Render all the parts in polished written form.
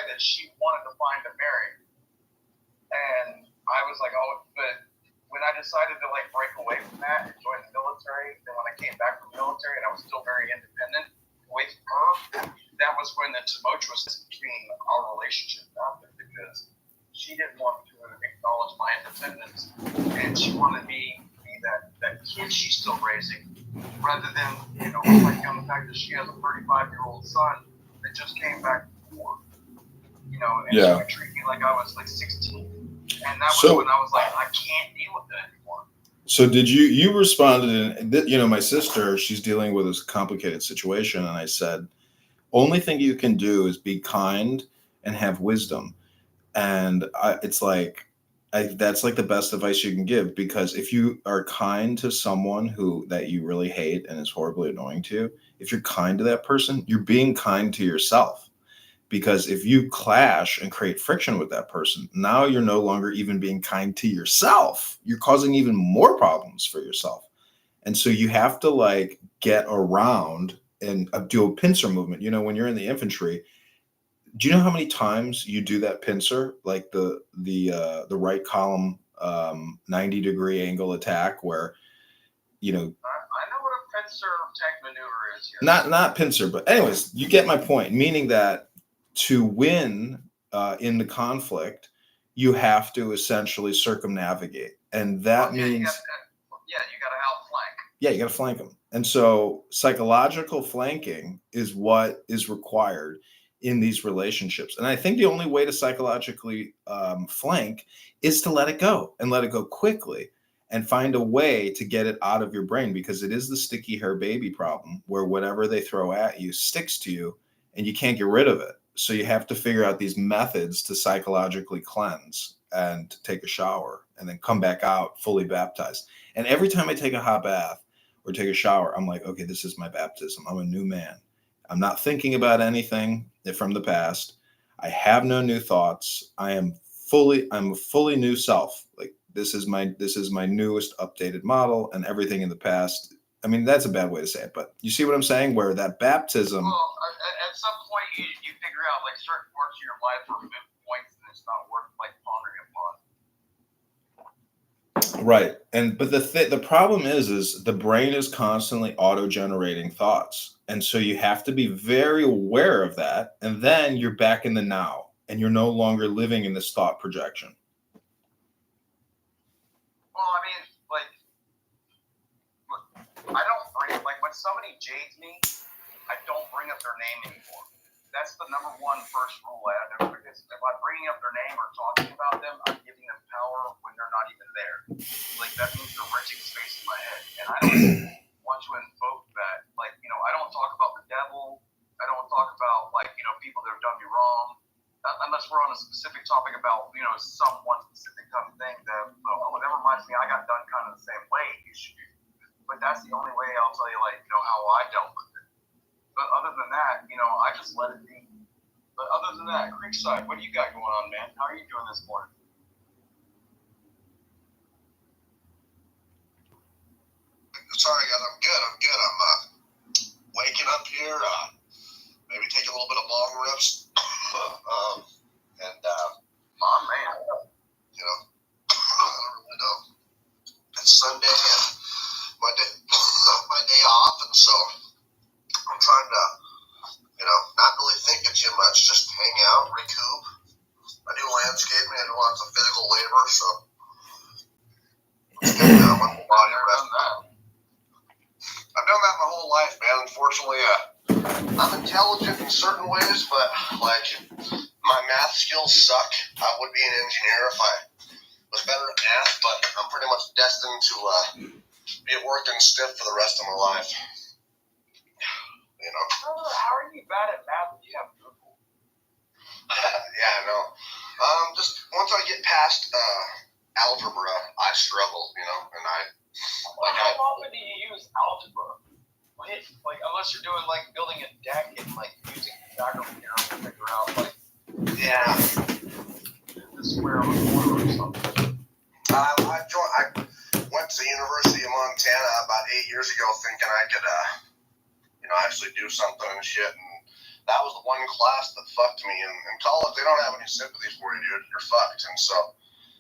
fact that she wanted to find a married. And I was like, oh, but when I decided to like break away from that and join the military, then when I came back from the military and I was still very independent away from her, that was when the tumultuousness between our relationship happened, because she didn't want to acknowledge my independence, and she wanted me to be that kid she's still raising, rather than, reflecting on the fact that she has a 35-year-old son that just came back from war, and she would treat me like I was like 16. And that was when I was like, I can't deal with it anymore. So did you responded, and my sister, she's dealing with this complicated situation, and I said, only thing you can do is be kind and have wisdom. And it's like, that's like the best advice you can give, because if you are kind to someone that you really hate and is horribly annoying to you, if you're kind to that person, you're being kind to yourself. Because if you clash and create friction with that person, now you're no longer even being kind to yourself. You're causing even more problems for yourself. And so you have to like get around and do a pincer movement. When you're in the infantry, do you know how many times you do that pincer, like the right column 90-degree angle attack, where I know what a pincer tech maneuver is here. Not pincer, but anyways, you get my point. Meaning that to win in the conflict, you have to essentially circumnavigate, and that means you got to outflank. Yeah, you got to flank them. And so psychological flanking is what is required in these relationships. And I think the only way to psychologically flank is to let it go, and let it go quickly, and find a way to get it out of your brain, because it is the sticky hair baby problem, where whatever they throw at you sticks to you and you can't get rid of it. So you have to figure out these methods to psychologically cleanse and take a shower and then come back out fully baptized. And every time I take a hot bath or take a shower, I'm like, okay, this is my baptism. I'm a new man. I'm not thinking about anything from the past. I have no new thoughts. I'm a fully new self. Like this is my newest updated model, and everything in the past. I mean, that's a bad way to say it, but you see what I'm saying? Where that baptism. Well, at some point you figure out like certain parts of your life are moot points, and it's not worth like pondering upon. Right, but the problem is the brain is constantly auto-generating thoughts, and so you have to be very aware of that, and then you're back in the now, and you're no longer living in this thought projection. Well, I mean, I don't bring, like, when somebody jades me, I don't bring up their name anymore. That's the number one first rule I have. Because if I'm bringing up their name or talking about them, I'm giving them power when they're not even there. Like, that means they're renting space in my head. And I don't want to invoke that. Like, I don't talk about the devil. I don't talk about, like, people that have done me wrong. Unless we're on a specific topic about, some one specific kind of thing that, whatever reminds me, I got done kind of the same way. But that's the only way I'll tell you, like, how I dealt with it. But other than that, I just let it be. But other than that, Creekside, what do you got going on, man? How are you doing this morning? Sorry, guys, I'm good. I'm waking up here, maybe taking a little bit of long rips. Oh, man. I don't really know. It's Sunday, and my day off, and so I'm trying to, not really thinking too much, just hang out, recoup. I do landscaping, I do lots of physical labor, so let the body rest. I've done that my whole life, man. Unfortunately, I'm intelligent in certain ways, but like my math skills suck. I would be an engineer if I was better at math, but I'm pretty much destined to be working stiff for the rest of my life. How are you bad at math when you have Google? Yeah, I know. Just once I get past algebra, I struggle, and how often do you use algebra? Like, unless you're doing like building a deck and like using Pythagorean theorem to figure out like the square of a quarter or something. I went to the University of Montana about 8 years ago thinking I could, actually do something and shit. And that was the one class that fucked me. And in college, they don't have any sympathy for you, dude. You're fucked. And so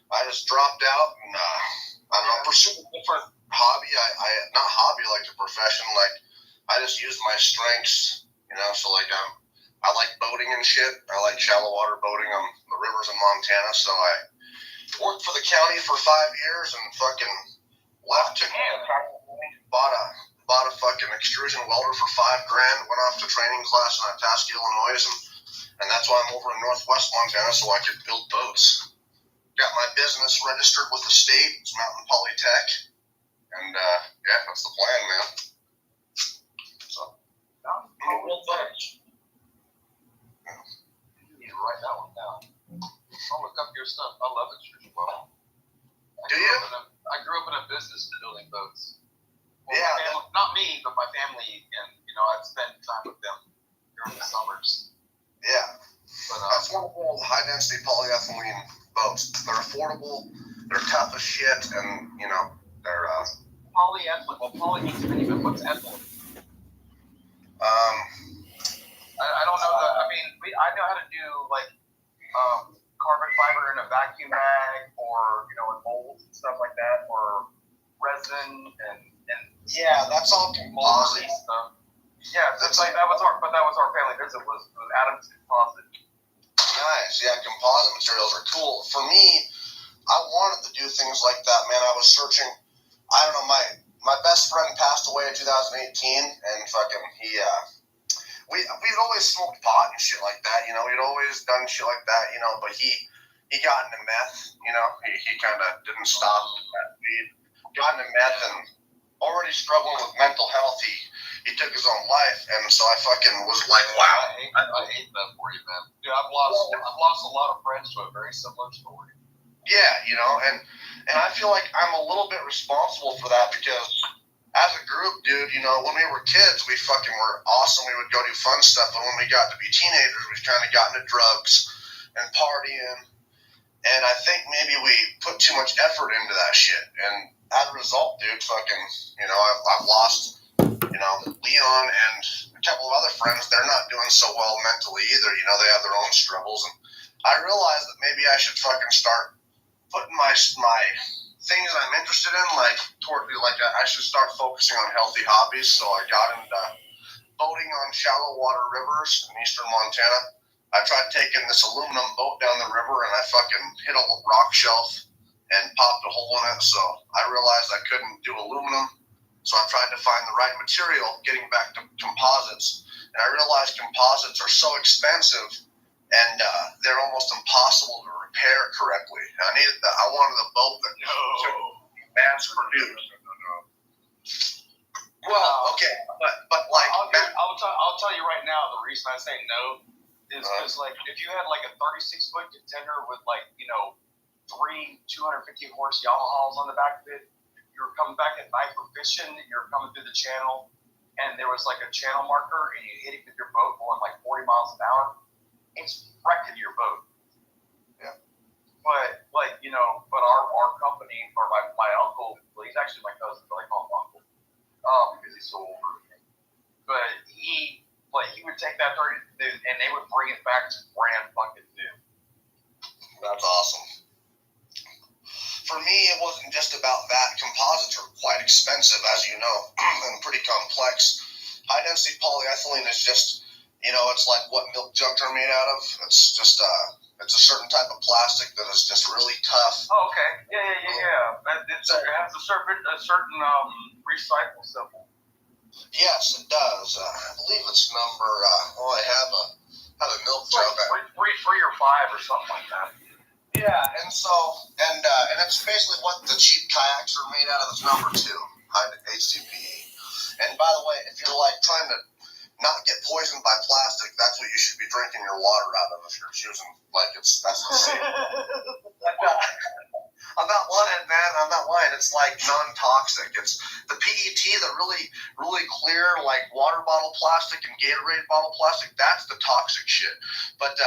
I just dropped out and I don't know, pursued a different hobby. I not hobby like a profession. Like I just used my strengths, you know. So like I like boating and shit. I like shallow water boating on the rivers in Montana. So I worked for the county for 5 years and fucking left. Bought a fucking extrusion welder for $5,000. Went off to training class in Itasca, Illinois, and that's why I'm over in Northwest Montana so I could build boats. Got my business registered with the state. It's Mountain Polytech, and yeah, that's the plan, man. So, Real touch. You need to write that one down. I'll look up your stuff. I love extrusion welding. Do you? I grew up in a business building boats. Well, Yeah. Not me, but my family, and I'd spend time with them during the summers. Yeah. But Affordable, high-density polyethylene boats. They're affordable. They're tough as shit, and they're polyethylene. Well, poly means many, but what's ethylene? I don't know. I mean, I know how to do like carbon fiber in a vacuum bag, or in molds and stuff like that, or resin and yeah, that's all composite stuff. Yeah, that's like that was our family visit was Adam's composite. Nice, yeah. Composite materials are cool. For me, I wanted to do things like that, man. I was searching. I don't know. My best friend passed away in 2018, and fucking we'd always smoked pot and shit like that. We'd always done shit like that. But he got into meth. He kind of didn't stop at weed. Got into meth and already struggling with mental health. He took his own life, and so I fucking was like, wow. I hate that for you, man. Dude, I've lost a lot of friends to a very similar story. Yeah, and I feel like I'm a little bit responsible for that because as a group, dude, when we were kids, we fucking were awesome. We would go do fun stuff, but when we got to be teenagers, we kind of got into drugs and partying, and I think maybe we put too much effort into that shit, and as a result, dude, fucking, I've lost, Leon and a couple of other friends. They're not doing so well mentally either. They have their own struggles, and I realized that maybe I should fucking start putting my things I'm interested in, I should start focusing on healthy hobbies. So I got into boating on shallow water rivers in eastern Montana. I tried taking this aluminum boat down the river, and I fucking hit a rock shelf and popped a hole in it. So I realized I couldn't do aluminum. So I tried to find the right material, getting back to composites. And I realized composites are so expensive, and they're almost impossible to repair correctly. I wanted a boat that could mass produce. Well, okay, but like I'll tell you right now, the reason I say no is because if you had like a 36-foot contender with 3 250 horse Yamahas on the back of it, you were coming back at night for fishing, you were coming through the channel, and there was like a channel marker, and you hit it with your boat going like 40 miles an hour, it's wrecking your boat. Yeah. But but our company, or my uncle, well, he's actually my cousin, but I call him uncle, because he's so older than me. But he would take that 30, and they would bring it back to brand fucking new. That's awesome. For me, it wasn't just about that. Composites are quite expensive, as you know, and pretty complex. High-density polyethylene is just, it's like what milk jugs are made out of. It's just, it's a certain type of plastic that is just really tough. Oh, okay. Yeah. It has a certain recycle symbol. Yes, it does. I believe it's number, I have a milk jug. 3 or 5 or something like that. Yeah, and so, and it's basically what the cheap kayaks are made out of. It's number 2, HDPE. And by the way, if you're trying to not get poisoned by plastic, that's what you should be drinking your water out of if you're choosing, that's the same. I'm not lying, man. I'm not lying. It's non-toxic. It's the PET, the really, really clear, water bottle plastic and Gatorade bottle plastic. That's the toxic shit. But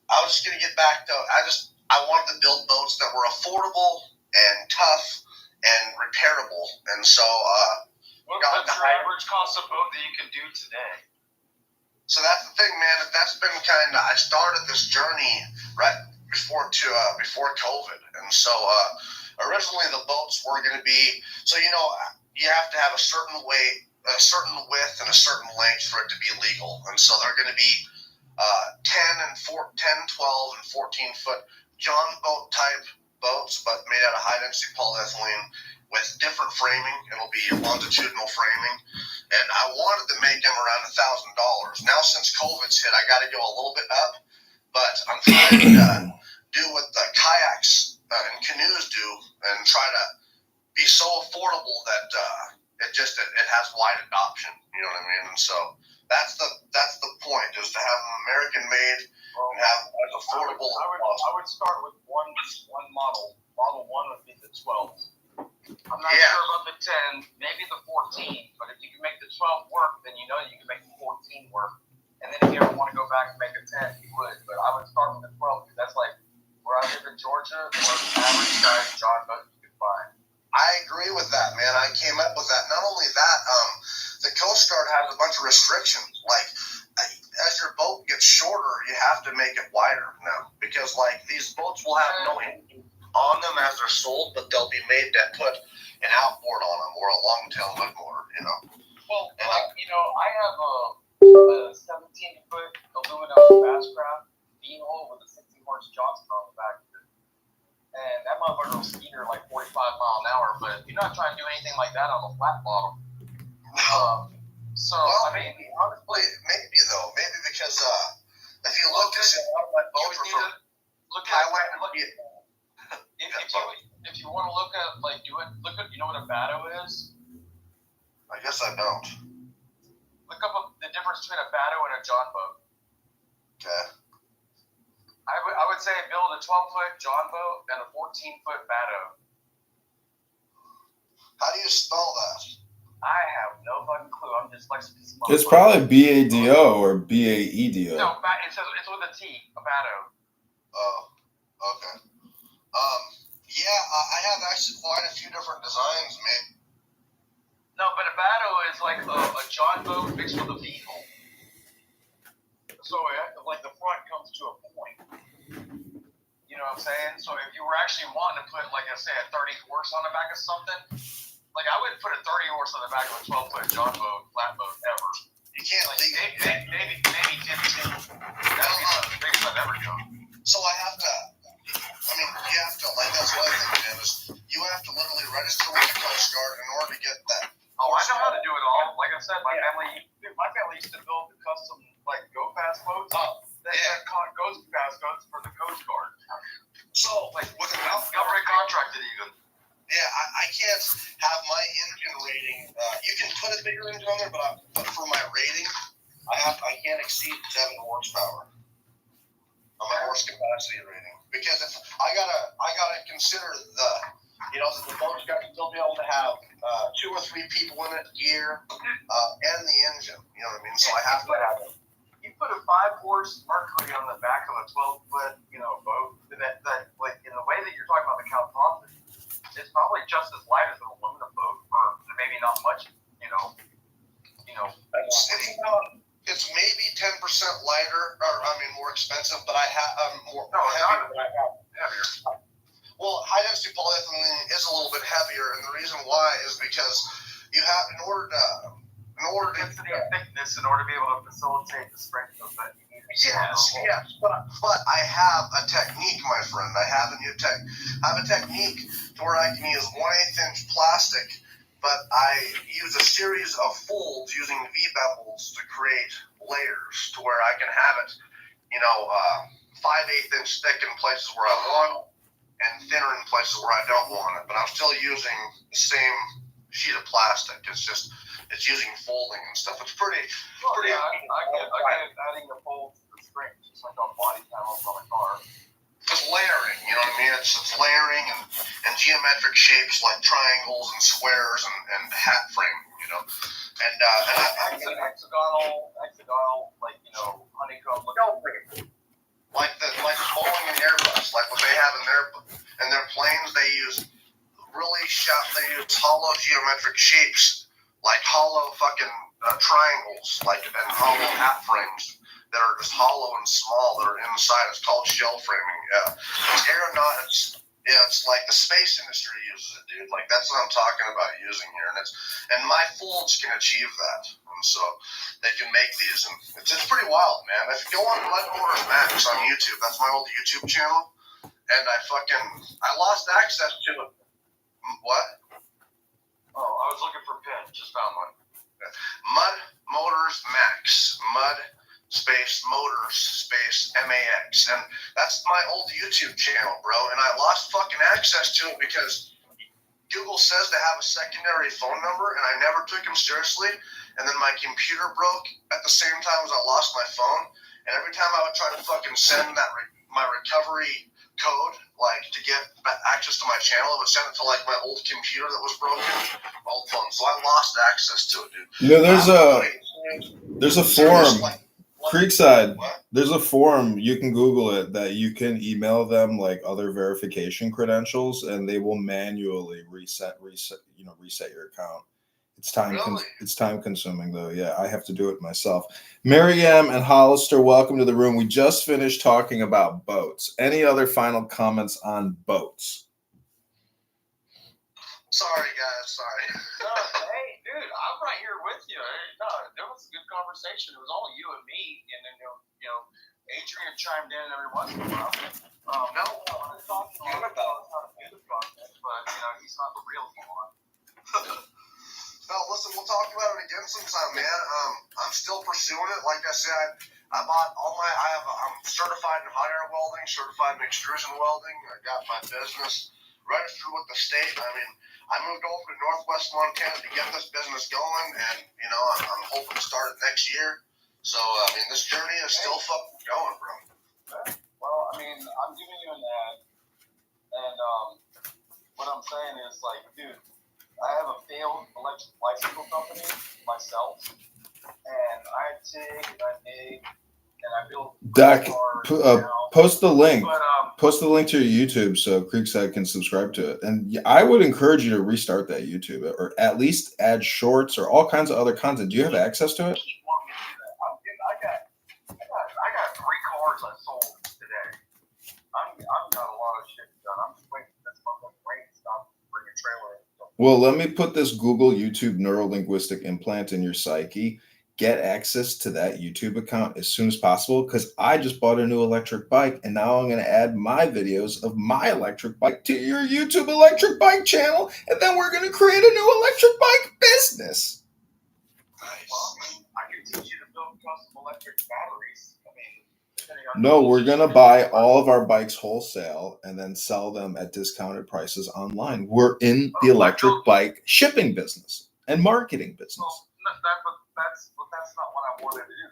I was just going to get back to, I wanted to build boats that were affordable and tough and repairable. And so, what's your average cost of boat that you can do today? So that's the thing, man. That's been kind of. I started this journey right before COVID, and so originally the boats were going to be. So you have to have a certain weight, a certain width, and a certain length for it to be legal, and so they're going to be 10, 12, and 14 foot John boat type boats, but made out of high density polyethylene with different framing. It'll be longitudinal framing. And I wanted to make them around $1,000. Now, since COVID's hit, I got to go a little bit up, but I'm trying to do what the kayaks and canoes do, and try to be so affordable that it has wide adoption. You know what I mean? And so that's the point, is to have them American made and have as affordable as possible. I would start with one model. Model 1 would be the 12. I'm not sure about the 10, maybe the 14, but if you can make the 12 work, then you can make the 14 work. And then if you ever want to go back and make a 10, you would. But I would start with the 12 because that's like where I live in Georgia, the most average size John boat you can find. I agree with that, man. I came up with that. Not only that, the Coast Guard has a bunch of restrictions. Like, as your boat gets shorter, you have to make it wider now, because like these boats will have no engine on them as they're sold, but they'll be made to put an outboard on them or a long tail hood motor. Well, I have a 17-foot aluminum Basscraft V-hull with a 60 horse Johnson on the back of it, and that motherfucker will skeeter like 45 mile an hour. But you're not trying to do anything like that on a flat bottom. I mean, honestly, maybe because if you look at a lot of my boats are from if you want to look at you know what a batto is? I guess I don't. Look up the difference between a batto and a John boat. Okay. I would say build a 12-foot John boat and a 14-foot batto. How do you spell that? I have no fucking clue. I'm just like It's probably BADO or BAEDO. No, it's with a T, a batto. Oh, okay. I have actually quite a few different designs, man. No, but a batto is like a John boat mixed with a V-hull. So like the front comes to a point. You know what I'm saying? So if you were actually wanting to put, like I say, a 30 horse on the back of something, like I wouldn't put a 30 horse on the back of a 12-foot John boat, flat boat ever. You can't maybe 15. That'd be the biggest I've ever done. So you have to, like, that's what I think, man, is you have to literally register with the Coast Guard in order to get that. Oh, I know how to do it all. Like I said, my family used to build the custom, like, go fast boats. That goes fast boats for the Coast Guard. So, like, with a government contracted even. Yeah, I can't have my engine rating. You can put a bigger engine on there, but for my rating, I can't exceed 7 horsepower on my horse capacity rating, because if I gotta consider the boat's got to still be able to have 2 or 3 people in it, gear, and the engine. You know what I mean? So I have to have it. You put a 5-horse Mercury on the back of a 12-foot, boat. That like in the way that you're talking about the Caltrans, it's probably just as light as an aluminum boat, or maybe not much. It's maybe 10% lighter, more expensive, but I'm more heavier than I have. Heavier. Well, high density polyethylene is a little bit heavier, and the reason why is because you have in order to density and thickness in order to be able to facilitate the strength of that. Yes, but I have a technique, my friend. I have a technique to where I can use 1/8 inch plastic, but I use a series of folds using V-bevelers to create layers to where I can have it, 5/8 inch thick in places where I want it, and thinner in places where I don't want it. But I'm still using the same sheet of plastic. It's using folding and stuff. It's pretty. Yeah, I get adding the folds to the string, just like on body panels on a car. It's layering, you know what I mean? It's layering and geometric shapes like triangles and squares and hat framing, And I hexagonal, like honeycomb looking. Like the Boeing and Airbus, like what they have in their planes, they use hollow geometric shapes, like hollow fucking triangles, like, and hollow hat frames that are just hollow and small that are inside. It's called shell framing. It's aeronautics. Yeah, it's like the space industry uses it, dude. Like, that's what I'm talking about using here, and my folds can achieve that, and so they can make these, and it's pretty wild, man. If you go on Blood Motors Max on YouTube, that's my old YouTube channel, and I lost access to it. What? Oh, I was looking for pins. Just found one. Mud Motors Max. Mud space Motors space MAX. And that's my old YouTube channel, bro. And I lost fucking access to it because Google says to have a secondary phone number, and I never took them seriously. And then my computer broke at the same time as I lost my phone. And every time I would try to fucking send my recovery code, like, to get access to my channel, it would send it to, like, my old computer that was broken, my old phone. So I lost access to it, dude. You know, there's a forum, Creekside. What? There's a forum, you can Google it, that you can email them like other verification credentials, and they will manually reset your account. It's time. Really? It's time consuming though. Yeah, I have to do it myself. Maryam and Hollister, welcome to the room. We just finished talking about boats. Any other final comments on boats? Sorry, guys. Sorry. No, hey, dude, I'm right here with you. No, there was a good conversation. It was all you and me, and then Adrian chimed in every once in a while. No, I want to talk to him about how to do the content, but he's not the real one. No, listen, we'll talk about it again sometime, man. I'm still pursuing it. Like I said, I'm certified in hot air welding, certified in extrusion welding. I got my business registered with the state. I mean, I moved over to Northwest Montana to get this business going, and, I'm hoping to start it next year. So, I mean, this journey is still fucking going, bro. Well, I mean, I'm giving you an ad, and what I'm saying is, like, dude, I have a failed electric bicycle company myself, and I dig and I dig and I build Doc, cars post the link. But, Post the link to your YouTube so Creekside can subscribe to it. And I would encourage you to restart that YouTube, or at least add shorts or all kinds of other content. Do you have access to it? I keep wanting to do that. I got 3 cars I sold today. I've got a lot of shit done. I'm just waiting for this motherfucking rain to stop to bring a trailer in. Well, let me put this Google YouTube neuro-linguistic implant in your psyche. Get access to that YouTube account as soon as possible, because I just bought a new electric bike, and now I'm going to add my videos of my electric bike to your YouTube electric bike channel, and then we're going to create a new electric bike business. Nice. Well, I can teach you to build custom electric batteries. I mean, depending on No, we're going to buy all of our bikes wholesale and then sell them at discounted prices online. We're in the electric bike shipping business and marketing business. Well, that's not what I wanted to do.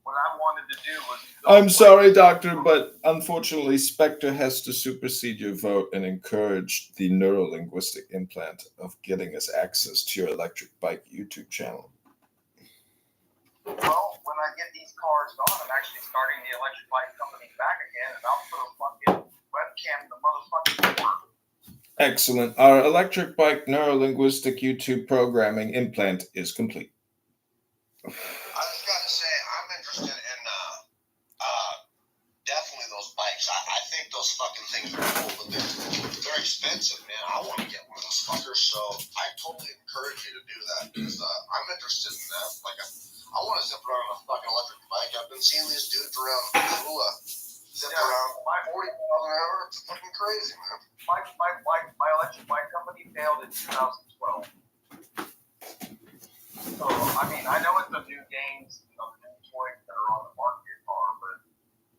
What I wanted to do was... I'm sorry, Doctor, but unfortunately, Spectre has to supersede your vote and encourage the neuro-linguistic implant of getting us access to your electric bike YouTube channel. Well, when I get these cars gone, I'm actually starting the electric bike company back again, and I'll put a fucking webcam in the motherfucking door. Excellent. Our electric bike neuro-linguistic YouTube programming implant is complete. I just got to say, I'm interested in definitely those bikes. I think those fucking things are cool, but they're expensive, man. I want to get one of those fuckers, so I totally encourage you to do that, because I'm interested in that. Like, I want to zip around on a fucking electric bike. I've been seeing these dudes around Missoula zip around 40 miles an hour. It's fucking crazy, man. My electric bike company failed in 2012. So, I mean, I know it's the new games, the new toys that are on the market are, but,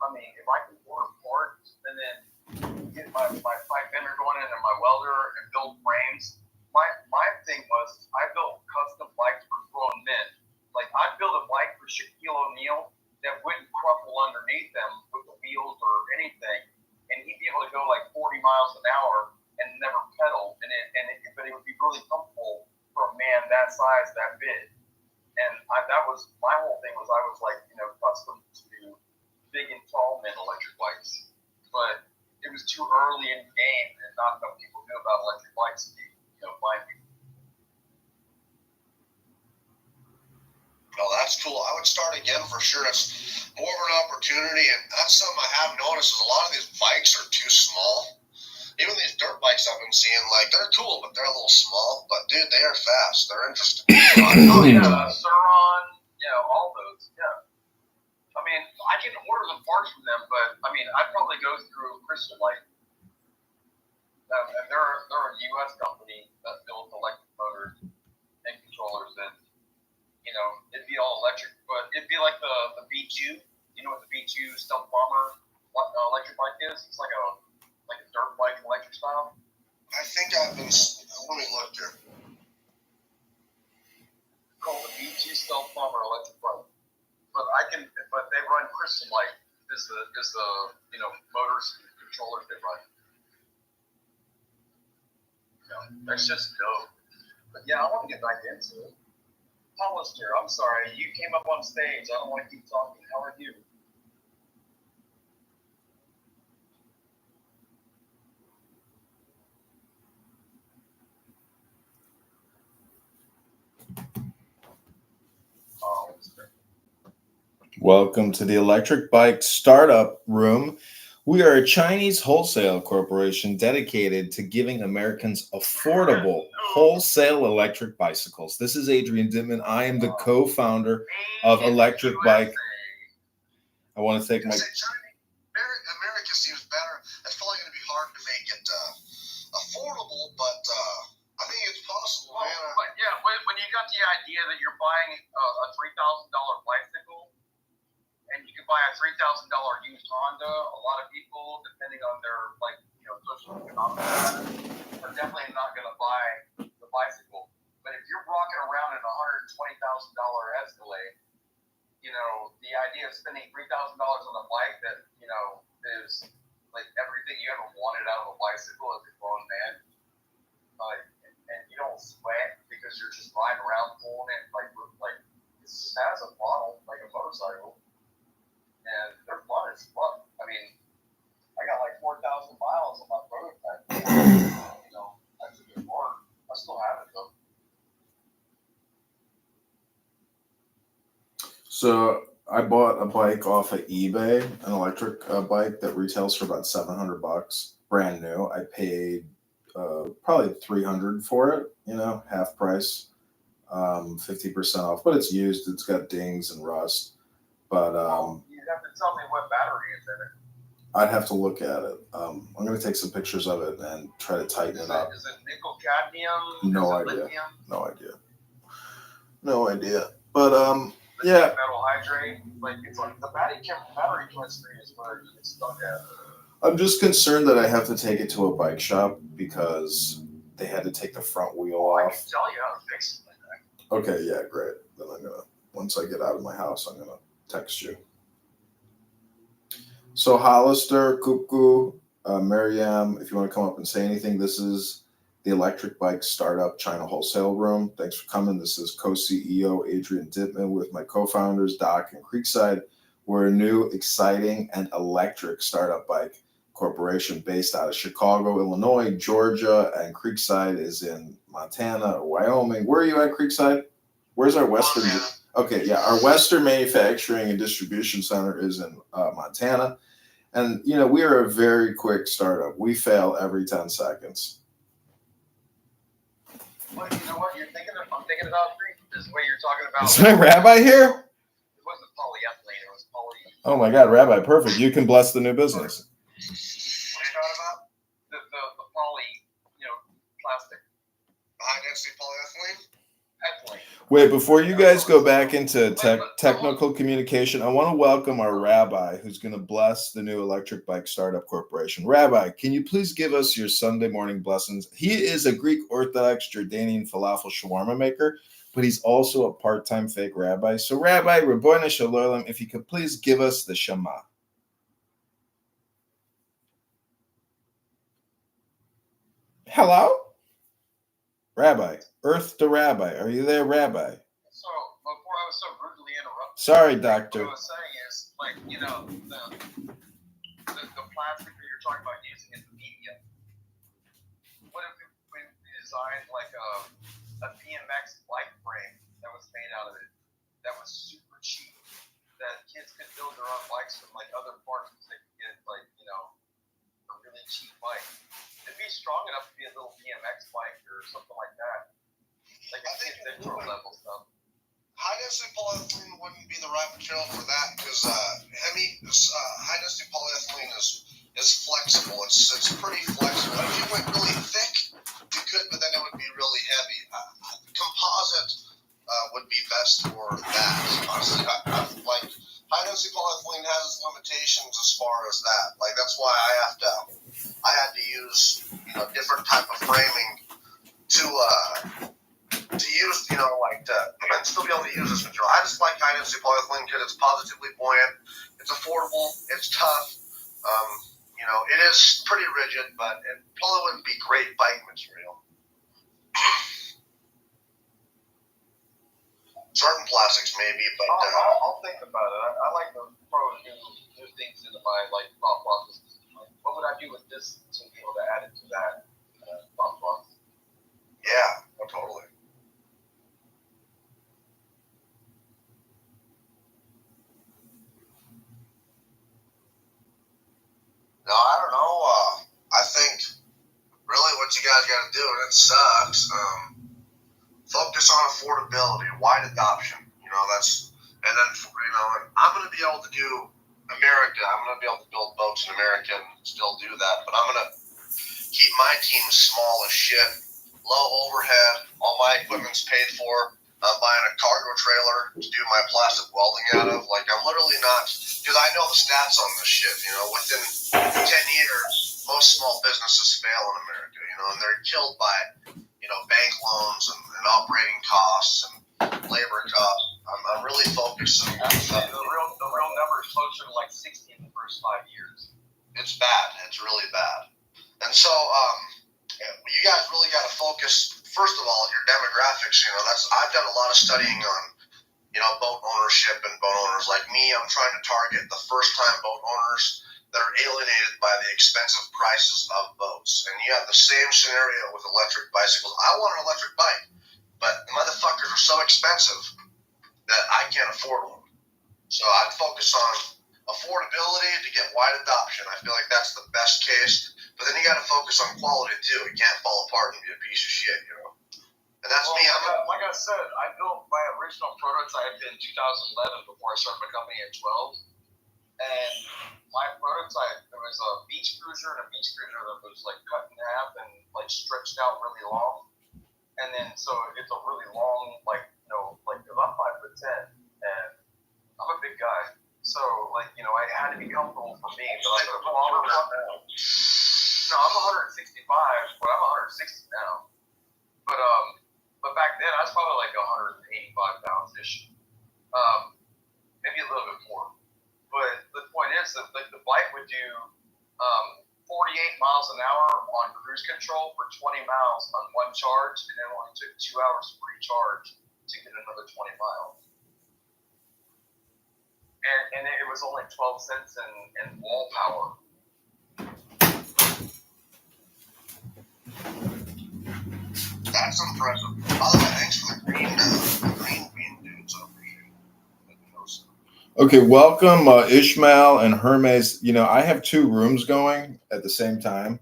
I mean, if I can order parts and then get my pipe bender going in and my welder and build frames, my thing was I built custom bikes for grown men. Like, I'd build a bike for Shaquille O'Neal that wouldn't crumple underneath them with the wheels or anything, and he'd be able to go like 40 miles an hour and never pedal, but it would be really comfortable for a man that size, that big. And that was my whole thing, was I was like, custom to big and tall men electric bikes. But it was too early in the game, and not enough people knew about electric bikes to find people. that's cool. I would start again for sure. It's more of an opportunity, and that's something I have noticed is a lot of these bikes are too small. Even these dirt bikes I've been seeing, like, they're cool, but they're a little small. But, dude, they are fast. They're interesting. Oh, yeah, Suron, all those, yeah. I mean, I can order the parts from them, but, I mean, I'd probably go through Crystal Light. And they're a U.S. company that builds electric motors and controllers, and, it'd be all electric, but it'd be like the B2. You know what the B2 Stealth Bomber electric bike is? It's like a dirt bike electric style. I think I've been. Let me look here. Called the B2 Stealth Bomber electric bike. But they run Crystal Light is the motors and controllers they run. That's just dope. But yeah, I want to get back into it. Hollister, I'm sorry, you came up on stage. I don't want to keep talking. How are you? Welcome to the Electric Bike Startup Room. We are a Chinese wholesale corporation dedicated to giving Americans affordable wholesale electric bicycles. This is Adrian Dittmann. I am the co-founder of Electric Bike. I want to thank my... America seems better. It's probably going to be hard to make it affordable, but I think it's possible, man. But yeah, when you got the idea that you're buying a $3,000 bicycle, and you can buy a $3,000 used Honda, a lot of people, depending on their socioeconomic status, are definitely not going to buy the bicycle. But if you're rocking around in a $120,000 Escalade, the idea of spending $3,000 on a bike that is like everything you ever wanted out of a bicycle as a grown man, and you don't sweat because you're just riding around pulling it like it just has a throttle like a motorcycle. And they're fun as fuck. I mean, I got like 4,000 miles on my prototype. That's a good part. I still have it though. So I bought a bike off of eBay, an electric bike that retails for about $700, brand new. I paid probably $300 for it, half price, 50% off, but it's used. It's got dings and rust, but you have to tell me what battery is in it. I'd have to look at it. I'm going to take some pictures of it and try to tighten it up. Is it nickel cadmium? No idea. Lithium? No idea. But yeah. Metal hydrate. It's like the battery chemistry is where you get stuck at. I'm just concerned that I have to take it to a bike shop because they had to take the front wheel off. I can tell you how to fix it. Okay, yeah, great. Then once I get out of my house, I'm gonna text you. So Hollister, Cuckoo, Maryam, if you want to come up and say anything, this is the Electric Bike Startup China Wholesale Room. Thanks for coming. This is co-CEO Adrian Dittmann with my co-founders, Doc and Creekside. We're a new, exciting, and electric startup bike corporation based out of Chicago, Illinois, Georgia, and Creekside is in Montana or Wyoming. Where are you at, Creekside? Where's our western? Okay, yeah, our western manufacturing and distribution center is in Montana. And, we are a very quick startup. We fail every 10 seconds. Well, you know what? I'm thinking about this way you're talking about. Is my rabbi here? It wasn't polyethylene. It was poly. Oh, my God, Rabbi, perfect. You can bless the new business. What are you talking about? The poly, plastic. High-density polyethylene? Ethylene. Wait, before you guys go back into technical communication, I want to welcome our rabbi who's going to bless the new Electric Bike Startup Corporation. Rabbi, can you please give us your Sunday morning blessings? He is a Greek Orthodox Jordanian falafel shawarma maker, but he's also a part-time fake rabbi. So Rabbi, Rabbeinu Shalom, if you could please give us the Shema. Hello? Rabbi, Earth to Rabbi. Are you there, Rabbi? So, before I was so rudely interrupted. Sorry, Doctor. What I was saying is, the plastic that you're talking about using in the media. What if we designed a BMX bike frame that was made out of it, that was super kids could build their own bikes from like other parts they could get like, you know, a really cheap bike. It'd be strong enough to be a little BMX bike or something like that. Like a kid's intro level stuff. High density polyethylene wouldn't be the right material for that because high density polyethylene is flexible. It's pretty flexible. If you went really thick, you could, but then it would be really heavy. Composite would be best for that. Honestly, like high density polyethylene has its limitations as far as that. Like that's why I had to use different type of framing to use and still be able to use this material. I just like high density polyethylene because it's positively buoyant, it's affordable, it's tough. It is pretty rigid, but it probably wouldn't be great bike material. Certain plastics maybe, but I'll think about it. I like to throw new things into my thought process. Like, what would I do with this to be able to add it to that thought process? Yeah, totally. No, I don't know. I think really what you guys got to do, and it sucks, focus on affordability, wide adoption. And I'm going to be able to do America. I'm going to be able to build boats in America and still do that, but I'm going to keep my team small as shit, low overhead, all my equipment's paid for. I'm buying a cargo trailer to do my plastic welding out of. Like, I'm literally not, because I know the stats on this shit. Within 10 years, most small businesses fail in America, and they're killed by, bank loans and operating costs and labor costs. I'm really focused on Actually, the real number is closer to like 60 in the first 5 years. It's bad. It's really bad. And so, you guys really got to focus. First of all, your demographics. I've done a lot of studying on, boat ownership and boat owners like me. I'm trying to target the first-time boat owners that are alienated by the expensive prices of boats. And you have the same scenario with electric bicycles. I want an electric bike, but the motherfuckers are so expensive that I can't afford one. So I'd focus on affordability to get wide adoption. I feel like that's the best case. But then you got to focus on quality too. It can't fall apart and be a piece of shit, And that's me. Like I said, I built my original prototype in 2011 before I started my company at 12. And my prototype, there was a beach cruiser and a beach cruiser that was like cut in half and like stretched out really long. And then so it's a really long, I'm 5'10", and I'm a big guy. So it had to be comfortable for me. But no, I'm 165, but I'm 160 now. But back then I was probably like 185 pounds ish, maybe a little bit more. But the point is that the bike would do 48 miles an hour on cruise control for 20 miles on one charge, and it only took 2 hours to recharge to get another 20 miles. And it was only 12 cents in wall power. That's impressive. By the way, thanks for the green bean dudes. I appreciate it. Okay, welcome Ishmael and Hermes. I have 2 rooms going at the same time.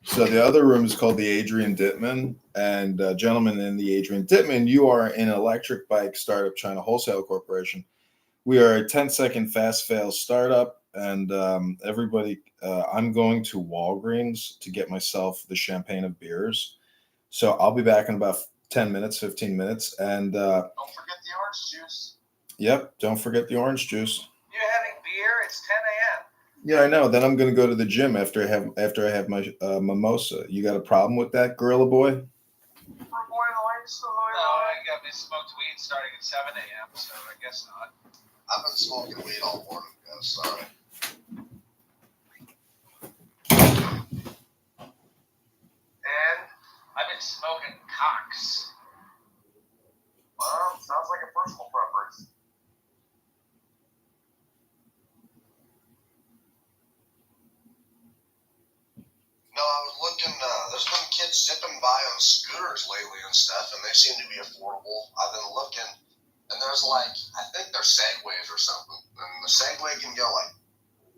So the other room is called the Adrian Dittmann. And gentlemen in the Adrian Dittmann, you are in an electric bike startup China Wholesale Corporation. We are a 10-second fast fail startup. And everybody, I'm going to Walgreens to get myself the champagne of beers. So I'll be back in about 10 minutes, 15 minutes. And don't forget the orange juice. Yep, don't forget the orange juice. You're having beer? It's 10 a.m. Yeah, I know. Then I'm going to go to the gym after I have my mimosa. You got a problem with that, Gorilla Boy? No, I got me smoked weed starting at 7 a.m., so I guess not. I've been smoking weed all morning, guys. Sorry. And I've been smoking cocks. Well, sounds like a personal preference. No, I was looking, there's been kids zipping by on scooters lately and stuff, and they seem to be affordable. I've been looking, and there's I think they're Segways or something. And the Segway can go like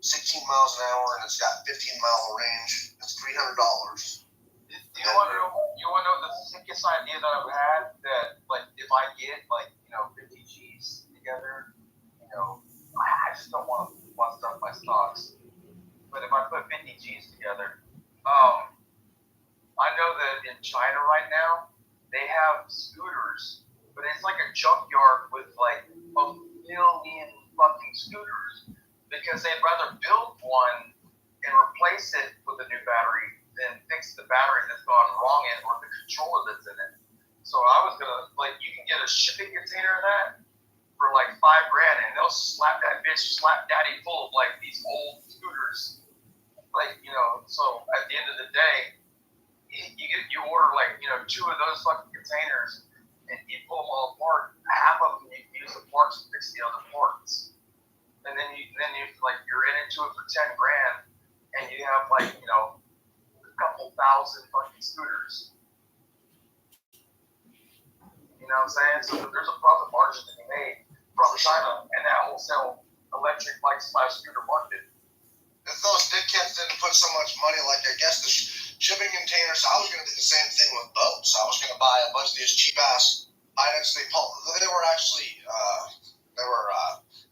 16 miles an hour, and it's got 15-mile range. It's $300. Do you want to know the sickest idea that I've had? That like if I get 50 G's together, I just don't want to bust up my stocks. But if I put 50 G's together, I know that in China right now they have scooters, but it's like a junkyard with like a million fucking scooters because they'd rather build one and replace it with a new battery than fix the battery that's gone wrong in or the controller that's in it. So I was gonna you can get a shipping container of that for like $5,000 and they'll slap daddy full of like these old scooters. So at the end of the day, you order two of those fucking containers and you pull them all apart. Half of them you can use the parts to fix the other parts, and then you're into it for $10,000 and you have a couple thousand fucking scooters. You know what I'm saying? So there's a profit margin to be made from China and that wholesale electric /scooter market. If those dickheads didn't put so much money, I guess the shipping containers, I was going to do the same thing with boats. I was going to buy a bunch of these cheap-ass high-density, they were actually,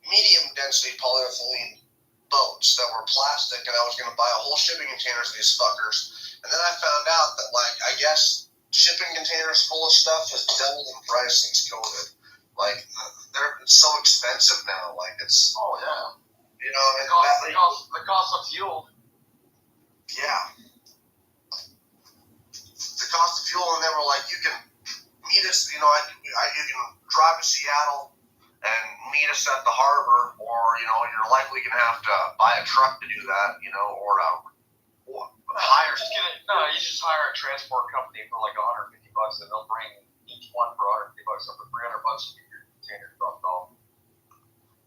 medium-density polyethylene boats that were plastic, and I was going to buy a whole shipping containers of these fuckers. And then I found out that, I guess shipping containers full of stuff has doubled in price since COVID. It's so expensive now. It's... Oh, yeah. The cost of fuel. Yeah. The cost of fuel, and they were like, you can meet us, you can drive to Seattle and meet us at the harbor, or, you're likely going to have to buy a truck to do that, or hire. You just hire a transport company for like $150 and they'll bring each one for $150, so for $300 to get your container dropped off.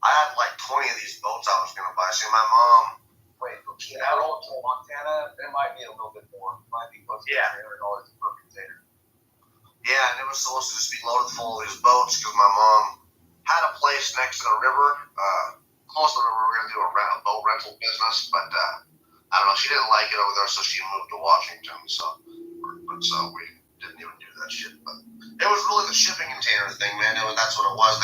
I had 20 of these boats I was going to buy. See, my mom. Wait, from Seattle to Montana, it might be a little bit more. It might be close to $300 per container. Yeah, and it was supposed to just be loaded full of these boats because my mom had a place next to the river, close to the river. We were going to do a boat rental business, but I don't know. She didn't like it over there, so she moved to Washington. So we didn't even do that shit. But it was really the shipping container thing, man. That's what it was.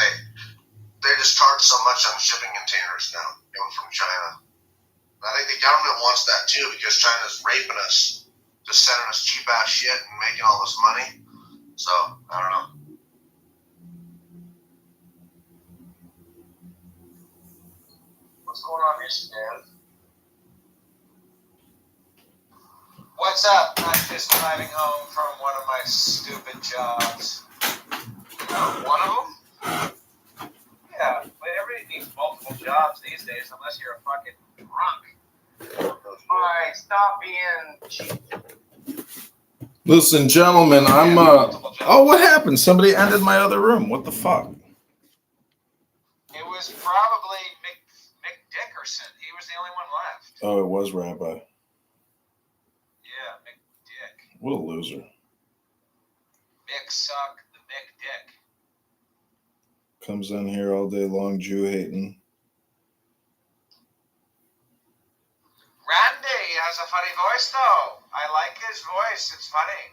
They just charge so much on shipping containers now, coming from China. I think the government wants that too because China's raping us, just sending us cheap ass shit and making all this money. So I don't know. What's going on here, Stan? What's up? I'm just driving home from one of my stupid jobs. Oh, one of them? Yeah, but everybody needs multiple jobs these days unless you're a fucking drunk. Alright, stop being cheap. Listen, gentlemen, I'm oh, what happened? Somebody ended my other room. What the fuck? It was probably Mick Dickerson. He was the only one left. Oh, it was Rabbi. Yeah, Mick Dick. What a loser. Mick Suck, the Mick Dick. Comes in here all day long, Jew hating. Randy has a funny voice, though. I like his voice. It's funny.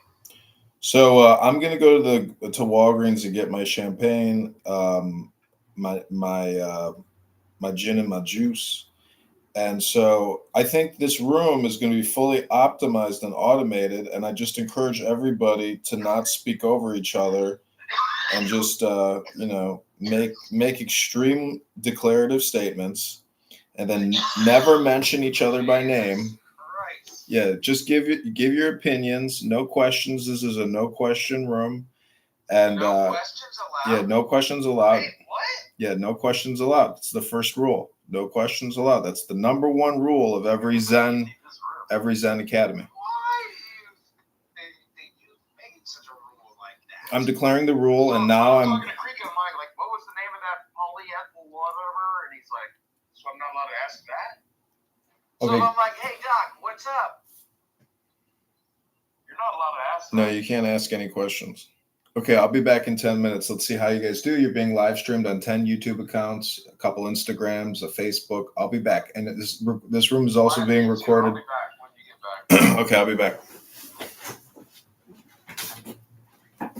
So I'm gonna go to Walgreens to get my champagne, my gin and my juice, and so I think this room is going to be fully optimized and automated. And I just encourage everybody to not speak over each other and just make extreme declarative statements, and then never mention each other by name. Yeah, just give your opinions. No questions. This is a no question room, and no questions allowed. yeah, no questions allowed. Wait, what? Yeah, no questions allowed. It's the first rule. No questions allowed. That's the number one rule of every Zen academy. Why do you make such a rule like that? I'm declaring the rule, and now I'm talking to Creek and Mike, like, what was the name of that polyethyl whatever? And he's like, so I'm not allowed to ask that? okay. So I'm like, hey, Doc, what's up? You're not allowed to ask that. No, you can't ask any questions. Okay, I'll be back in 10 minutes. Let's see how you guys do. You're being live streamed on 10 YouTube accounts, a couple Instagrams, a Facebook. I'll be back. And this room is also being recorded. I'll be back when you get back. Okay, I'll be back. All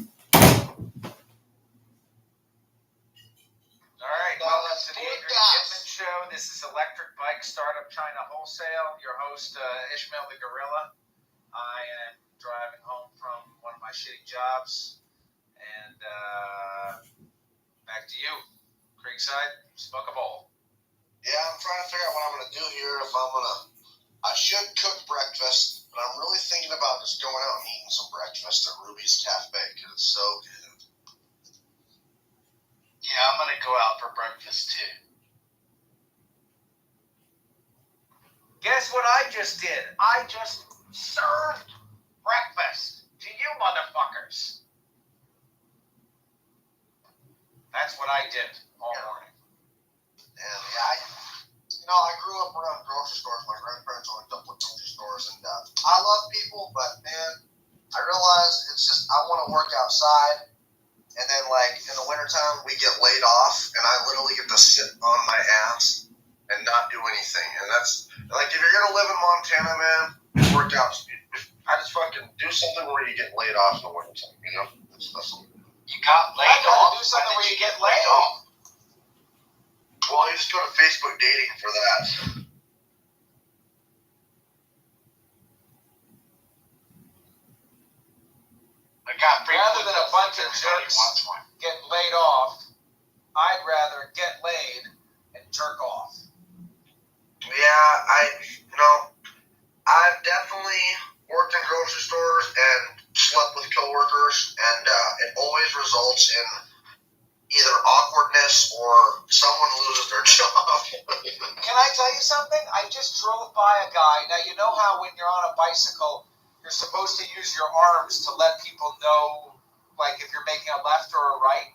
right, welcome to the Adrian Dittmann Show. This is Electric Bike Startup China Wholesale. Your host, Ishmael the Gorilla. I am driving home from one of my shitty jobs. And back to you, Creekside. Smoke a bowl. Yeah, I'm trying to figure out what I'm going to do here. I should cook breakfast, but I'm really thinking about just going out and eating some breakfast at Ruby's Cafe because it's so good. Yeah, I'm gonna go out for breakfast too. Guess what I just did? I just served breakfast to you motherfuckers. That's what I did all morning. And yeah, I grew up around grocery stores. My grandparents owned a couple of grocery stores, and I love people, but man, I realize it's just I want to work outside. And then, like, in the wintertime, we get laid off, and I literally get to sit on my ass and not do anything. And that's, like, if you're going to live in Montana, man, work out. I just fucking do something where you get laid off in the wintertime, you know? That's You got laid off? Do something where you get laid off. Well, you just go to Facebook dating for that. Rather than a bunch of jerks get laid off, I'd rather get laid and jerk off. Yeah, I've definitely worked in grocery stores and slept with coworkers, and it always results in either awkwardness or someone loses their job. Can I tell you something? I just drove by a guy. Now, you know how when you're on a bicycle, you're supposed to use your arms to let people know, like, if you're making a left or a right?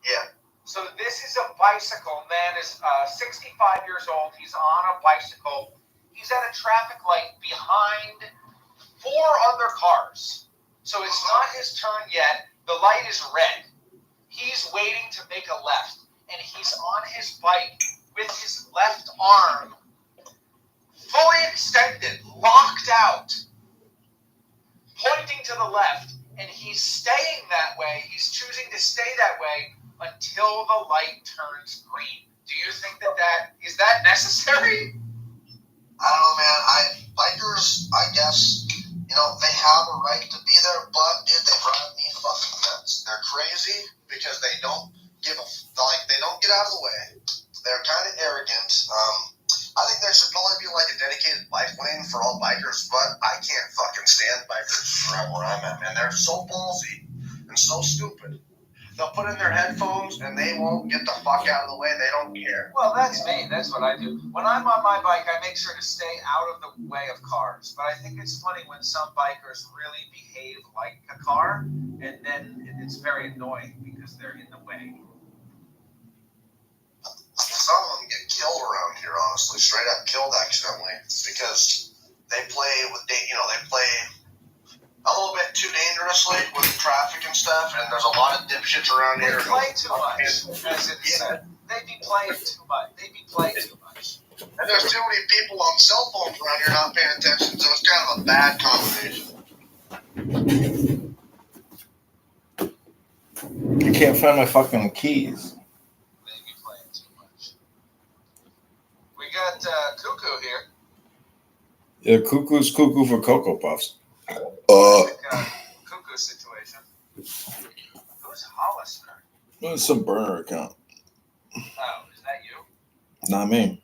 Yeah. So this is a bicycle. Man is 65 years old. He's on a bicycle. He's at a traffic light behind 4 other cars. So it's not his turn yet. The light is red. He's waiting to make a left. And he's on his bike with his left arm fully extended, locked out, pointing to the left. And he's staying that way. He's choosing to stay that way until the light turns green. Do you think that is that necessary? I don't know, man. Bikers, I guess, they have a right to be there, but dude, they drive me fucking nuts. They're crazy because they don't they don't get out of the way. They're kind of arrogant. I think there should probably be like a dedicated bike lane for all bikers, but I can't fucking stand bikers around where I'm at, man. They're so ballsy and so stupid. They'll put in their headphones and they won't get the fuck out of the way. They don't care. Well, that's me. That's what I do. When I'm on my bike, I make sure to stay out of the way of cars. But I think it's funny when some bikers really behave like a car, and then it's very annoying because they're in the way. Some of them get killed around here, honestly, straight up killed accidentally because they play a little bit too dangerously with traffic and stuff, and there's a lot of dipshits around They here. play too much, as it is said. They be playing too much. And there's too many people on cell phones around here not paying attention, so it's kind of a bad combination. You can't find my fucking keys. They be playing too much. We got Cuckoo here. Yeah, cuckoo's cuckoo for Cocoa Puffs. Cuckoo situation. Who's Hollister? It's some burner account. Oh, is that you? Not me.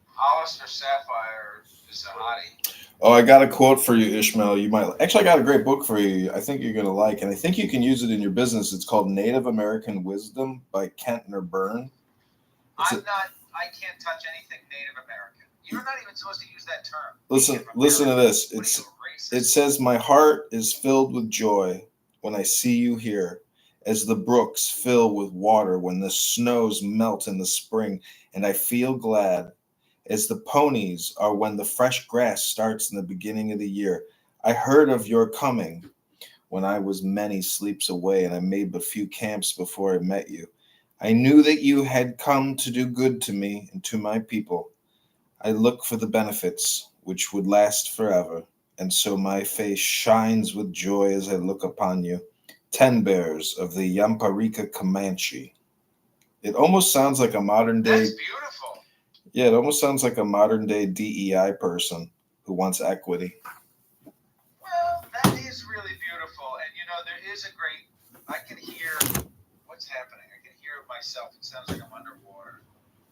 Hollister Sapphire is a hottie. Oh, I got a quote for you, Ishmael. You might actually. I got a great book for you. I think you're gonna like, and I think you can use it in your business. It's called Native American Wisdom by Kentner Byrne. I can't touch anything Native American. You're not even supposed to use that term. Listen to this. It says, "My heart is filled with joy when I see you here, as the brooks fill with water when the snows melt in the spring, and I feel glad as the ponies are when the fresh grass starts in the beginning of the year. I heard of your coming when I was many sleeps away and I made but few camps before I met you. I knew that you had come to do good to me and to my people. I look for the benefits which would last forever, and so my face shines with joy as I look upon you, ten bears of the Yamparika Comanche. It almost sounds like a modern day. That's beautiful. Yeah, it almost sounds like a modern day DEI person who wants equity. Well, that is really beautiful, and there is a great. I can hear what's happening. I can hear it myself. It sounds like I'm underwater.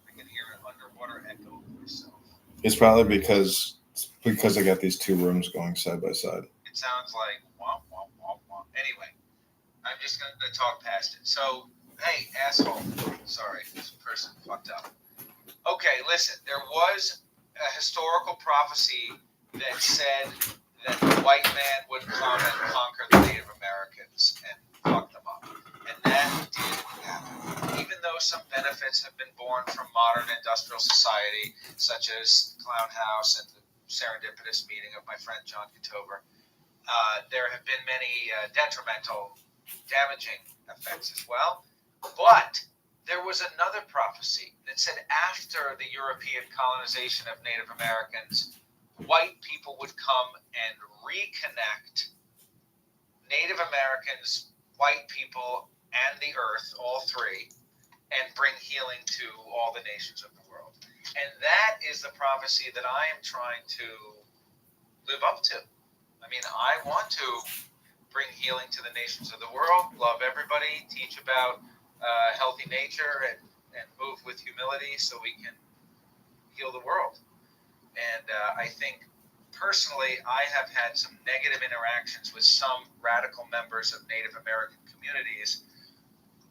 I can hear an underwater echo of myself. It's probably because I got these two rooms going side by side. It sounds like womp womp womp womp. Anyway, I'm just gonna talk past it. So, hey, asshole. Sorry, this person fucked up. Okay, listen. There was a historical prophecy that said that the white man would come and conquer the Native Americans and fuck them up. And that did happen. Even though some benefits have been born from modern industrial society, such as Clown House and the serendipitous meeting of my friend John Katover, there have been many detrimental, damaging effects as well. But there was another prophecy that said after the European colonization of Native Americans, white people would come and reconnect Native Americans, white people, and the earth, all three, and bring healing to all the nations of the world. And that is the prophecy that I am trying to live up to. I mean, I want to bring healing to the nations of the world, love everybody, teach about healthy nature, and move with humility so we can heal the world. And I think personally, I have had some negative interactions with some radical members of Native American communities.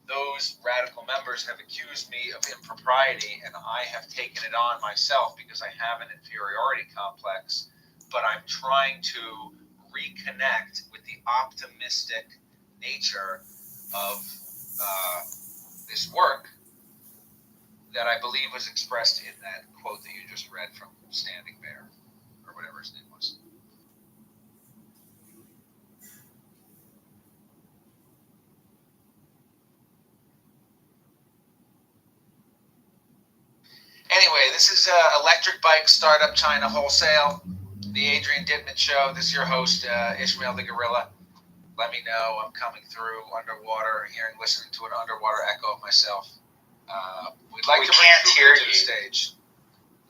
Those radical members have accused me of impropriety, and I have taken it on myself because I have an inferiority complex. But I'm trying to reconnect with the optimistic nature of this work that I believe was expressed in that quote that you just read from Standing Bear, or whatever his name was. Anyway, this is Electric Bike Startup China Wholesale, the Adrian Dittmann Show. This is your host, Ishmael the Gorilla. Let me know I'm coming through underwater, listening to an underwater echo of myself. We'd like to bring Cuckoo to the stage.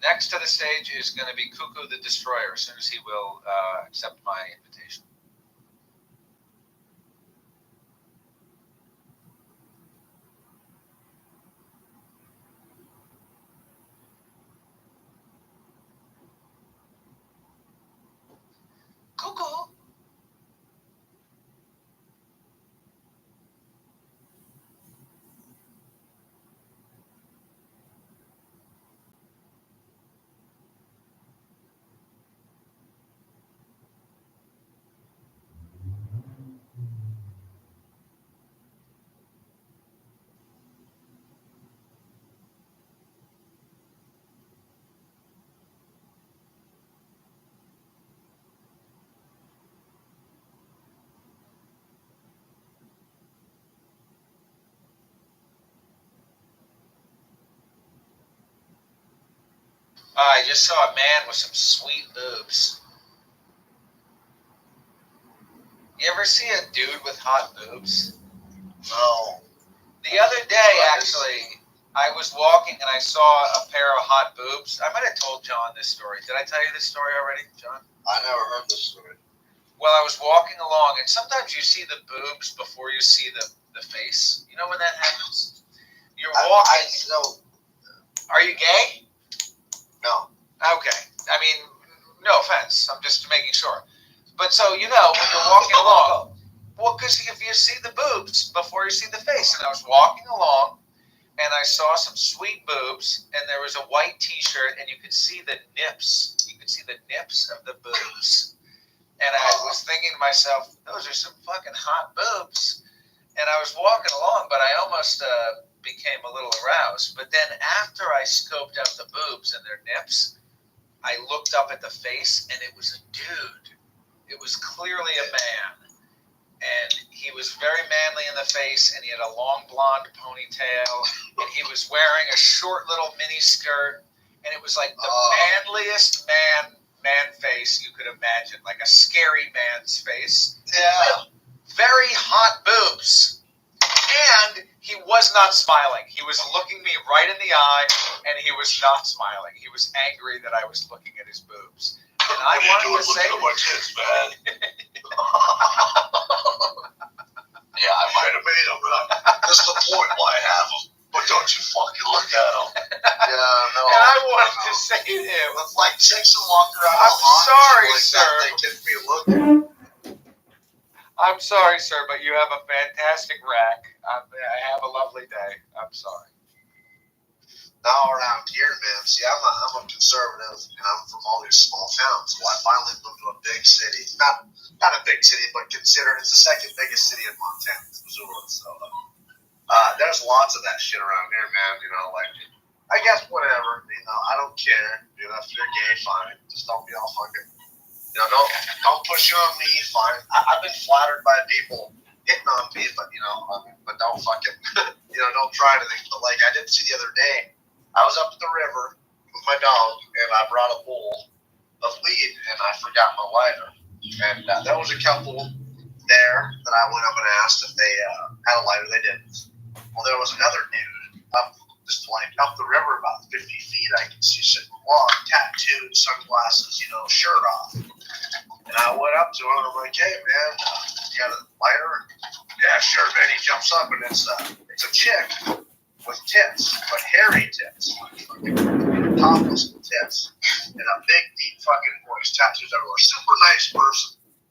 Next to the stage is going to be Cuckoo the Destroyer, as soon as he will accept my invitation. Cuckoo! I just saw a man with some sweet boobs. You ever see a dude with hot boobs? No. The other day, actually, I was walking and I saw a pair of hot boobs. I might have told John this story. Did I tell you this story already, John? I never heard this story. Well, I was walking along, and sometimes you see the boobs before you see the face. You know when that happens? You're walking. Are you gay? No. Okay. I mean, no offense. I'm just making sure. But so, when you're walking along, well, because if you see the boobs before you see the face, and I was walking along, and I saw some sweet boobs, and there was a white T-shirt, and you could see the nips. You could see the nips of the boobs. And I was thinking to myself, those are some fucking hot boobs. And I was walking along, but I almost became a little aroused. But then after I scoped out the boobs and their nips, I looked up at the face, and it was a dude. It was clearly a man. and he was very manly in the face, and he had a long blonde ponytail, and he was wearing a short little mini skirt, and it was like the manliest man face you could imagine, like a scary man's face. Yeah. Very hot boobs. And he was not smiling. He was looking me right in the eye, and he was not smiling. He was angry that I was looking at his boobs. And I wanted to say, my tits, man. Yeah, I might have made them, but that's the point why I have them. But don't you fucking look at them. Yeah, no. and I wanted to say to him, It's like chicks who walk around. I'm sorry, like sir. That, they can be looking. I'm sorry, sir, but you have a fantastic rack. I have a lovely day. I'm sorry. Now around here, man. See, I'm a conservative, and I'm from all these small towns. So I finally moved to a big city. Not a big city, but considered it's the second biggest city in Montana, Missouri. So there's lots of that shit around here, man. You know, like I guess whatever. You know, I don't care. You know, if you're gay, fine. Just don't be all fucking. You know, don't push you on me. Fine. I've been flattered by people hitting on me, but but don't fucking, don't try anything. But like I did see the other day, I was up at the river with my dog, and I brought a bowl of weed, and I forgot my lighter. And there was a couple there that I went up and asked if they had a lighter. They didn't. Well, there was another dude up the river about 50 feet. I could see sitting long, tattooed, sunglasses, shirt off. And I went up to him and I'm like, "Hey man, you got a lighter?" "Yeah, sure, man." He jumps up and it's a chick with tits, but hairy tits, topless tits, and a big, deep fucking voice, tattoos everywhere. Super nice person.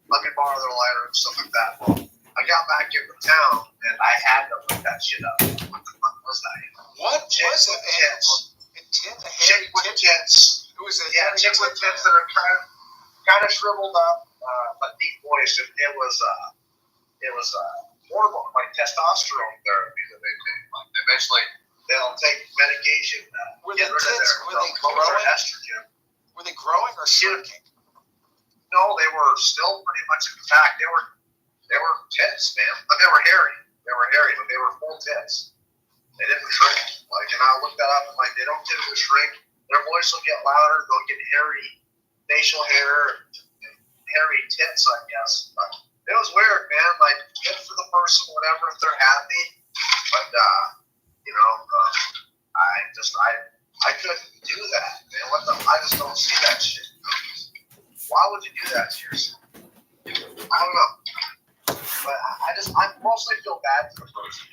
Let me borrow their lighter and stuff like that. Well, I got back into town and I had to look that shit up. What the fuck was that? What Chick was with it? tits. Chick with tits. Who was it? Yeah, chicks with tits that are kind of shriveled up, but deep voice. It was hormone, like testosterone therapy that they take. Like eventually, they'll take medication Were get the rid of tits- their were they lower growing? estrogen. Were they growing or shrinking? No, they were still pretty much intact. They were tits, man, but they were hairy. But they were full tits. They didn't shrink. Like, and I looked that up, and like they don't typically shrink. Their voice will get louder. They'll get hairy facial hair, and hairy tits, I guess. But it was weird, man. Like, good for the person, whatever, if they're happy. But I couldn't do that, man. I just don't see that shit. Why would you do that to yourself? I don't know. But I mostly feel bad for the person.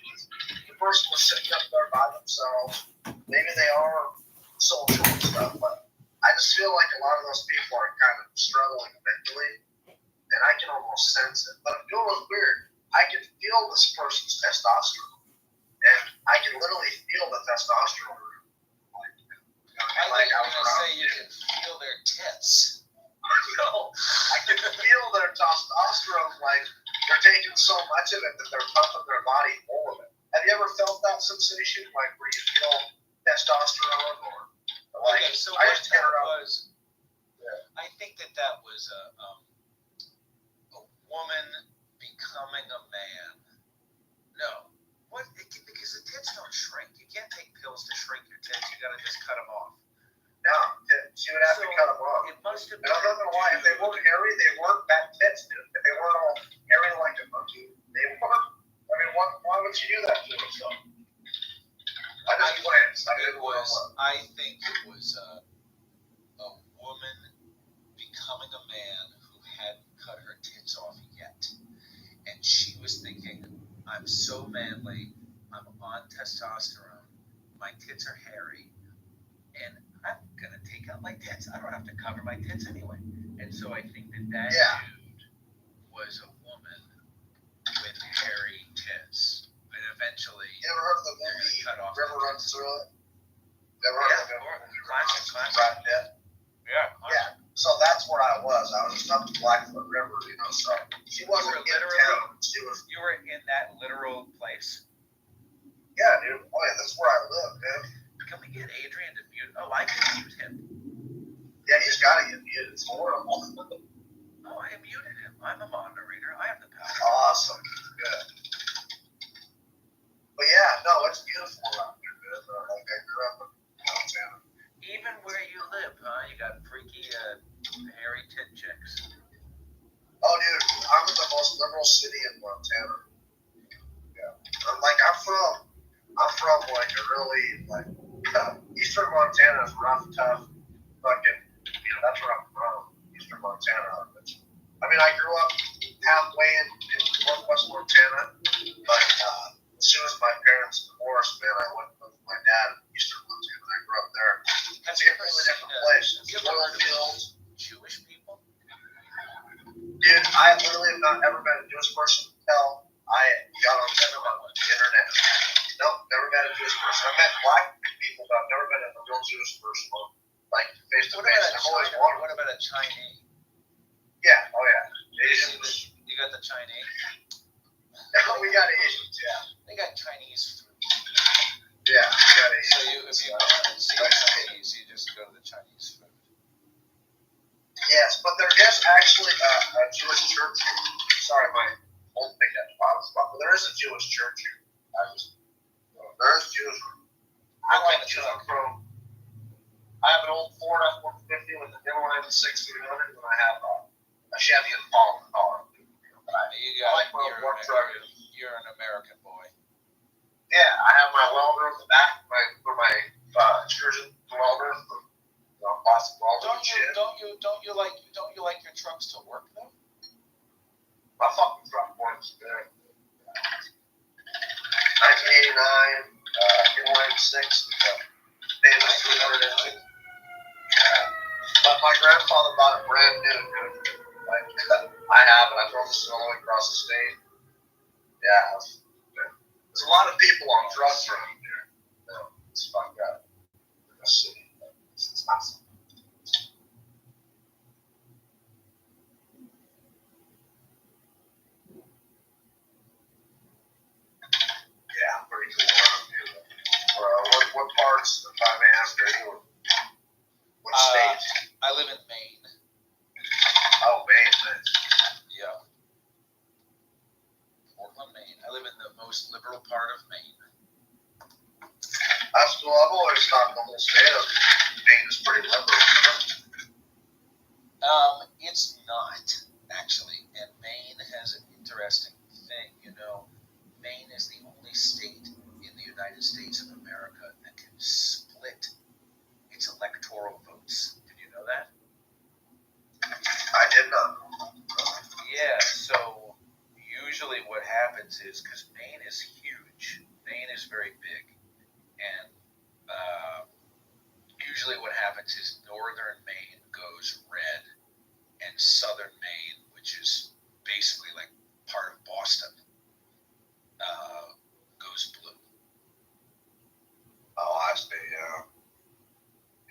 The person was sitting up there by themselves. Maybe they are social and stuff, but I just feel like a lot of those people are kind of struggling mentally, and I can almost sense it. But it was weird. I can feel this person's testosterone, and I can literally feel the testosterone. I was going to say you can feel their tits. No, I can feel their testosterone, like they're taking so much of it that they're pumping their body full of it. Have you ever felt that sensation, like where you feel testosterone or like? Okay, so I what just get that around. was, I think that was a woman becoming a man. No. What? Because the tits don't shrink. You can't take pills to shrink your tits. You got to just cut them off. No, she would have to cut them off. It must have And been. I don't know why. If they weren't hairy, they weren't bad tits, dude. If they weren't all hairy like a monkey, they weren't. I mean, why would you do that to yourself? I think it was a woman becoming a man who hadn't cut her tits off yet. And she was thinking, I'm so manly, I'm on testosterone, my tits are hairy, and I'm going to take out my tits. I don't have to cover my tits anyway. And so I think that dude was a woman with hairy tits. And eventually, You ever heard of the movie cut off River Runs Through It? Never Yeah, heard of or it? classic. Brad Pitt. Yeah. Yeah. So that's where I was. I was just up the Blackfoot River, So she wasn't in town. She was. You were in that literal place? Yeah, dude. Oh yeah, that's where I live, man. Can we get Adrian to mute? Oh, I can mute him. Yeah, he's got to get muted. It's horrible. Oh, I muted him. I'm a moderator. I have the power. Awesome. free tit chicks. Oh, dude, I'm in the most liberal city in Montana. Yeah, I'm from like a really like eastern Montana is rough, tough, fucking. That's where I'm from, eastern Montana. I mean, I grew up halfway in northwest Montana, but as soon as my parents divorced, man, I went with my dad in eastern Montana. I grew up there. It's a completely different place. It's oil fields. Jewish people? Dude, I literally have not ever met a Jewish person until I got on the internet. Nope, never met a Jewish person. I've met black people, but I've never met a real Jewish person, like face to face. I've always wanted. What about a Chinese? Yeah, oh yeah. Asians. You got the Chinese? We got Asians, yeah. They got Chinese food. Yeah, we got Asians. So if you want to see Chinese, you just go to the Chinese food. Yes, but there is actually a Jewish church here. Sorry, my won't pick that spot, but there is a Jewish church here. There is Jewish. I like Jewish. I have an old Ford F-150 with a Dittmann 6300, and I have a Chevy Impala car. You're an American boy. Yeah, I have my welder at the back for my excursion welder. Plastic welder. Don't you like your trucks to work though? My fucking truck works good. 1989 inline 6 Davis 300 engine. But my grandfather bought it brand new, dude. Like, I have it. I drove this all the way across the state. Yeah. There's a lot of people on trucks around here. It's fucked up. In the city. It's awesome. Yeah, pretty cool. What parts, if I may ask, are you in? What state? I live in Maine. Oh, Maine. Yeah. Portland, Maine. I live in the most liberal part of Maine. That's cool. I've always thought the whole state of Maine is pretty liberal. It's not, actually. And Maine has an interesting thing. Maine is the only state in the United States of America that can split its electoral votes. Did you know that? I did not. Yeah, so usually what happens is, because Maine is huge, Maine is very big, and usually what happens is northern Maine goes red, and southern Maine, which is basically like part of Boston, goes blue. Oh, I see. Yeah.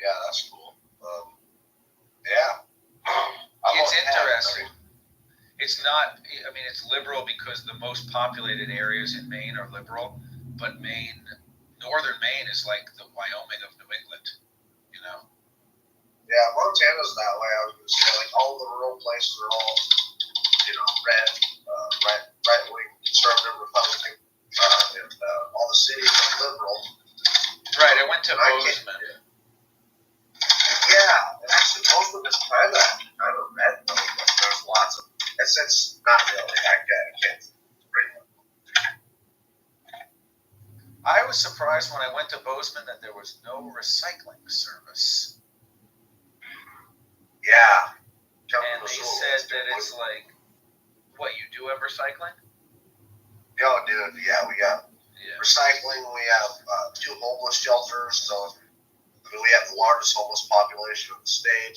Yeah, that's cool. Yeah. It's interesting. It's not, I mean, it's liberal because the most populated areas in Maine are liberal, but northern Maine is like the Wyoming of New England, Yeah, Montana's that way. I was going to say, like, all the rural places are all, red, right-wing, conservative, Republican, and all the cities are liberal. Right, I went to Bozeman. Yeah, and actually, Bozeman is kind of red, though, but there's lots of, it's not really, I can't, it's pretty much. I was surprised when I went to Bozeman that there was no recycling service. Yeah. And they said that it's like, what, you do have recycling? Yo, dude, yeah, we got recycling. We have 2 homeless shelters, so we have the largest homeless population in the state.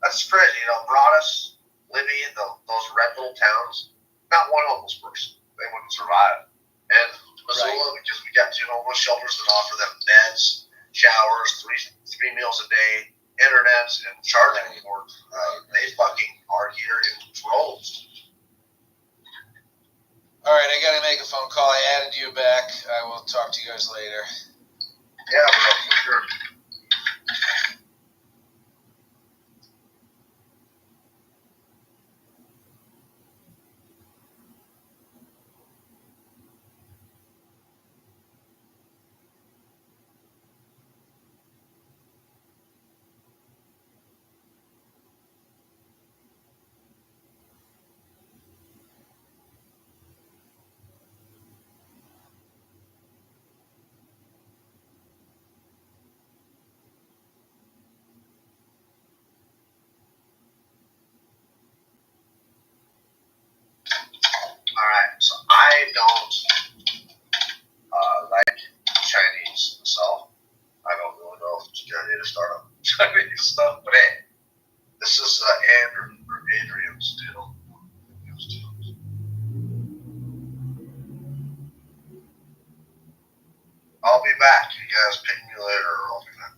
That's crazy. Broadus, Libby, those red little towns, not one homeless person. They wouldn't survive. And Missoula, because we got 2 homeless shelters that offer them beds, showers, three meals a day, internet, and charging ports. They fucking are here in droves. All right, I got to make a phone call. I added you back. I will talk to you guys later. Yeah, bro, for sure. back. You guys pay me later or I'll be back.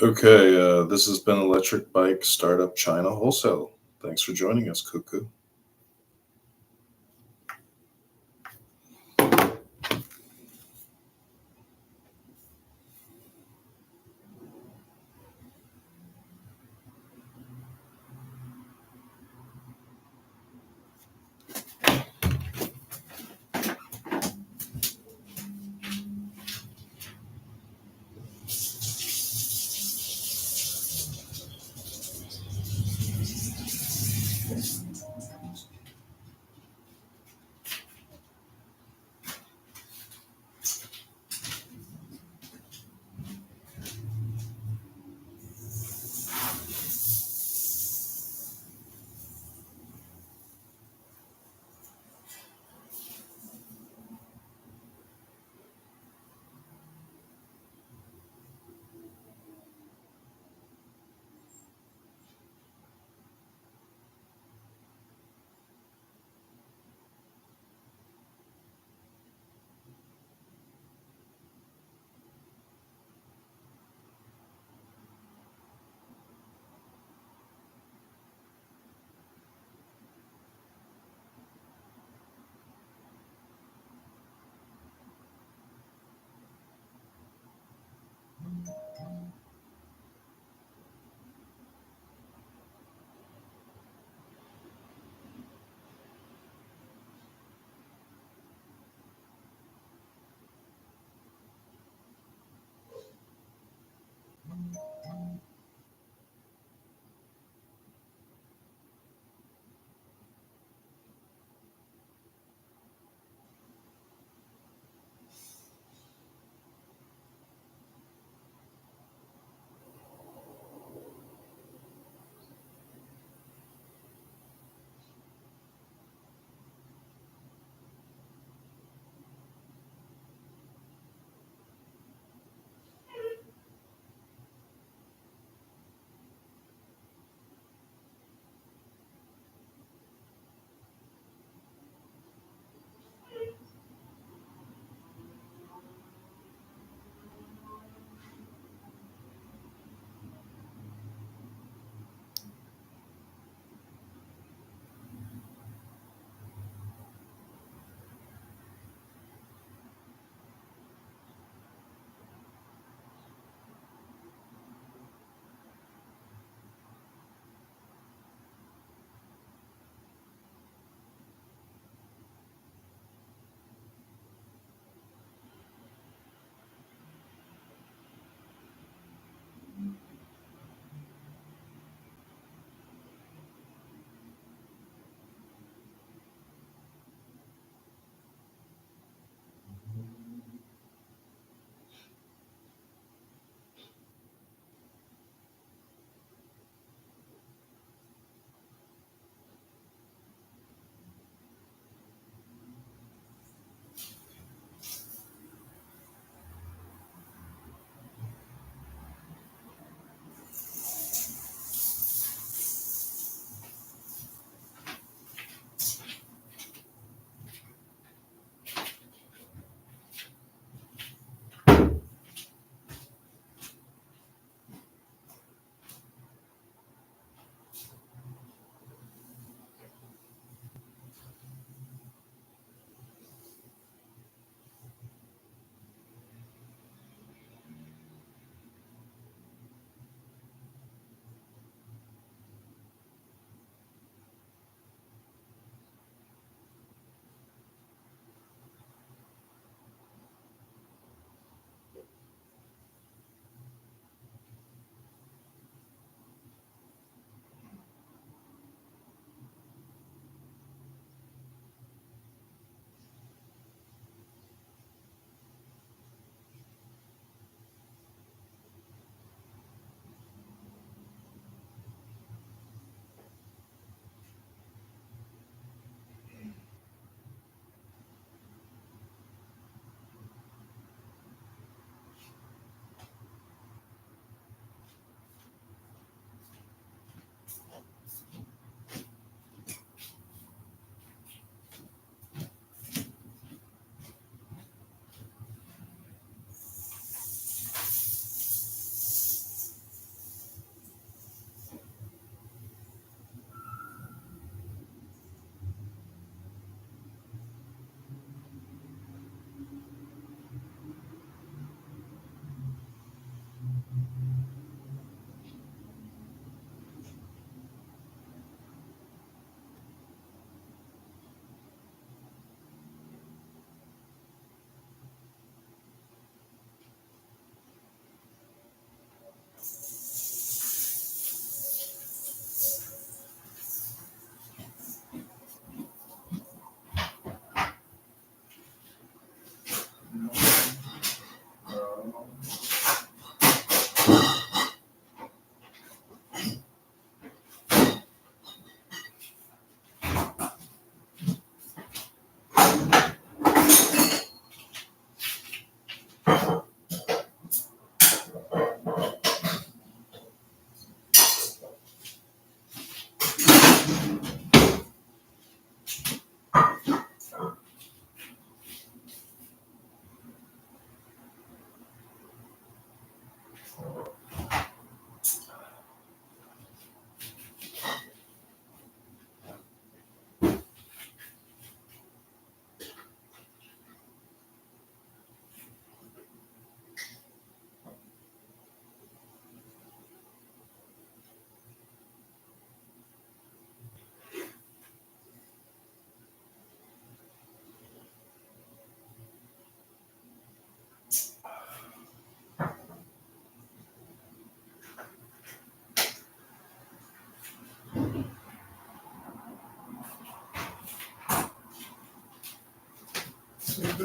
Okay, this has been Electric Bike Startup China Wholesale. Thanks for joining us, Cuckoo.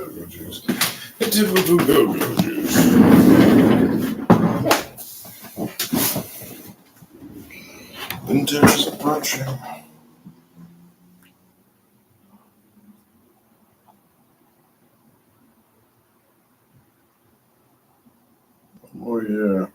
go-go juice. A typical go-go juice. Winter's approaching. Oh yeah.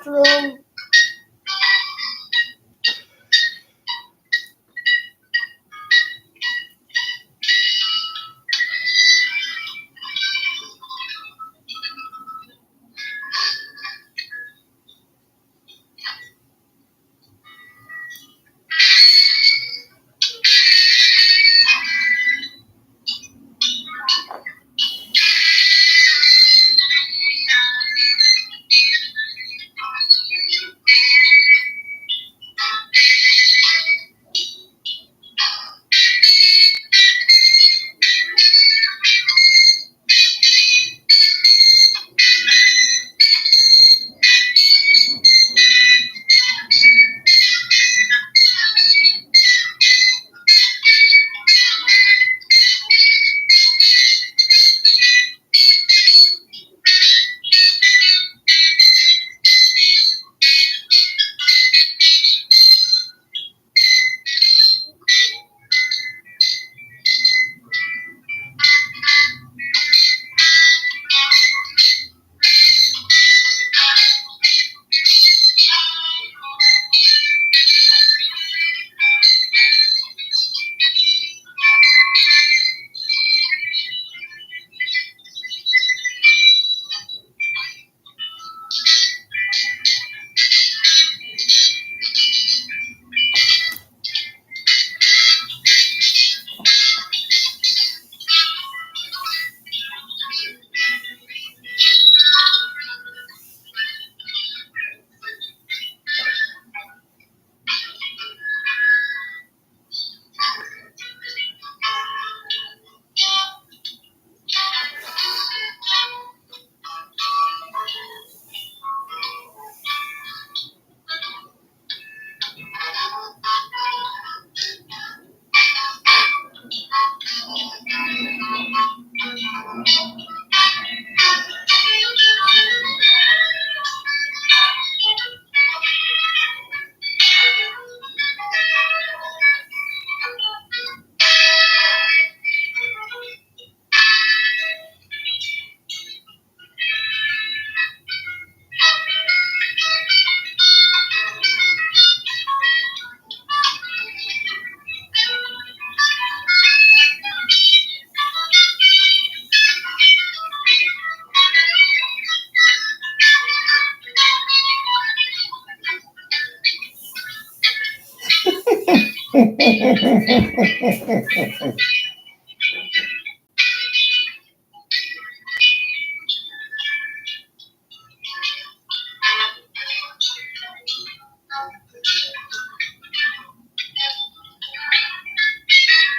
bathroom.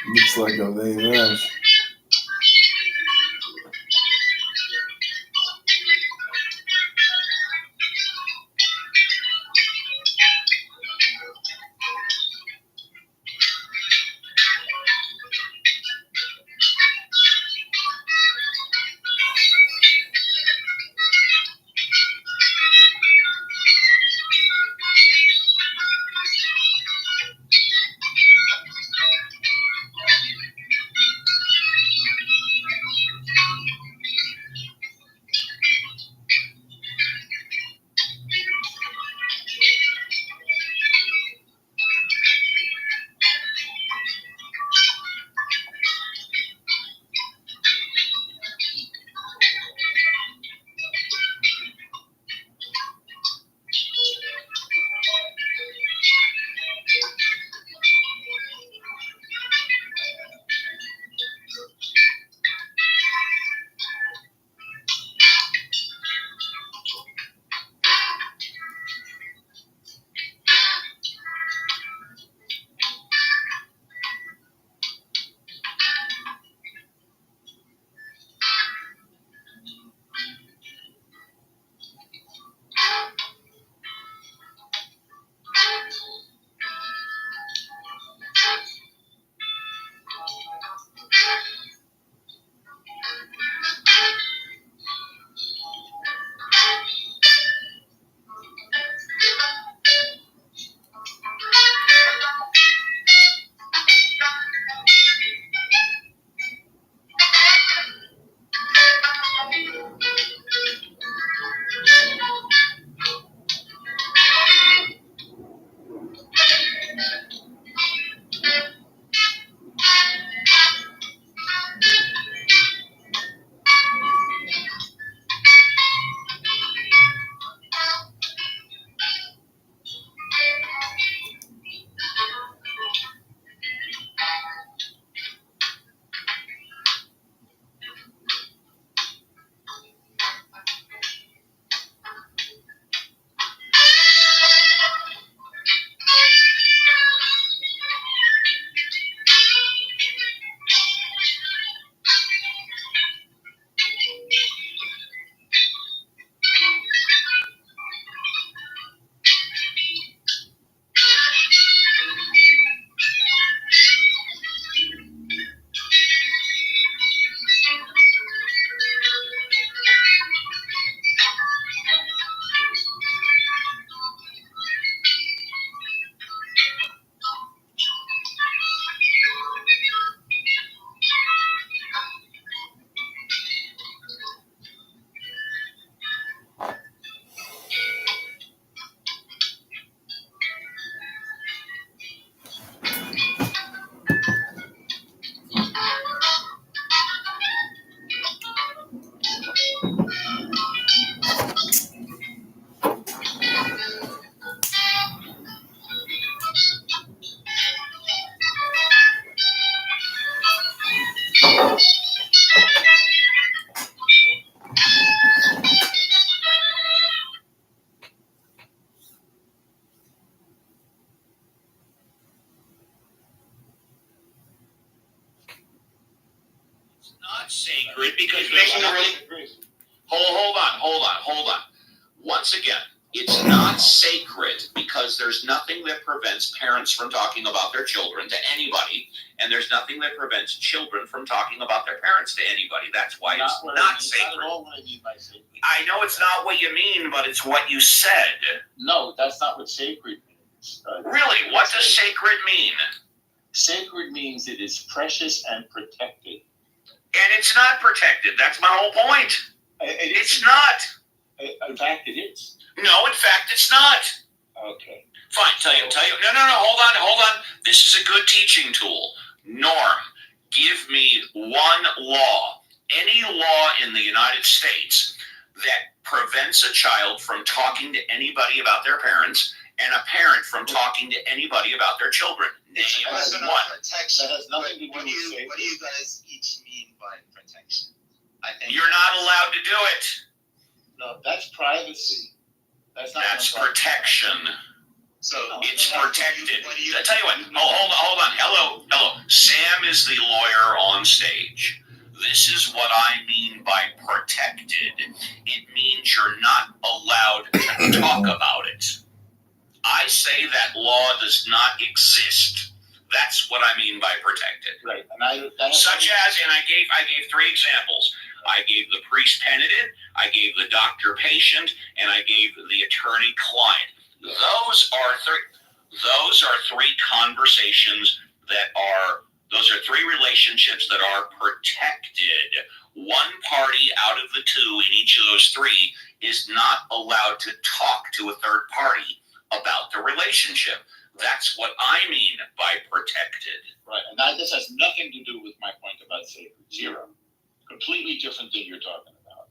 Looks like a they Not sacred because there's nothing. Hold on. Once again, it's not sacred because there's nothing that prevents parents from talking about their children to anybody, and there's nothing that prevents children from talking about their parents to anybody. That's why it's not sacred. Not at all what I mean by sacred. I know it's not what you mean, but it's what you said. No, that's not what sacred means. Really, what does sacred mean? Sacred means it is precious and protected. And it's not protected. That's my whole point. It's not. In fact, it is. No, in fact, it's not. Okay. Fine, tell you. No, hold on. This is a good teaching tool. Norm, give me one law, any law in the United States that prevents a child from talking to anybody about their parents and a parent from talking to anybody about their children. Name one. Protection. That has nothing to do with safety. What do you guys each mean by protection? I think You're not allowed to do it. No, that's privacy. That's protection. so. It's protected. What do you? I tell you what. Oh, hold on. Hello. Sam is the lawyer on stage. This is what I mean by protected. It means you're not allowed to talk about it. I say that law does not exist. That's what I mean by protected. right. And Such as, and I gave 3 examples. I gave the priest penitent, I gave the doctor patient, and I gave the attorney client. Those are 3 conversations those are 3 relationships that are protected. One party out of the 2 in each of those 3 is not allowed to talk to a third party about the relationship. That's what I mean by protected. Right. And this has nothing to do with my point about sacred. Zero. Completely different thing you're talking about.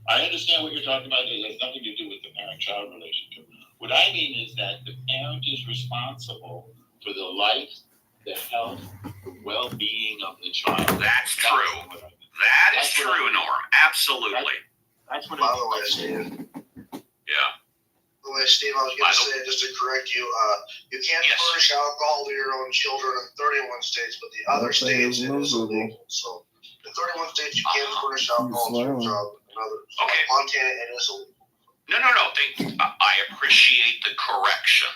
I understand what you're talking about. It has nothing to do with the parent-child relationship. What I mean is that the parent is responsible for the life, the health, the well-being of the child. That's true. That is true, Norm. Absolutely. That's what By I the way, mean. Steve. Yeah. By the way, Steve, I was going to say, just to correct you, you can't Yes. furnish alcohol to your own children in 31 states, but the other states it is illegal. So, in 31 states, you can't furnish alcohol to your child. In others, Okay. Montana, it is illegal. No. I appreciate the correction.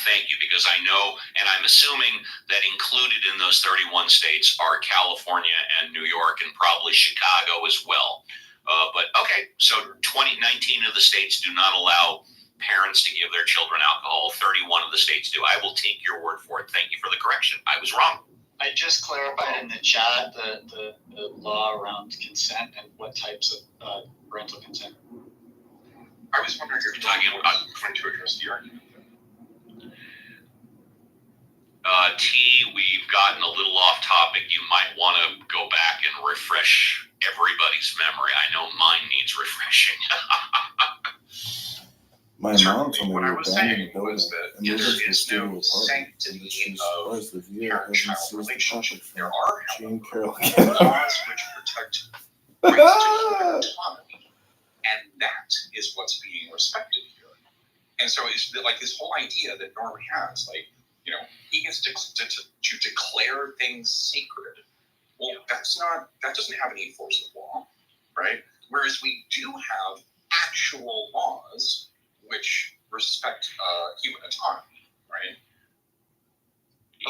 Thank you, because I know, and I'm assuming that included in those 31 states are California and New York and probably Chicago as well. But okay, so 19 of the states do not allow parents to give their children alcohol. 31 of the states do. I will take your word for it. Thank you for the correction. I was wrong. I just clarified in the chat the law around consent and what types of parental consent. I was wondering if you're talking about trying to address the argument. T, we've gotten a little off topic. You might want to go back and refresh everybody's memory. I know mine needs refreshing. My mom told me What we I were was down in the saying building, was that and this there is the is studio no apartment. sanctity And she's of surprised the view parent-child hasn't seized the relationship. topic There from are, Jane however, Carroll. laws which protect rights to human autonomy, and that is what's being respected here. And so it's like this whole idea that Norm has, like, you know, he gets to declare things sacred. Well, that doesn't have any force of law, right? Whereas we do have actual laws which respect human autonomy, right?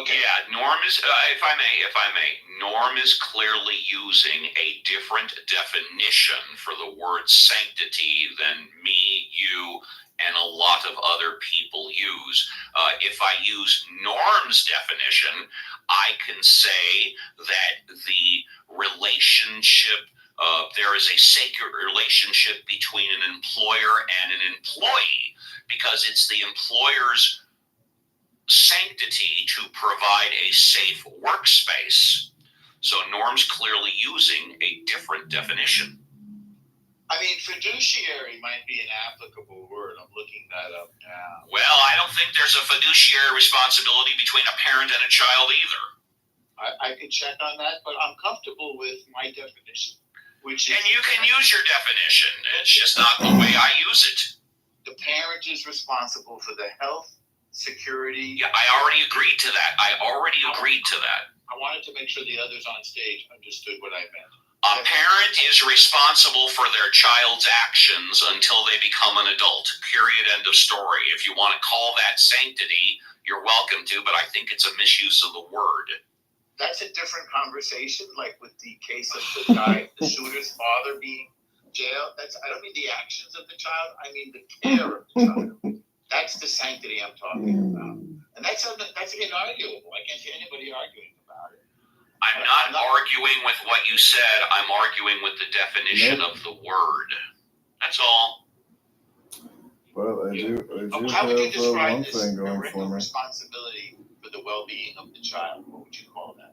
Okay. Yeah, Norm is, if I may, Norm is clearly using a different definition for the word sanctity than me, you, and a lot of other people use. If I use Norm's definition, I can say that the relationship, there is a sacred relationship between an employer and an employee, because it's the employer's sanctity to provide a safe workspace. So Norm's clearly using a different definition. I mean, fiduciary might be an applicable word. I'm looking that up now. Well, I don't think there's a fiduciary responsibility between a parent and a child either. I could check on that, but I'm comfortable with my definition, which is. And you can use your definition. It's just not the way I use it. The parent is responsible for the health, security. Yeah, I already agreed to that. I wanted to make sure the others on stage understood what I meant. A parent is responsible for their child's actions until they become an adult. Period. End of story. If you want to call that sanctity, you're welcome to, but I think it's a misuse of the word. That's a different conversation, like with the case of the guy, the shooter's father being jailed. I don't mean the actions of the child, I mean the care of the child. That's the sanctity I'm talking about. And that's inarguable. I can't see anybody arguing about it. I'm not arguing with what you said. I'm arguing with the definition of the word. That's all. Well, I do How would you have describe one this thing going parental for me. responsibility for the well-being of the child? What would you call that?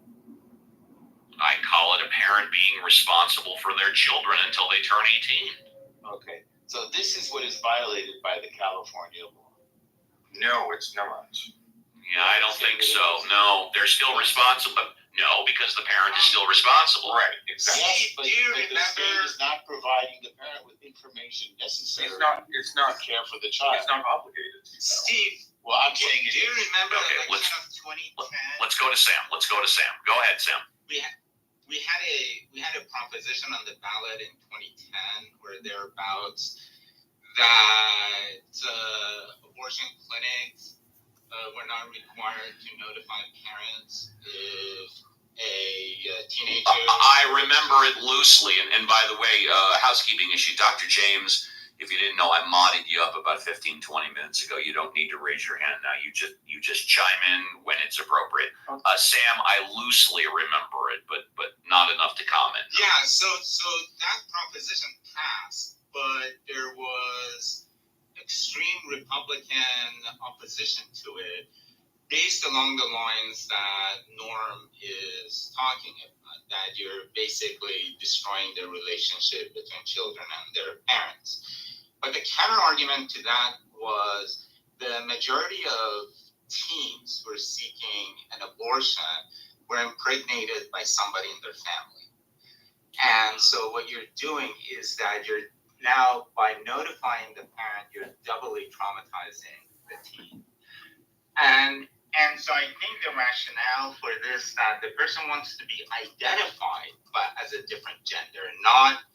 I call it a parent being responsible for their children until they turn 18. Okay. So this is what is violated by the California law. No, it's not. Yeah, I don't think so. No, they're still responsible. No, because the parent is still responsible. Right, exactly. Yes, but Do you the state remember? is not providing the parent with information necessary It's not to care for the child. It's not obligated to. Steve, well, I'm saying Do you remember Okay, the election of 2010? Let's go to Sam. Go ahead, Sam. We had a proposition on the ballot in 2010 or thereabouts that abortion clinics were not required to notify parents if a teenager. I remember it loosely, and by the way, housekeeping issue, Dr. James, if you didn't know, I modded you up about 15, 20 minutes ago. You don't need to raise your hand now. You just chime in when it's appropriate. Sam, I loosely remember it, but not enough to comment. Yeah, so that proposition passed, but there was extreme Republican opposition to it, based along the lines that Norm is talking about, that you're basically destroying the relationship between children and their parents. But the counter argument to that was the majority of teens who are seeking an abortion were impregnated by somebody in their family. And so what you're doing is that you're now, by notifying the parent, you're doubly traumatizing the teen. And so I think the rationale for this, that the person wants to be identified as a different gender, not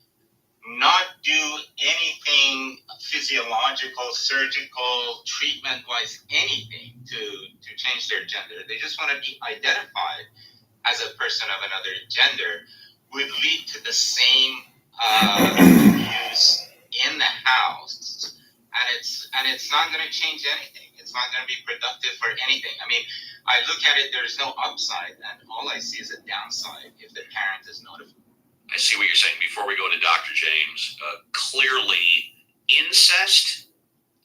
do anything physiological, surgical, treatment-wise, anything to change their gender. They just want to be identified as a person of another gender, would lead to the same abuse in the house, and it's not going to change anything. It's not going to be productive for anything. I mean, I look at it, there's no upside, and all I see is a downside if the parent is notified. I see what you're saying. Before we go to Dr. James, clearly incest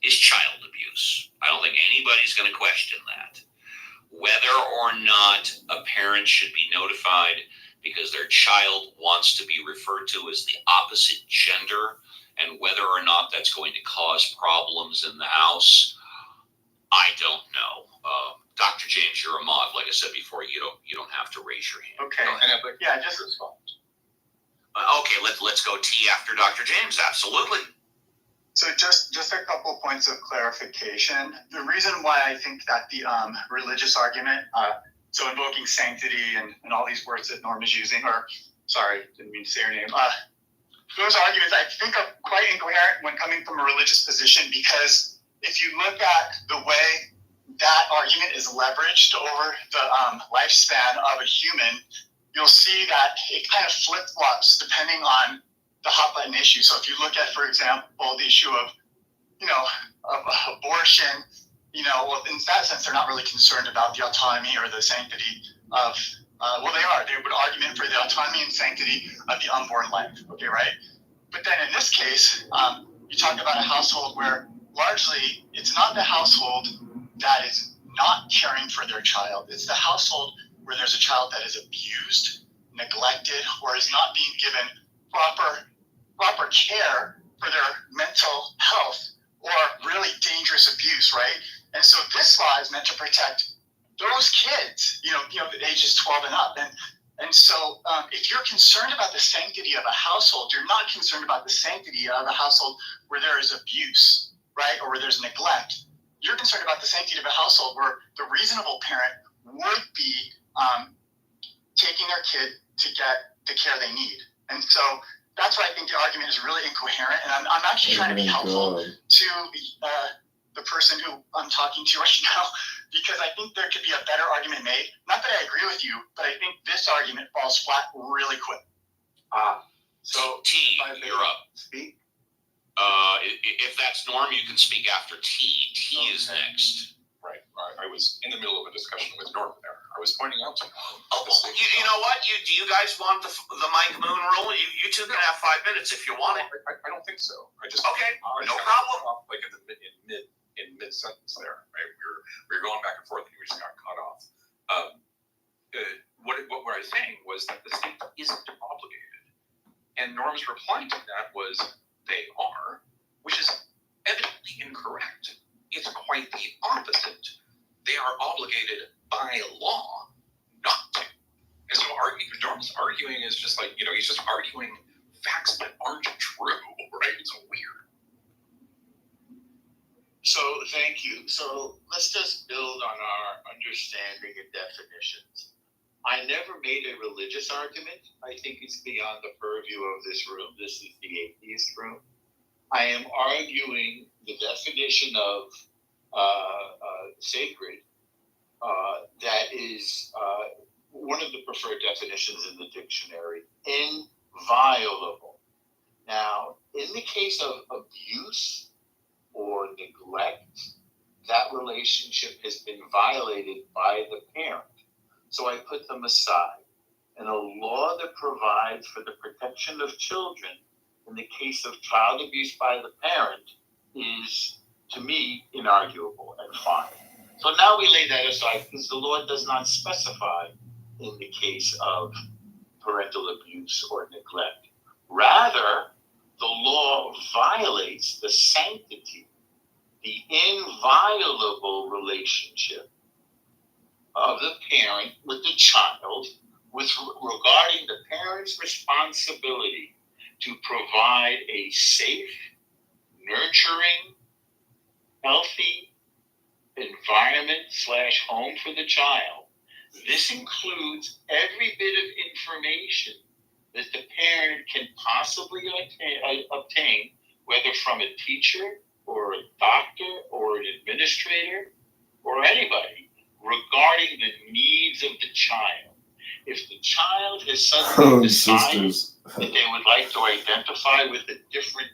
is child abuse. I don't think anybody's going to question that. Whether or not a parent should be notified because their child wants to be referred to as the opposite gender, and whether or not that's going to cause problems in the house, I don't know. Dr. James, you're a mod. Like I said before, you don't have to raise your hand. Okay. But Yeah, just respond. Okay, let's go T after Dr. James. Absolutely. So just a couple points of clarification. The reason why I think that the religious argument, so invoking sanctity and all these words that Norm is using, or sorry, didn't mean to say your name. Those arguments I think are quite incoherent when coming from a religious position, because if you look at the way that argument is leveraged over the lifespan of a human, you'll see that it kind of flip-flops depending on the hot button issue. So if you look at, for example, the issue of abortion, well, in that sense, they're not really concerned about the autonomy or the sanctity of, they are. They would argument for the autonomy and sanctity of the unborn life, okay, right? But then in this case, you talk about a household where largely it's not the household that is not caring for their child. It's the household where there's a child that is abused, neglected, or is not being given proper care for their mental health, or really dangerous abuse, right? And so this law is meant to protect those kids, ages 12 and up. And so if you're concerned about the sanctity of a household, you're not concerned about the sanctity of a household where there is abuse, right? Or where there's neglect. You're concerned about the sanctity of a household where the reasonable parent would be taking their kid to get the care they need. And so that's why I think the argument is really incoherent. And I'm actually trying to be helpful to the person who I'm talking to right now, because I think there could be a better argument made. Not that I agree with you, but I think this argument falls flat really quick. So T, you're up. Speak. If that's Norm, you can speak after T. T is next. Right. I was in the middle of a discussion with Norm there. I was pointing out to him. You know what? Do you guys want the Mike Moon rule? You two can have 5 minutes if you want it. I don't think so. Okay, no problem. Like in mid sentence there, right? We were going back and forth, and we just got cut off. What I was saying was that the state isn't obligated, and Norm's reply to that was they are, which is evidently incorrect. It's quite the opposite. They are obligated by law not to. And so Norm's arguing is just like, he's just arguing facts that aren't true, right? It's weird. So thank you. So let's just build on our understanding and definitions. I never made a religious argument. I think it's beyond the purview of this room. This is the atheist room. I am arguing the definition of sacred that is one of the preferred definitions in the dictionary, inviolable. Now, in the case of abuse or neglect, that relationship has been violated by the parent. So I put them aside. And a law that provides for the protection of children in the case of child abuse by the parent is, to me, inarguable and fine. So now we lay that aside because the law does not specify in the case of parental abuse or neglect. Rather, the law violates the sanctity, the inviolable relationship of the parent with the child regarding the parent's responsibility to provide a safe, nurturing, healthy environment/home for the child. This includes every bit of information that the parent can possibly obtain, whether from a teacher or a doctor or an administrator or anybody, regarding the needs of the child. If the child has suddenly decided that they would like to identify with a different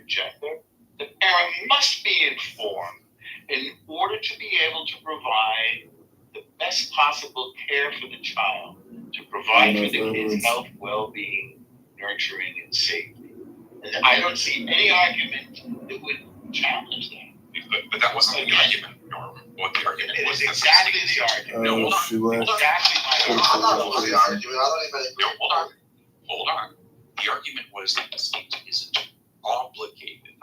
gender, the parent must be informed in order to be able to provide the best possible care for the child, to provide for the kid's health, well-being, nurturing, and safety. And I don't see any argument that would challenge that. But that wasn't the argument, Norm. What the argument was. It is exactly the argument. No, hold on. Exactly my argument. Hold on. The argument was that the state isn't obligated,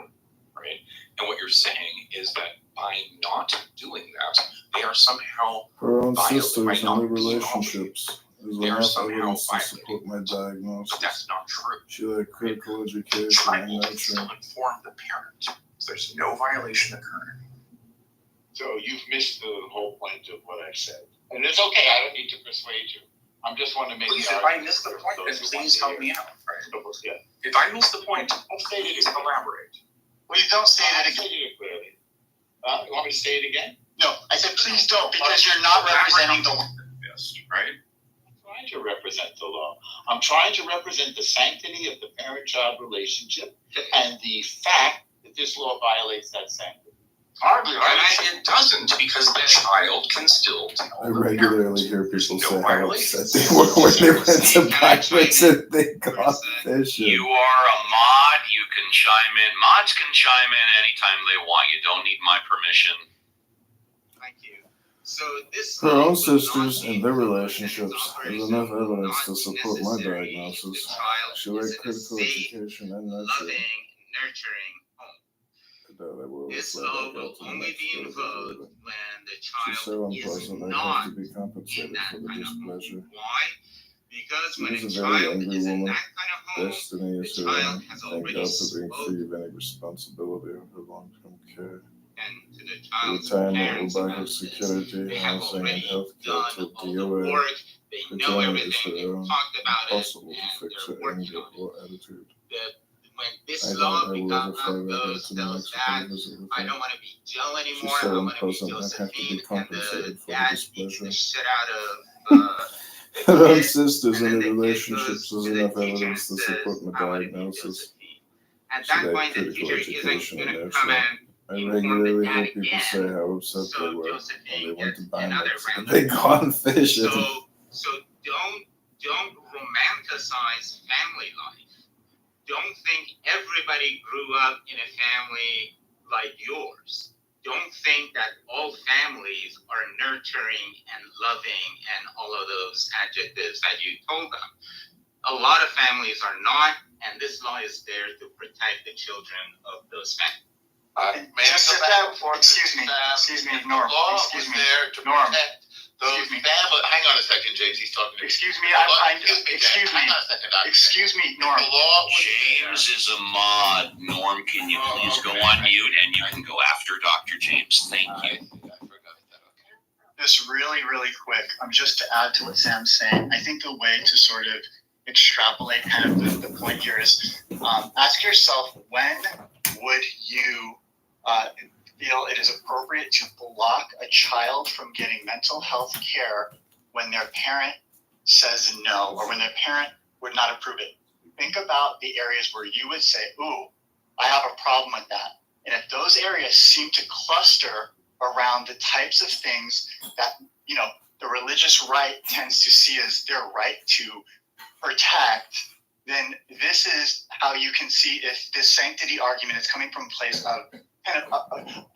right? And what you're saying is that by not doing that, they are somehow her own violating, sisters and their relationships. They are somehow to support my diagnosis. But that's not true. She had critical education and Child nurturing. still inform the parent. So there's no violation occurring. So you've missed the whole point of what I said. And it's okay, I don't need to persuade you. I just want to make Please, the if I miss the point, then please help me out. Right? Yeah. If I miss the point, I'll state it please again. elaborate. Well, you don't say I that again. stated it clearly. You want me to say it again? No, I said please don't, because you're not representing the law. Yes, right? I'm trying to represent the law. I'm trying to represent the sanctity of the parent-child relationship and the fact that this law violates that sanctity. It doesn't, because the child can still tell I the regularly hear There's people no say how violation. upset they were when they went to pirates and they got fishing. You are a mod. You can chime in. Mods can chime in anytime they want. You don't need my permission. Thank you. So this Her law own would sisters not and their be relationships. There's enough evidence to not support my necessary. diagnosis. The child She is had in a critical safe, education and nurturing. loving, nurturing home. This law will only be invoked when the child is not in that kind of home. Why? Because when a child is in that kind of home, the child has already spoken. And to the child's parents about this, they have already done all the work. They know everything. They've talked about it, and they're working on it. When this law goes that I don't want to be Joe anymore. I want to be Josephine, and the dad beats the shit out of Her kid, sisters and in then the the kid relationships goes is to the enough teacher and evidence to says, support my I want to be diagnosis. Josephine. At So that that point, the critical teacher isn't education going in to there. come So and I inform the regularly dad hear people say again. how upset they So were when Josephine they went to gets buy another the round big of codfish. So don't romanticize family life. Don't think everybody grew up in a family like yours. Don't think that all families are nurturing and loving and all of those adjectives that you told them. A lot of families are not, and this law is there to protect the children of those families. Just sit down. Excuse me, Norm. Excuse me, Norm. Those family. Hang on a second, James. He's talking. Excuse me. Excuse me. Hang on a second, Doctor. Excuse me, Norm. The law. James is a mod. Norm, can you please go on mute and you can go after Dr. James? Thank you. I forgot that. Okay. Just really quick, just to add to what Sam's saying, I think a way to sort of extrapolate kind of the point here is ask yourself, when would you feel it is appropriate to block a child from getting mental health care when their parent says no, or when their parent would not approve it? Think about the areas where you would say, ooh, I have a problem with that. And if those areas seem to cluster around the types of things that, the religious right tends to see as their right to protect, then this is how you can see if this sanctity argument is coming from a place of kind of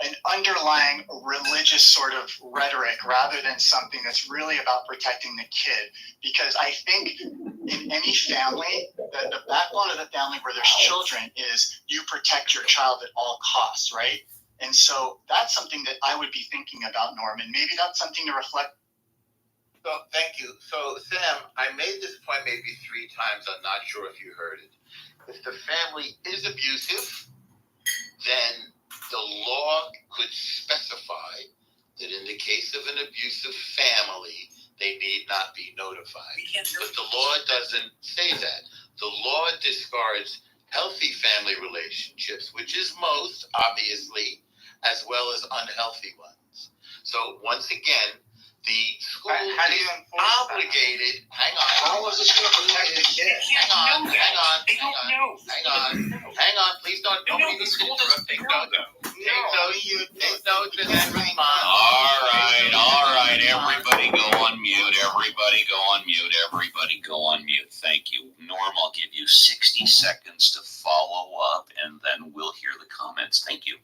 an underlying religious sort of rhetoric rather than something that's really about protecting the kid. Because I think in any family, the backbone of the family where there's children is you protect your child at all costs, right? And so that's something that I would be thinking about, Norm, and maybe that's something to reflect. So thank you. So Sam, I made this point maybe 3 times. I'm not sure if you heard it. If the family is abusive, then the law could specify that in the case of an abusive family, they need not be notified. But the law doesn't say that. The law discards healthy family relationships, which is most, obviously, as well as unhealthy ones. So once again, the school is obligated. Hang on. How is this going to protect the kid? Hang on. They don't know. Hang on. Please don't. Nobody needs to interrupt. Take notes. Take notes and then respond. All right. Everybody go on mute. Everybody go on mute. Thank you. Norm, I'll give you 60 seconds to follow up, and then we'll hear the comments. Thank you.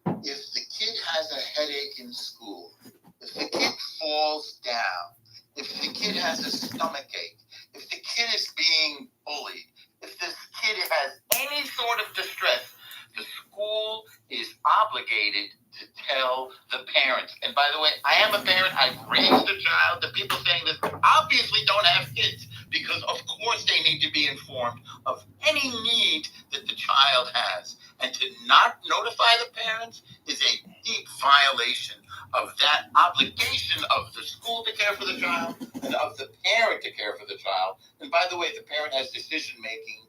If the kid has a headache in school, if the kid falls down, if the kid has a stomachache, if the kid is being bullied, if this kid has any sort of distress, the school is obligated to tell the parents. And by the way, I am a parent. I've raised a child. The people saying this obviously don't have kids because, of course, they need to be informed of any need that the child has. And to not notify the parents is a deep violation of that obligation of the school to care for the child and of the parent to care for the child. And by the way, the parent has decision-making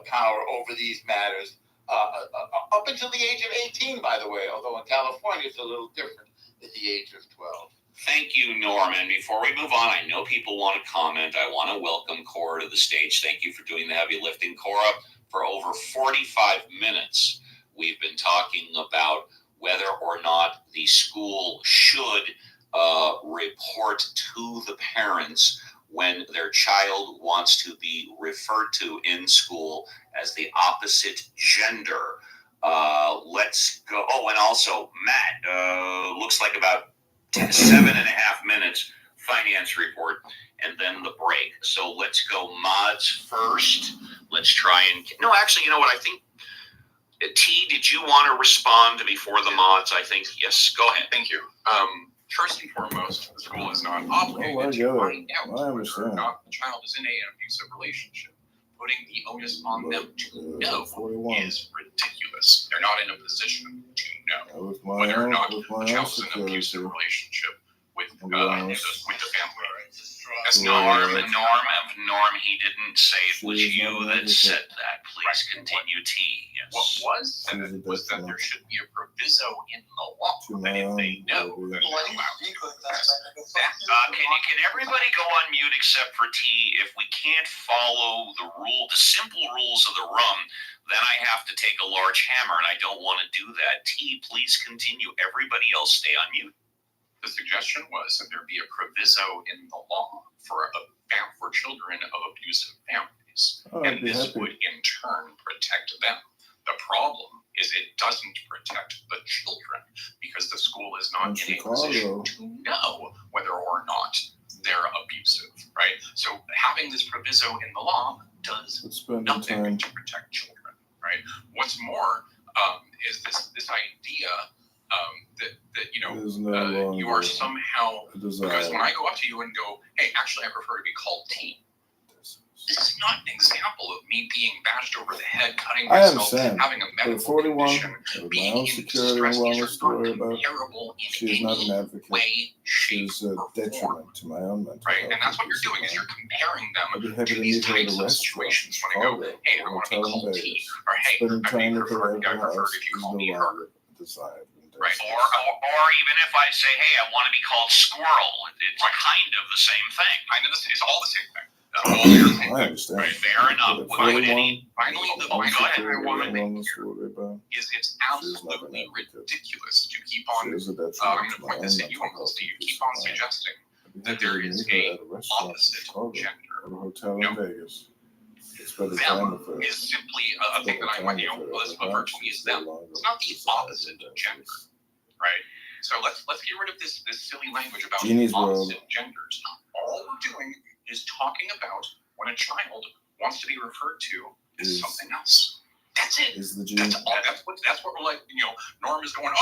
power over these matters up until the age of 18, by the way, although in California it's a little different at the age of 12. Thank you, Norman. Before we move on, I know people want to comment. I want to welcome Cora to the stage. Thank you for doing the heavy lifting, Cora. For over 45 minutes, we've been talking about whether or not the school should report to the parents when their child wants to be referred to in school as the opposite gender. Let's go. Oh, and also, Matt, looks like about 7.5 minutes finance report and then the break. So let's go mods first. Let's try and... No, actually, you know what? I think T, did you want to respond before the mods? I think yes. Go ahead. Thank you. First and foremost, the school is not obligated to find out whether or not the child is in an abusive relationship. Putting the onus on them to know is ridiculous. They're not in a position to know whether or not the child is in an abusive relationship with the family. Norm, he didn't say it was you that said that. Please continue, T. Yes. What was said was that there should be a proviso in the law that if they know that they're allowed to Can everybody go on mute except for T? If we can't follow the simple rules of the room, then I have to take a large hammer, and I don't want to do that. T, please continue. Everybody else stay on mute. The suggestion was that there be a proviso in the law for children of abusive families, and this would in turn protect them. The problem is it doesn't protect the children because the school is not in a position to know whether or not they're abusive, right? So having this proviso in the law does nothing to protect children, right? What's more is this idea that you are somehow, because when I go up to you and go, hey, actually I prefer to be called T. This is not an example of me being bashed over the head, cutting myself, having a medical condition, being in distress. These are not comparable in any way, shape, or form. To my own mental right? And that's what you're doing, is you're comparing them to these types of situations. When I go, hey, I want to be called T, or hey, I prefer if you call me her. Right. Or even if I say, hey, I want to be called Squirrel, it's kind of the same thing. It's all the same thing. I understand. Right, fair enough. Finally, the go ahead. I want to make here is it's absolutely ridiculous to keep on, I'm going to point this at you, Uncle Steve, keep on suggesting that there is a opposite gender. No. Vegas. Them is simply a thing that I want, virtually is them. It's not the opposite gender, right? So let's get rid of this silly language about opposite genders. All we're doing is talking about when a child wants to be referred to as something else. That's it. That's all. That's what we're like. Norm is going,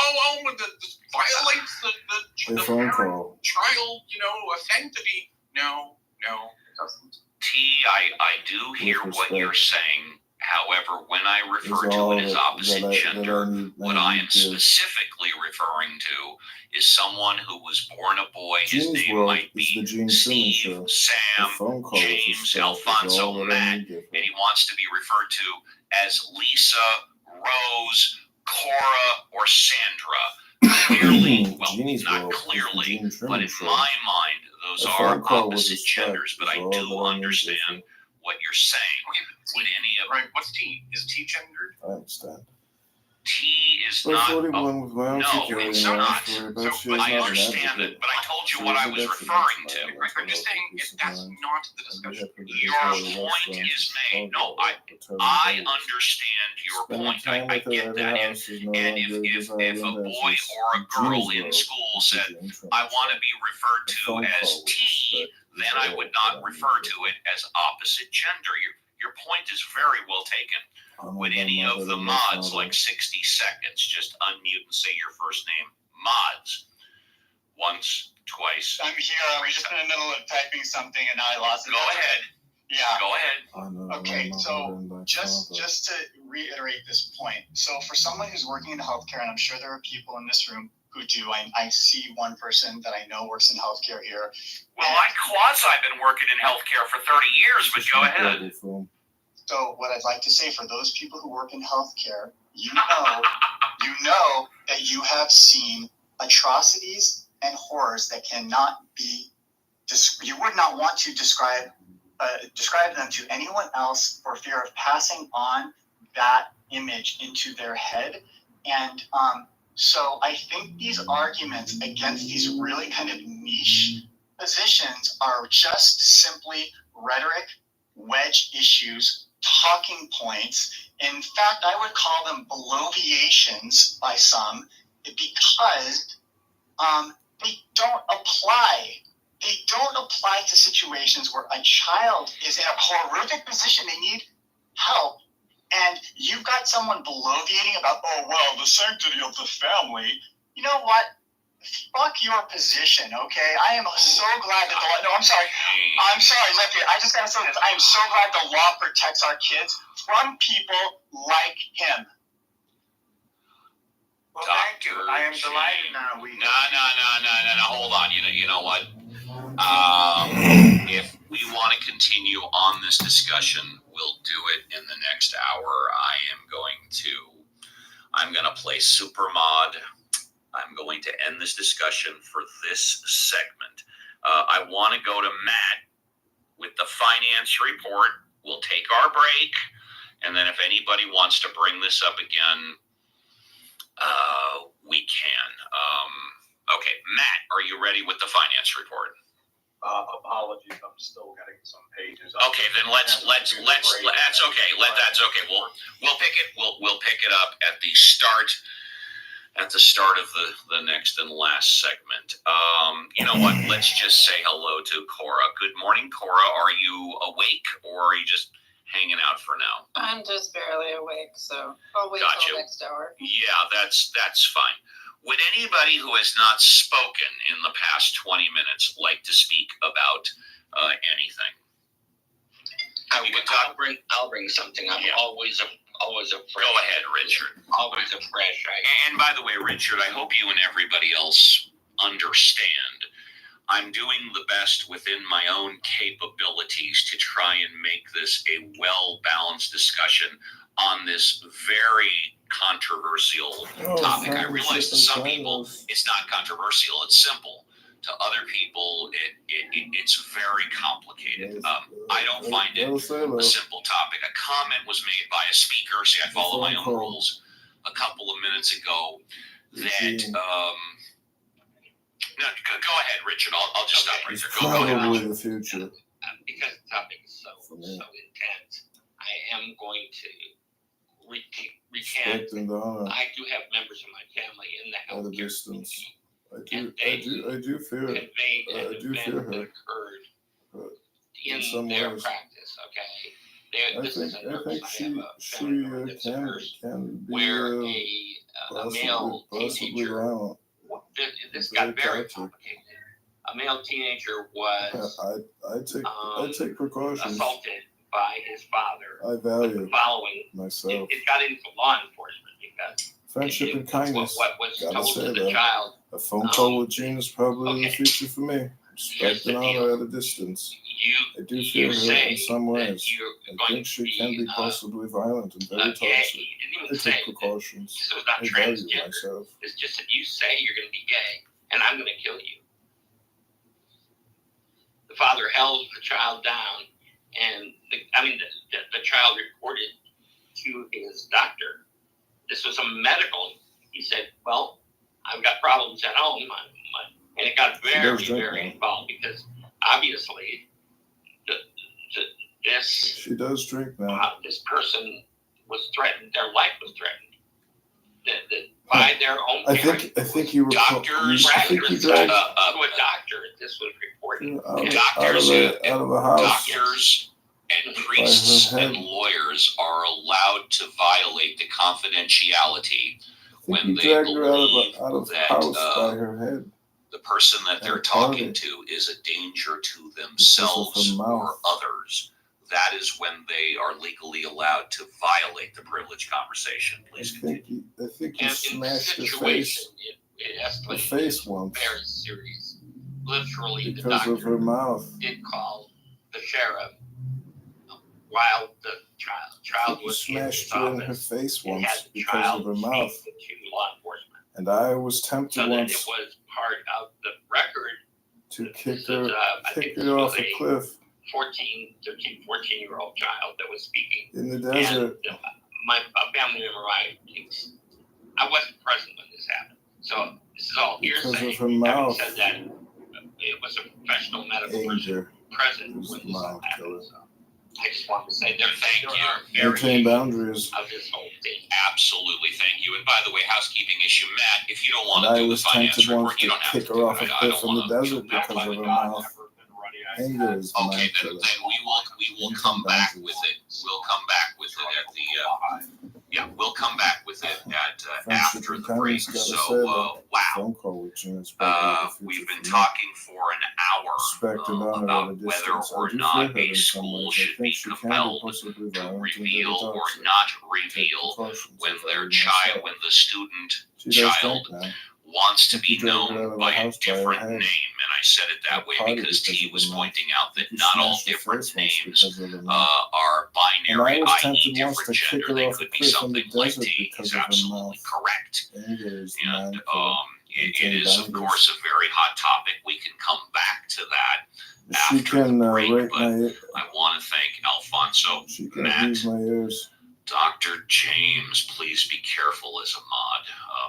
this violates the child, sanctity. No, it doesn't. T, I do hear what you're saying. However, when I refer to it as opposite gender, what I am specifically referring to is someone who was born a boy. His name might be Steve, Sam, James, Alfonso, Matt, and he wants to be referred to as Lisa, Rose, Cora, or Sandra. Clearly, well, not clearly, but in my mind, those are opposite genders, but I do understand what you're saying. Would any of what's T? Is T gendered? I understand. T is not. No, it's not. But I understand it. But I told you what I was referring to. I'm just saying that's not the discussion. Your point is made. No, I understand your point. I get that. And if a boy or a girl in school said, I want to be referred to as T, then I would not refer to it as opposite gender. Your point is very well taken. Would any of the mods, like 60 seconds, just unmute and say your first name? Mods. Once, twice. I'm here. I'm just in the middle of typing something and I lost it. Go ahead. Yeah. Go ahead. Okay, so just to reiterate this point. So for someone who's working in healthcare, and I'm sure there are people in this room who do. I see one person that I know works in healthcare here. Well, I've been working in healthcare for 30 years, but go ahead. So what I'd like to say for those people who work in healthcare, you know that you have seen atrocities and horrors that cannot be, you would not want to describe them to anyone else for fear of passing on that image into their head. And so I think these arguments against these really kind of niche positions are just simply rhetoric, wedge issues, talking points. In fact, I would call them bloviations by some because they don't apply. They don't apply to situations where a child is in a horrific position. They need help. and you've got someone bloviating about, oh, well, the sanctity of the family. You know what? Fuck your position, okay? I am so glad that the law. No, I'm sorry. Lefty. I just gotta say this. I am so glad the law protects our kids from people like him. Well, thank you. I am delighted now. No. Hold on. You know what? If we want to continue on this discussion, we'll do it in the next hour. I'm going to play Supermod. I'm going to end this discussion for this segment. I want to go to Matt with the finance report. We'll take our break, and then if anybody wants to bring this up again, we can. Okay, Matt, are you ready with the finance report? Apologies, I'm still getting some pages. Okay, then let's. That's okay. That's okay. We'll pick it. We'll pick it up at the start. At the start of the next and last segment. You know what? Let's just say hello to Cora. Good morning, Cora. Are you awake, or are you just hanging out for now? I'm just barely awake, so I'll wait till next hour. Yeah, that's fine. Would anybody who has not spoken in the past 20 minutes like to speak about anything? I'll bring something up. Yeah. Always a fresh. Go ahead, Richard. Always a fresh idea. And by the way, Richard, I hope you and everybody else understand. I'm doing the best within my own capabilities to try and make this a well-balanced discussion on this very controversial topic. I realize to some people it's not controversial, it's simple. To other people, it's very complicated. I don't find it a simple topic. A comment was made by a speaker, see, I follow my own rules, a couple of minutes ago that, no, go ahead, Richard. I'll just stop right there. Go ahead. Probably the future. Because the topic is so intense, I am going to recant. I do have members of my family in the At a healthcare distance. community. I do fear Conveyed an I do event fear that her. occurred in in some their ways. practice. Okay, I this is think a nurse. I have a she family member that's a nurse, can be where a male possibly teenager. violent. This Very got very toxic. complicated. A male teenager was I take precautions. assaulted by his father. I value Following, myself. it got into law enforcement because Friendship and kindness. what was Gotta told say to the that. child. A phone call with Gene is probably the Okay. future for me. Respect and honor at a distance. I do fear her in some ways. I think she can be possibly violent and very gay. toxic. You didn't I even say take precautions. this was not I value transgender. myself. It's just that you say you're going to be gay, and I'm going to kill you. The father held the child down, and the child reported to his doctor. This was a medical. He said, "Well, I've got problems at home," and it got very involved because obviously She does drink now. this person was threatened. Their life was threatened. By their own I parents. think you were. Doctors, I think you to dragged a doctor. This was reported. out of a house. Doctors and priests and lawyers are allowed to violate the confidentiality I think when you they dragged her believe out of that house by her head. the person that they're And talking party. to is a danger to themselves her or mouth. others. That is when they are legally allowed to violate the privileged conversation. Please continue. I think you And in smashed this her situation, face. it Her escalated face once very serious. Literally, the because of her doctor mouth. did call the sheriff while the child I think you was in his smashed her in her office. face And once had the because child of her mouth. speak to law enforcement. And I was tempted So that it once was part of the record. to kick This was, her off a cliff 14-year-old child that was speaking. in the desert. And a family member, I wasn't present when this happened. So this is all Because hearsay. of her mouth. Having said that, it was a professional medical person Anger. present It was when the this all mouth happened. killer. So I just wanted to say there Thank are Maintain variations boundaries. of this whole thing. Absolutely, thank you. And by the way, housekeeping issue, Matt, if you don't want And to I do the was finance tempted report, once you to don't have kick to her do off it. a I cliff don't in the want to. desert because of her mouth. Anger is the Okay, mouth then killer. we will come back with it. We'll come back with it at the. Yeah, we'll come back with it at Friendship after and the kindness break. gotta So, say that wow. phone call with you is probably the We've future been for me. talking for an hour Respect and honor at a about whether distance. I or do not feel her a in some school ways. I should be think she can be compelled possibly to violent and very reveal or toxic. not Take reveal precautions when as I their would child, myself. when the student She does child think now. wants to If you be drag her out known of by the a house by her different head, name. And I said it that way potty because because T of was the mouth. pointing out that You not all smashed the different face once names because of the mouth. are And binary, I was i.e. tempted once different to kick gender. her They off a could be cliff in the something like desert T. because He's of her absolutely mouth. correct. Anger is the And man killer. it Maintain is, of boundaries. course, a very hot topic. We can come back to that She after can the break, rate but my. I want to thank Alfonso, She can Matt, abuse my ears. Dr. James. Please be careful as a mod.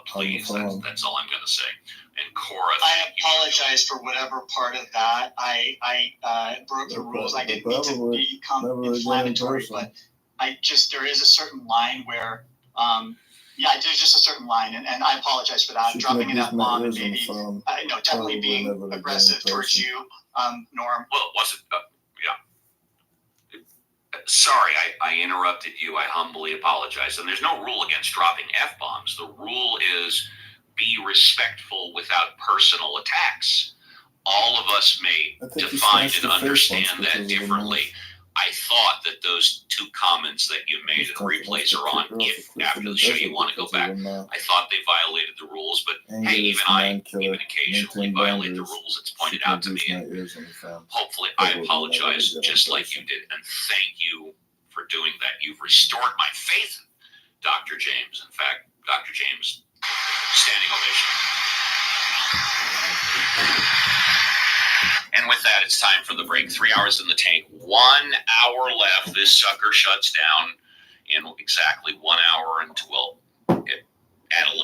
Please, that's all I'm going to say. And Cora, I apologize for whatever part of that I broke the rules. I didn't mean to become inflammatory, but there is a certain line where there's just a certain line, and I apologize for that. She Dropping an F-bomb and maybe Probably definitely being never again, aggressive towards person. you, Norm. well, was it? Sorry, I interrupted you. I humbly apologize. And there's no rule against dropping F-bombs. The rule is be respectful without personal attacks. All of us may define and understand that differently. I thought that those two comments that you made, the replays are on. If after the show you want to go back, I thought they violated the rules, but hey, even occasionally violate the rules. It's pointed out to me. And hopefully, I apologize just like you did, and thank you for doing that. You've restored my faith, Dr. James. In fact, Dr. James, standing ovation. And with that, it's time for the break. 3 hours in the tank. 1 hour left. This sucker shuts down in exactly 1 hour until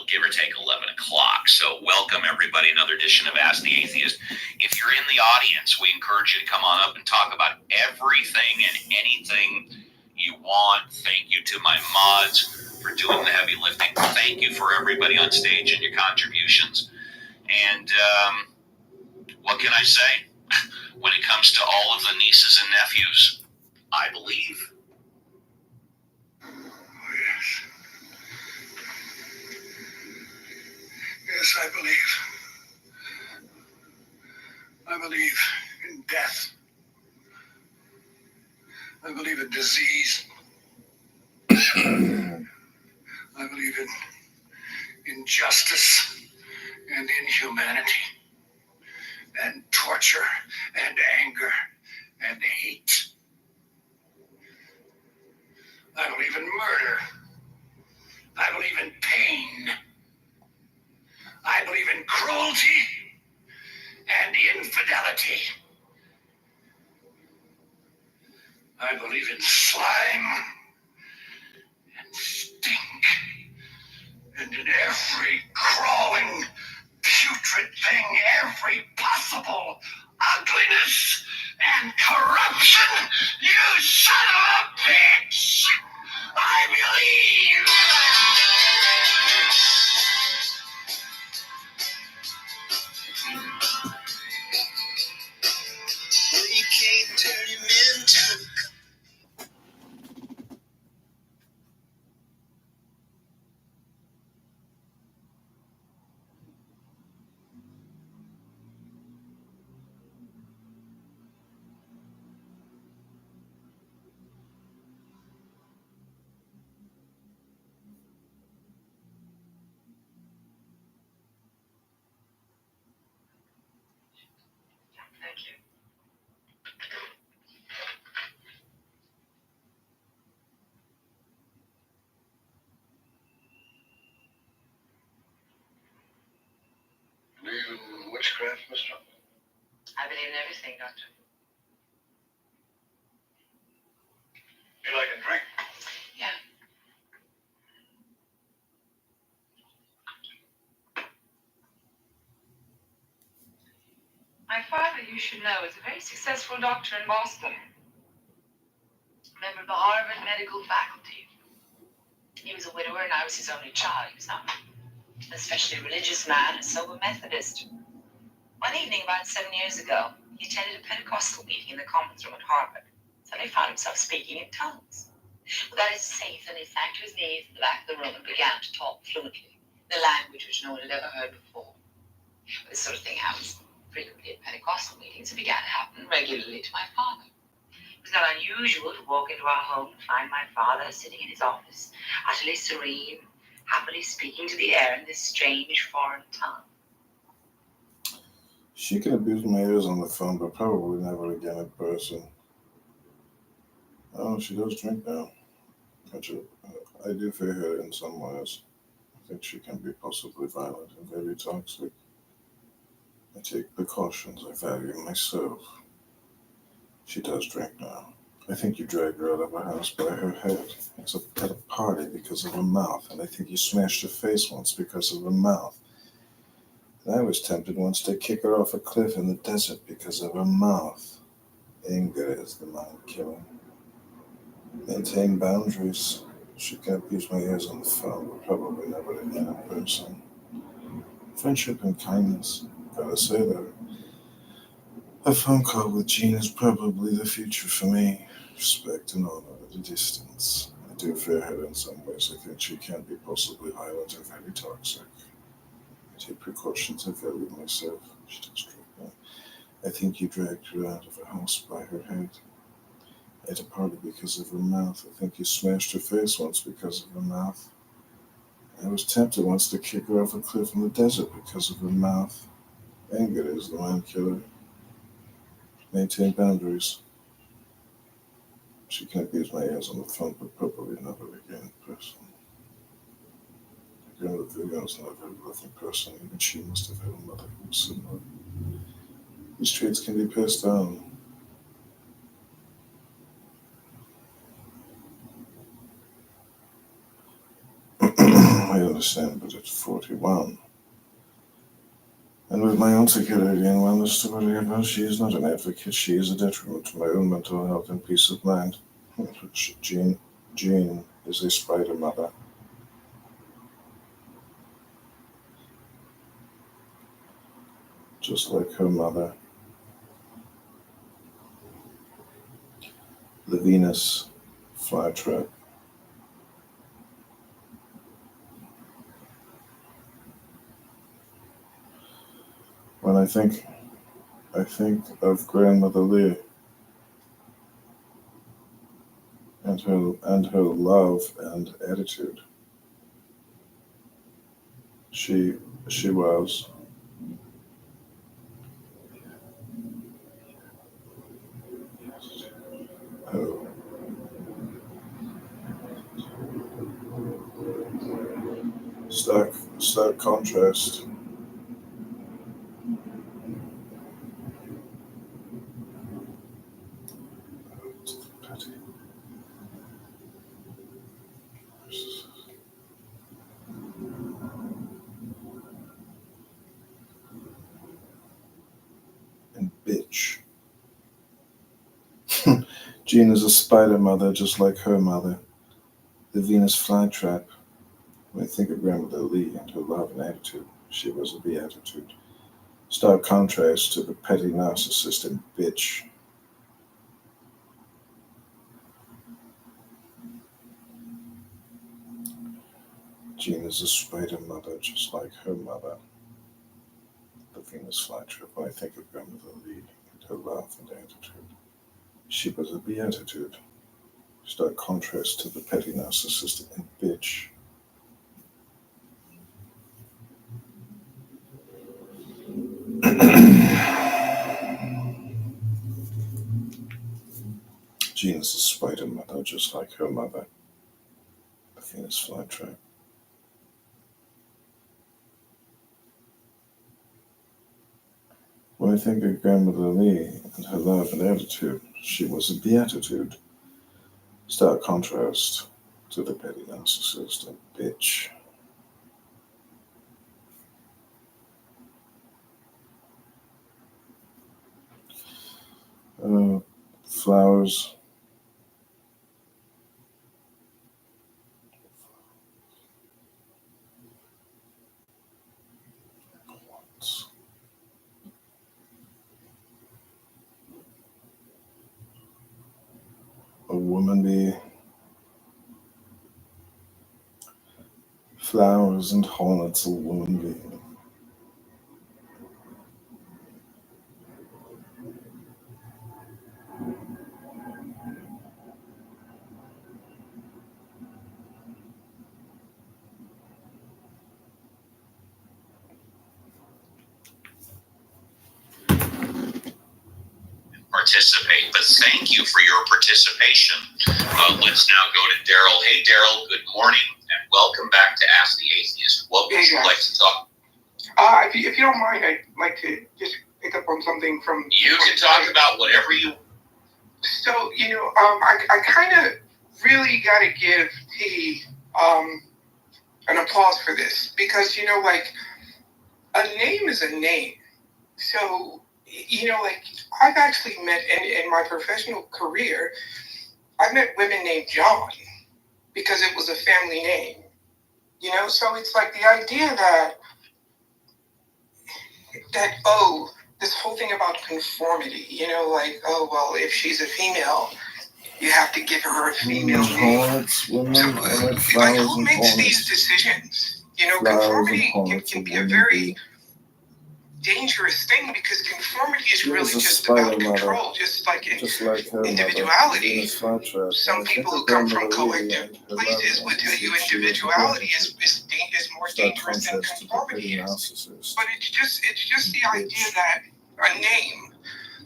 give or take 11 o'clock. So welcome, everybody. Another edition of Ask the Atheist. If you're in the audience, we encourage you to come on up and talk about everything and anything you want. Thank you to my mods for doing the heavy lifting. Thank you for everybody on stage and your contributions. And what can I say? When it comes to all of the nieces and nephews, I believe. Yes. Yes, I believe. I believe in death. I believe in disease. I believe in injustice and inhumanity and torture and anger and hate. I believe in murder. I believe in pain. I believe in cruelty and infidelity. I believe in slime and stink and in every crawling, putrid thing, every possible ugliness and corruption. You son of a bitch! I believe! We can't turn him into Thank you. believe in witchcraft, Mr. I believe in everything, Doctor. You like a drink? Yeah. My father, you should know, is a very successful doctor in Boston. Member of the Harvard Medical Faculty. He was a widower and I was his only child. He was not an especially religious man, a sober Methodist. One evening about 7 years ago, he attended a Pentecostal meeting in the conference room at Harvard. Suddenly found himself speaking in tongues. Got his safe and he sank to his knees at the back of the room and began to talk fluently, the language which no one had ever heard before. This sort of thing happens frequently at Pentecostal meetings. It began to happen regularly to my father. It was not unusual to walk into our home and find my father sitting in his office, utterly serene, happily speaking to the air in this strange foreign tongue. She can abuse my ears on the phone, but probably never again in person. Oh, she does drink now. I do fear her in some ways. I think she can be possibly violent and very toxic. I take precautions. I value myself. She does drink now. I think you dragged her out of her house by her head. It's at a party because of her mouth, and I think you smashed her face once because of her mouth. And I was tempted once to kick her off a cliff in the desert because of her mouth. Anger is the mind killer. Maintain boundaries. She can abuse my ears on the phone, but probably never again in person. Friendship and kindness. Gotta say that. A phone call with Jean is probably the future for me. Respect and honor at a distance. I do fear her in some ways. I think she can be possibly violent and very toxic. I take precautions. I value myself. She does drink now. I think you dragged her out of her house by her head. At a party because of her mouth. I think you smashed her face once because of her mouth. I was tempted once to kick her off a cliff in the desert because of her mouth. Anger is the mind killer. Maintain boundaries. She can abuse my ears on the phone, but probably never again in person. The girl with Vivian's not a very loving person. Even she must have had a mother who was similar. These traits can be passed down. I understand, but at 41, and with my own security and wellness to worry about, she is not an advocate. She is a detriment to my own mental health and peace of mind. Jean is a spider mother. Just like her mother. The Venus flytrap. When I think of Grandmother Lee and her love and attitude. She was oh, stark contrast. And bitch. Jean is a spider mother just like her mother. The Venus flytrap. When I think of Grandmother Lee and her love and attitude, she was a beatitude. Stark contrast to the petty narcissist and bitch. Jean is a spider mother just like her mother. The Venus flytrap. When I think of Grandmother Lee and her love and attitude, she was a beatitude. Stark contrast to the petty narcissist and bitch. Jean is a spider mother just like her mother. The Venus flytrap. When I think of Grandmother Lee and her love and attitude, she was a beatitude. Stark contrast to the petty narcissist and bitch. Flowers. A woman bee. Flowers and hornets a wounding. Participate, but thank you for your participation. Let's now go to Daryl. Hey, Daryl, good morning, and welcome back to Ask the Atheist. What would you like to talk? If you don't mind, I'd like to just pick up on something from... You can talk about whatever you... So, I kind of really got to give T an applause for this, because, a name is a name. So, I've actually met, in my professional career, I've met women named John because it was a family name. So it's like the idea that this whole thing about conformity, if she's a female, you have to give her a female name. So, who makes these decisions? Conformity can be a very dangerous thing, because conformity is really just about control, just like individuality. Some people who come from collective places would tell you individuality is more dangerous than conformity is. But it's just the idea that a name,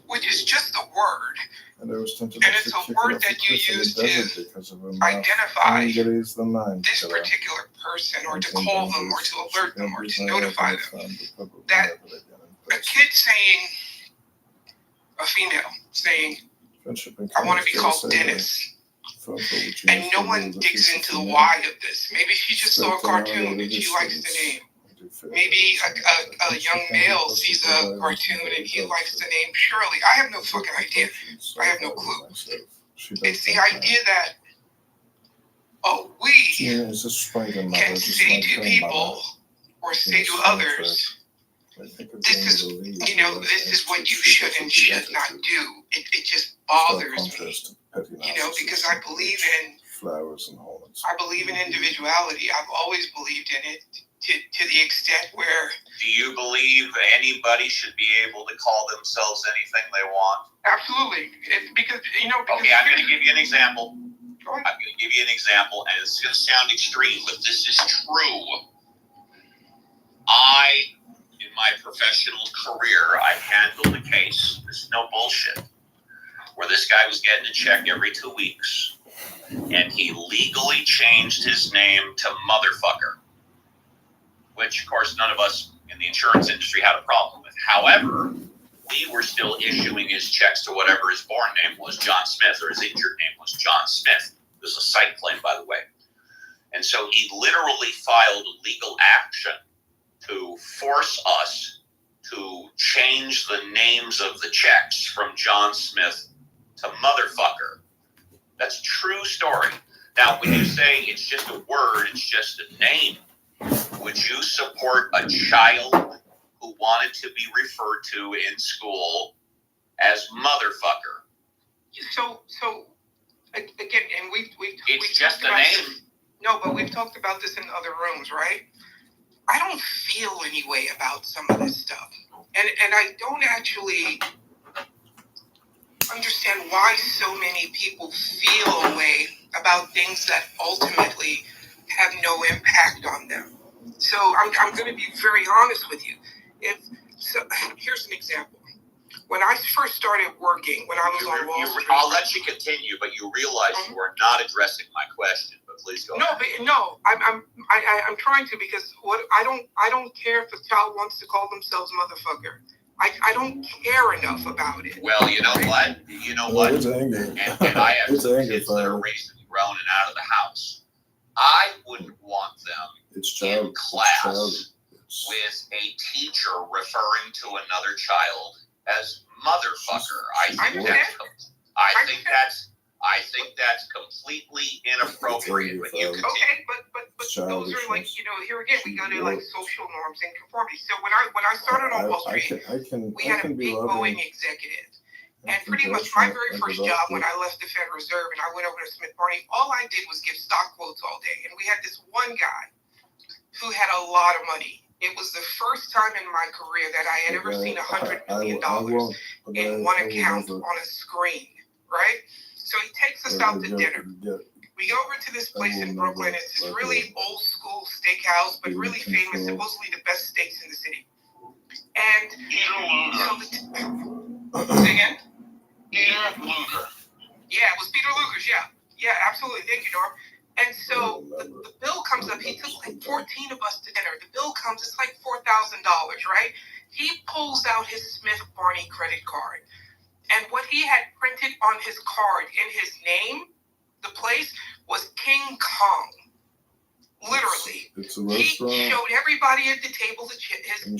which is just a word, and it's a word that you use to identify this particular person, or to call them, or to alert them, or to notify them. That a kid saying, a female saying, I want to be called Dennis, and no one digs into the why of this. Maybe she just saw a cartoon and she likes the name. Maybe a young male sees a cartoon and he likes the name Shirley. I have no fucking idea. I have no clue. It's the idea that we can say to people, or say to others, this is what you should and should not do. It just bothers me, because I believe in individuality. I've always believed in it. To the extent where... Do you believe anybody should be able to call themselves anything they want? Absolutely. Because okay, I'm going to give you an example. And it's going to sound extreme, but this is true. In my professional career, I've handled a case, this is no bullshit, where this guy was getting a check every 2 weeks, and he legally changed his name to Motherfucker, which, of course, none of us in the insurance industry had a problem with. However, we were still issuing his checks to whatever his born name was, John Smith, or his injured name was John Smith. It was a site claim, by the way. And so he literally filed legal action to force us to change the names of the checks from John Smith to Motherfucker. That's a true story. Now, when you say it's just a word, it's just a name, would you support a child who wanted to be referred to in school as Motherfucker? So again, and we've just talked a about name. This. No, but we've talked about this in other rooms, right? I don't feel any way about some of this stuff, and I don't actually understand why so many people feel a way about things that ultimately have no impact on them. So I'm going to be very honest with you. Here's an example. When I first started working, when I was on Wall Street... I'll let you continue, but you realize you are not addressing my question. But please go ahead. I'm trying to, because I don't care if a child wants to call themselves Motherfucker. I don't care enough about it. Well, you know what? It's anger. And I have two kids that are raised and grown and out of the house. I wouldn't want them in class with a teacher referring to another child as Motherfucker. I think that's completely inappropriate. But you continue. Okay, but those are like, here again we go to like social norms and conformity. So when I started on Wall Street, we had a big Boeing executive. And pretty much my very first job when I left the Federal Reserve and I went over to Smith Barney, all I did was give stock quotes all day. And we had this one guy who had a lot of money. It was the first time in my career that I had ever seen $100 million in one account on a screen, right? So he takes us out to dinner. We go over to this place in Brooklyn. It's this really old school steakhouse, but really famous, supposedly the best steaks in the city. And say again? Peter Luger. Yeah, it was Peter Luger's, yeah, absolutely. Thank you, Norm. And so the bill comes up. He took like 14 of us to dinner. The bill comes, it's like $4,000, right? He pulls out his Smith Barney credit card. And what he had printed on his card in his name, the place, was King Kong. Literally. It's a restaurant. He showed everybody at the table his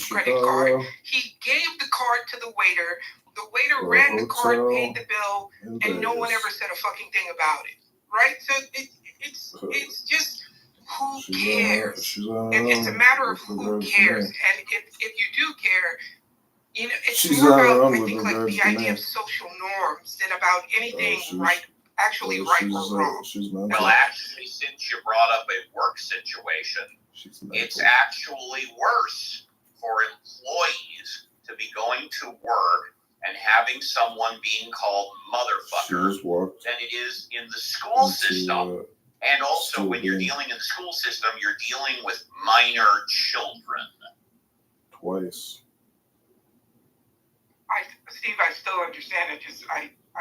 credit card. He gave the card to the waiter. The waiter ran the card, paid the bill, and no one ever said a fucking thing about it. Right? So it's just who cares? And it's a matter of who cares. And if you do care, you know, it's more about, I think, like the idea of social norms than about anything actually right or wrong. Well, actually, since you brought up a work situation, it's actually worse for employees to be going to work and having someone being called motherfucker than it is in the school system. And also, when you're dealing in the school system, you're dealing with minor children. Twice. Steve, I still understand it.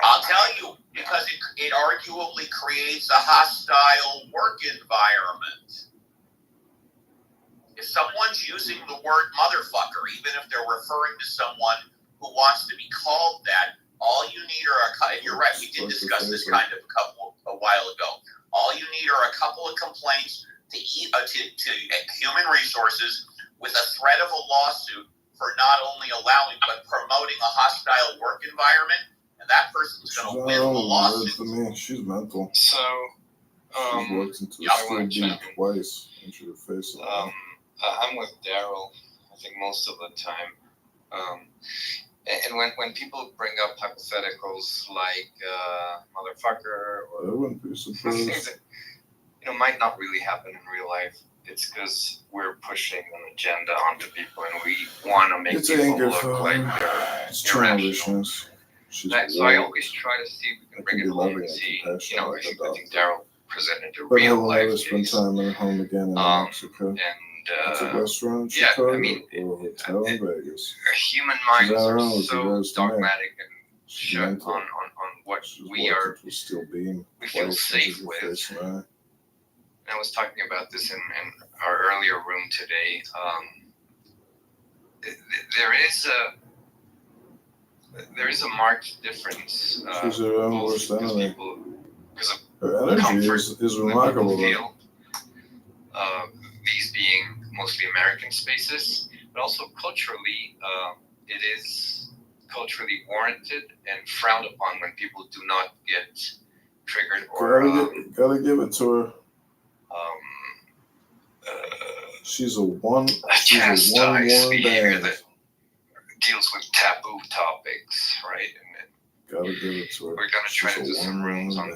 I'll tell you, because it arguably creates a hostile work environment. If someone's using the word motherfucker, even if they're referring to someone who wants to be called that, all you need are and you're right, we did discuss this kind of a while ago. All you need are a couple of complaints to human resources with a threat of a lawsuit for not only allowing but promoting a hostile work environment, and that person's going to win the lawsuit. To me. She's mental. So, she's worked into a school being twice into the face. I'm with Daryl, I think, most of the time. And when people bring up hypotheticals like motherfucker or things that might not really happen in real life, it's because we're pushing an agenda onto people and we want to make people look like they're irrational. So I always try to see if we can bring it home and see, I think Daryl presented a real life case. Spend time at home again in Mexico. It's a restaurant in Chicago or a hotel in Vegas. Human minds are so dogmatic and shut on what we feel safe with. I was talking about this in our earlier room today. There is a marked difference. She's her own worst enemy. Her energy comfort is remarkable. These being mostly American spaces, but also culturally, it is culturally warranted and frowned upon when people do not get triggered or gotta give it to her. She's a one behavior that deals with taboo topics, right? And gotta give it to her. We're gonna try to do some rooms on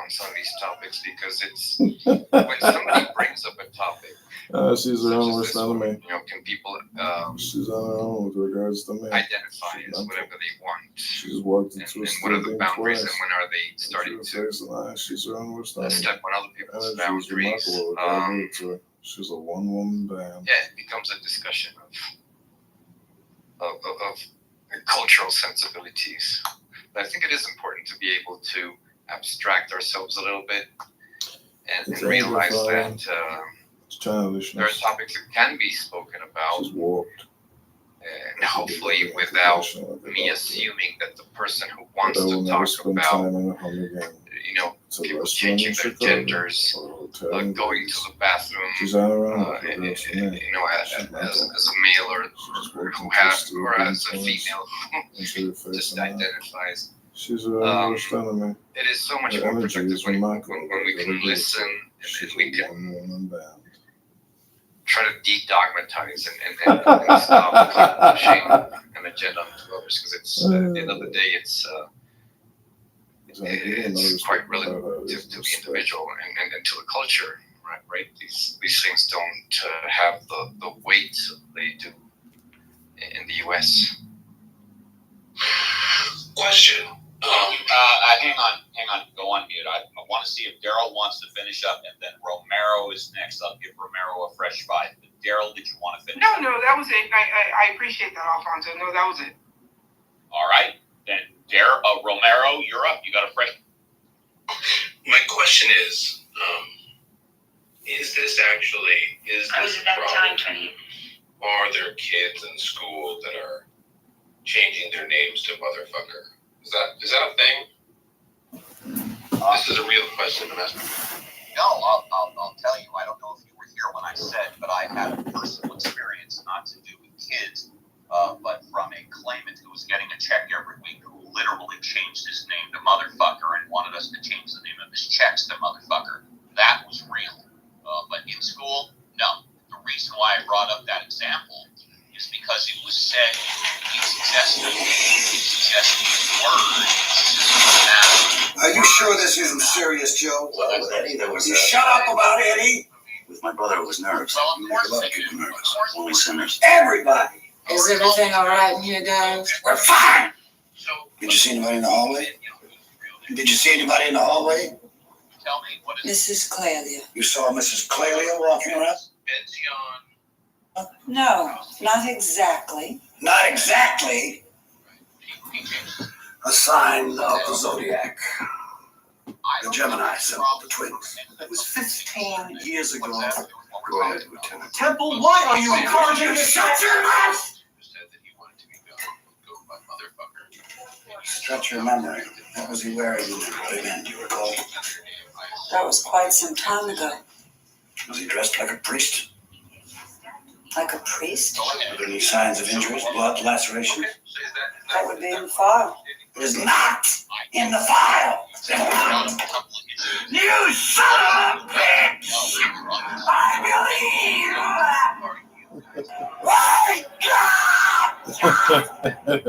some of these topics because it's when somebody brings up a topic. She's her own worst enemy. Can people she's on her own with regards to me. Identify as whatever they want? She's walked into and what are the boundaries and when are they starting to she's her own worst enemy. Step on other people's boundaries? She's a one-woman band. Yeah, it becomes a discussion of cultural sensibilities. But I think it is important to be able to abstract ourselves a little bit and realize that there are topics that can be spoken about. She's warped. And hopefully without me assuming that the person who wants to talk about, people changing their genders, going to the bathroom, as a male or as a female who just identifies. She's her own worst enemy. It is so much more productive when we can listen and we can try to de-dogmatize and stop pushing an agenda onto others, because it's at the end of the day it's quite relative to the individual and to the culture, right? right? These things don't have the weight they do in the U.S. Question. Hang on. Go on mute. I want to see if Daryl wants to finish up, and then Romero is next. I'll give Romero a fresh five. But Daryl, did you want to finish? No, that was it. I appreciate that, Alfonso. No, that was it. All right, then Romero, you're up. You got a fresh. My question is this actually a problem? Are there kids in school that are changing their names to motherfucker? Is that a thing? This is a real question I'm asking. No, I'll tell you. I don't know if you were here when I said, but I had a personal experience, not to do with kids, but from a claimant who was getting a check every week who literally changed his name to motherfucker and wanted us to change the name of his checks to motherfucker. That was real. But in school, no. The reason why I brought up that example is because it was said he suggested word. Are you sure this isn't serious, Joe? Well, with Eddie, there was You shut up about Eddie. With my brother, it was nerves. Well, of You course make a lot they of people do. nervous. Only sinners. Everybody. Is everything all right in here, guys? We're fine. Did you see anybody in the hallway? Did you see anybody in the hallway? Tell me, what is Mrs. Clelia. You saw Mrs. Clelia walking around? No, not exactly. Not exactly. A sign of the zodiac. The Gemini symbol, the twins. It was 15 years ago. Go ahead, Lieutenant. Temple, why are you encouraging me? Shut your mouth! Stretch your memory. What was he wearing when they brought him in? Do you recall? That was quite some time ago. Was he dressed like a priest? Like a priest? Were there any signs of injuries, blood, lacerations? That would be in the file. It is not in the file. You son of a bitch! I believe! My God! And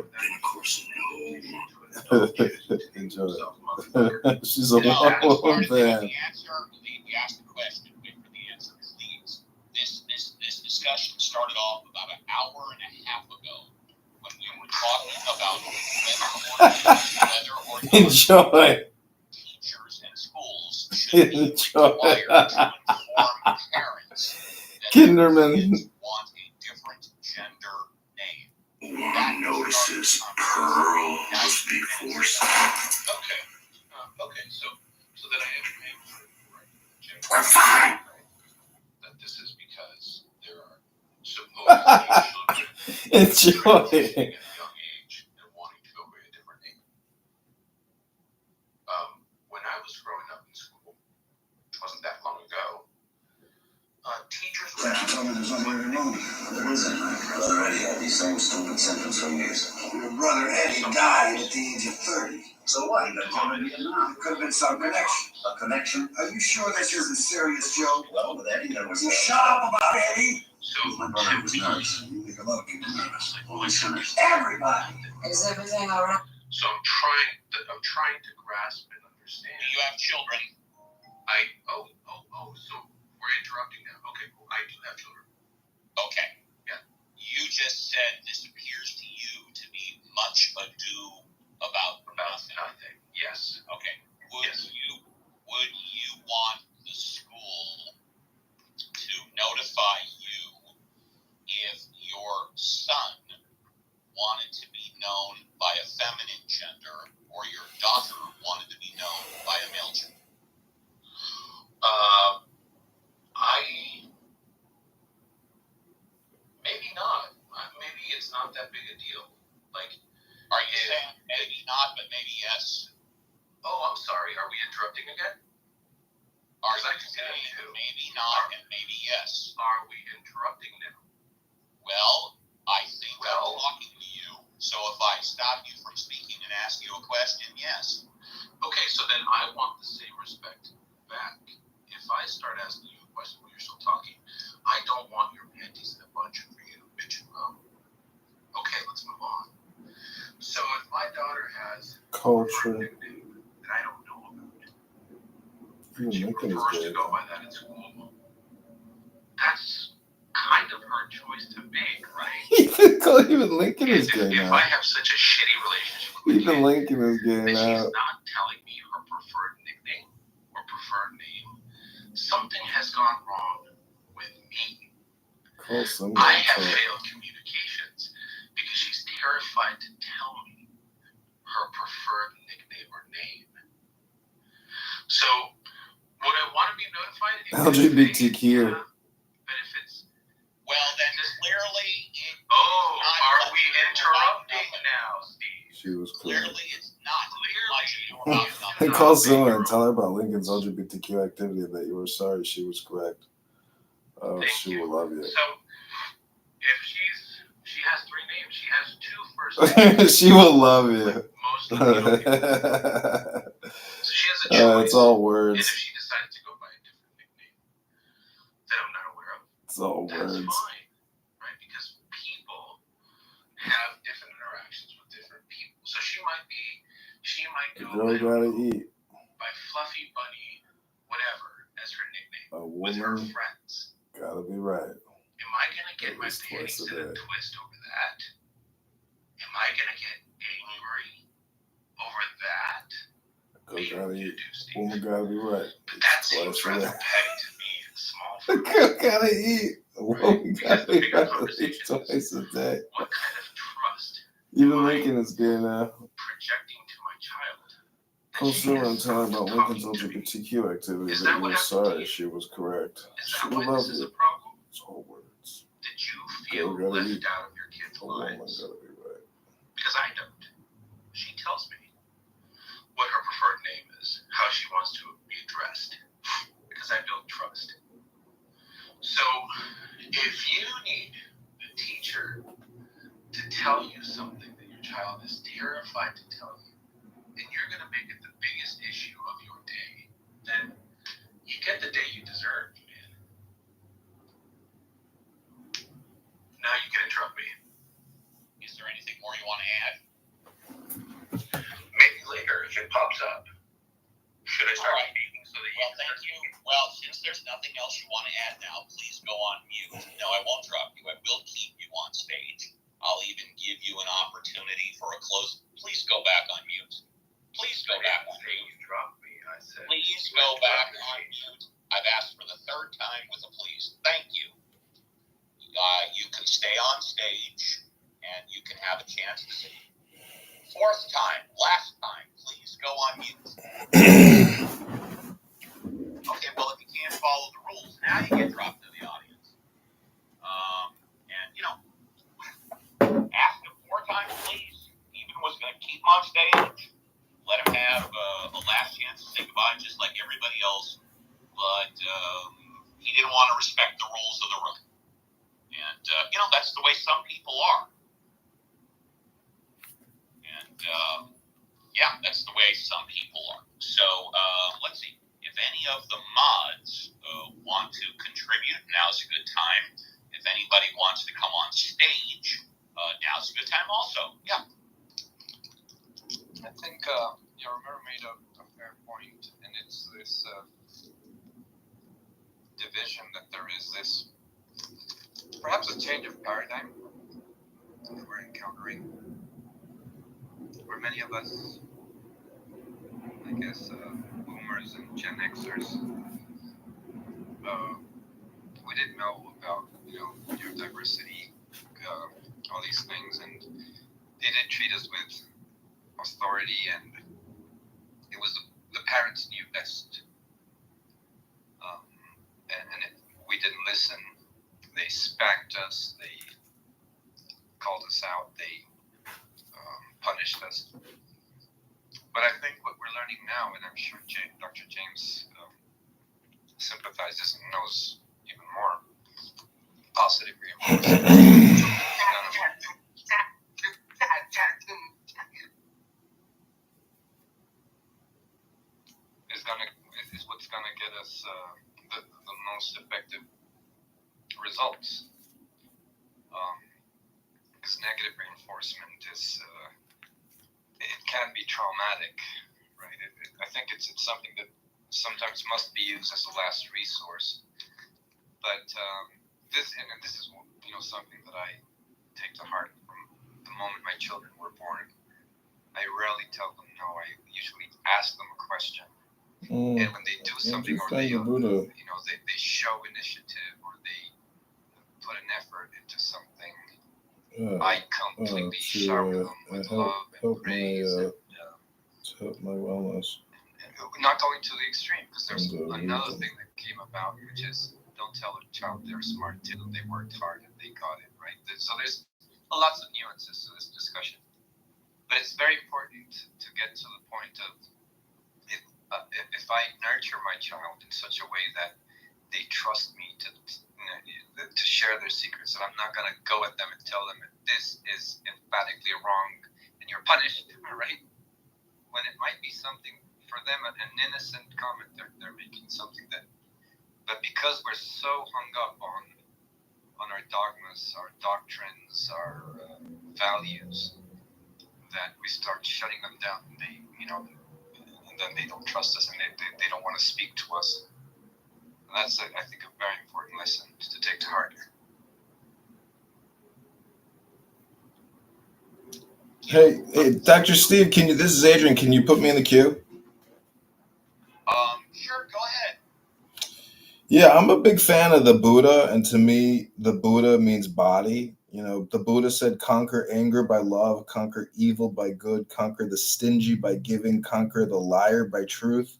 of course, no. Enjoy it. She's a one fan. You asked the question, wait for the answer, please. This discussion started off about an hour and a half ago when we were talking about whether or not Enjoy. teachers and schools should be required to inform parents that Kinderman. kids want a different gender name. One notices Pearl must be forced. Okay, so then I have to make right. We're fine! That this is because there are supposedly children Enjoy. at a young age and wanting to go by a different name. When I was growing up in school, which wasn't that long ago, teachers would You told me there's nothing wrong. There isn't. My brother Eddie had these same stupid symptoms for years. Your brother Eddie died at the age of 30. So what? He got killed in Vietnam. There could have been some connection. A connection? Are you sure this isn't serious, Joe? Well, with Eddie, there was You shut up about Eddie. my brother was nervous. You make a lot of people nervous. Only sinners. Everybody. Is everything all right? So I'm trying to grasp and understand. Do you have children? So we're interrupting now. Okay, cool. I do have children. Okay. Yeah. You just said this appears to you to be much ado about nothing. Yes. Okay. Would you want the school to notify you if your son wanted to be known by a feminine gender or your daughter wanted to be known by a male gender? Maybe not. Maybe it's not that big a deal. Like, Are you saying maybe not, but maybe yes? oh, I'm sorry. Are we interrupting again? Are Because I you can see that saying too. maybe not and maybe yes? Are we interrupting now? Well, I think I'm talking to you, so if I stop you from speaking and ask you a question, yes. Okay, so then I want the same respect back. If I start asking you a question when you're still talking, I don't want your panties in a bunch for you to bitch and moan. Okay, let's move on. So if my daughter has Culture. a nickname that I don't know about, She prefers to go by that in school. That's kind of her choice to make, right? Even Lincoln is gay If now. I have such a shitty relationship with my Even kid, Lincoln is gay that now. she's not telling me her preferred nickname or preferred name, something has gone wrong with me. I have failed communications because she's terrified to tell me her preferred nickname or name. So, would I want to be notified? LGBTQ. But if it's Well, then clearly are we interrupting now, Steve? She was Clearly, it's not much cool. about nothing. Call Sue and tell her about Lincoln's LGBTQ activity and that you were sorry. She was correct. Oh, she will love you. So, if she has 3 names, she has 2 first names. She will love you. Most of the young people. So she has a choice. It's all And words. if she decided to go by a different nickname that I'm not aware of, It's all that's words. fine, right? Because people have different interactions with different people. So she might The go girl gotta eat. by Fluffy Bunny, whatever, as her nickname A with her woman friends. gotta be right. Am I gonna get At my least twice panties a in a day. twist over that? Am I gonna get angry over that? Girl gotta eat. Woman gotta be right. But that seems Twice a rather day. petty to me and small The for girl gotta eat. A woman Because gotta the be bigger right. At conversation least twice a day. what kind of trust Even Lincoln is gay now. projecting to my child? Call Sue and tell her about Lincoln's LGBTQ activity that you were sorry. She was correct. She will love you. It's all words. Did you feel Girl gotta left eat. out of your kids' A woman lives? gotta be right. Because I don't. She tells me what her preferred name is, how she wants to be addressed, because I build trust. So, if you need a teacher to tell you something that your child is terrified to tell you, and you're going to make it the biggest issue of your day, then you get the day you deserve, man. Now you can interrupt me. Is there anything more you want to add? Maybe later if it pops up. Should I start speaking so that you Well, thank you. Well, since there's nothing else you want to add now, please go on mute. No, I won't drop you. I will keep you on stage. I'll even give you an opportunity for a close. Please go back on mute. Please go back on mute. You dropped me. I said. Please go back on mute. I've asked for the 3rd time with a please. Thank you. You can stay on stage and you can have a chance to speak. 4th time, last time, please go on mute. Okay, well, if you can't follow the rules, now you get dropped to the audience. And, ask him 4 times, please. Even was going to keep him on stage. Let him have a last chance to say goodbye, just like everybody else. But he didn't want to respect the rules of the room. And, that's the way some people are. And, that's the way some people are. So, let's see. If any of the mods want to contribute, now's a good time. If anybody wants to come on stage, now's a good time also. Yeah. I think your Romero made a fair point, and it's this division that there is this perhaps a change of paradigm that we're encountering, where many of us, I guess, boomers and Gen Xers, we didn't know about, neurodiversity, all these things, and they did treat us with authority, and it was the parents knew best. And if we didn't listen, they spanked us, they called us out, they punished us. But I think what we're learning now, and I'm sure Dr. James sympathizes and knows even more, positive reinforcement is what's gonna get us the most effective results. Because negative reinforcement is it can be traumatic, right? I think it's something that sometimes must be used as a last resource. But this is something that I take to heart from the moment my children were born. I rarely tell them no. I usually ask them a question, and when they do something or they show initiative or they put an effort into something, I completely shower them with love and praise and to help my wellness. Not going to the extreme, because there's another thing that came about, which is don't tell a child they're smart till they worked hard and they got it right. So there's lots of nuances to this discussion, but it's very important to get to the point of if I nurture my child in such a way that they trust me to share their secrets, and I'm not going to go at them and tell them that this is emphatically wrong and you're punished, right? When it might be something for them, an innocent comment, they're making something that, but because we're so hung up on our dogmas, our doctrines, our values, that we start shutting them down. They, and then they don't trust us, and they don't want to speak to us. And that's, I think, a very important lesson to take to heart. Hey, Dr. Steve, this is Adrian. Can you put me in the queue? Sure, go ahead. Yeah, I'm a big fan of the Buddha, and to me, the Buddha means body. The Buddha said, conquer anger by love, conquer evil by good, conquer the stingy by giving, conquer the liar by truth.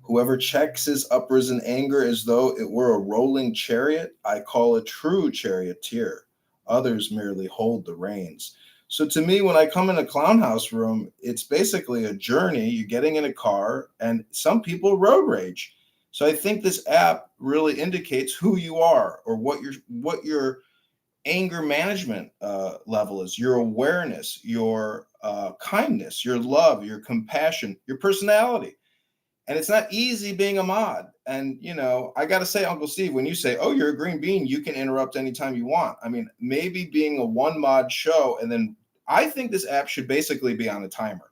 Whoever checks his uprisen anger as though it were a rolling chariot, I call a true charioteer. Others merely hold the reins. So to me, when I come in a clown house room, it's basically a journey. You're getting in a car, and some people road rage. So I think this app really indicates who you are or what your anger management level is, your awareness, your kindness, your love, your compassion, your personality. And it's not easy being a mod. And, I got to say, Uncle Steve, when you say, oh, you're a green bean, you can interrupt anytime you want. I mean, maybe being a one mod show. And then I think this app should basically be on a timer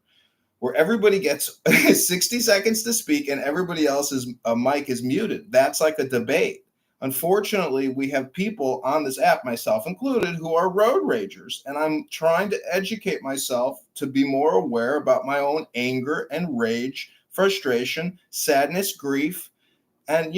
where everybody gets 60 seconds to speak and everybody else's mic is muted. That's like a debate. Unfortunately, we have people on this app, myself included, who are road ragers. And I'm trying to educate myself to be more aware about my own anger and rage, frustration, sadness, grief. And,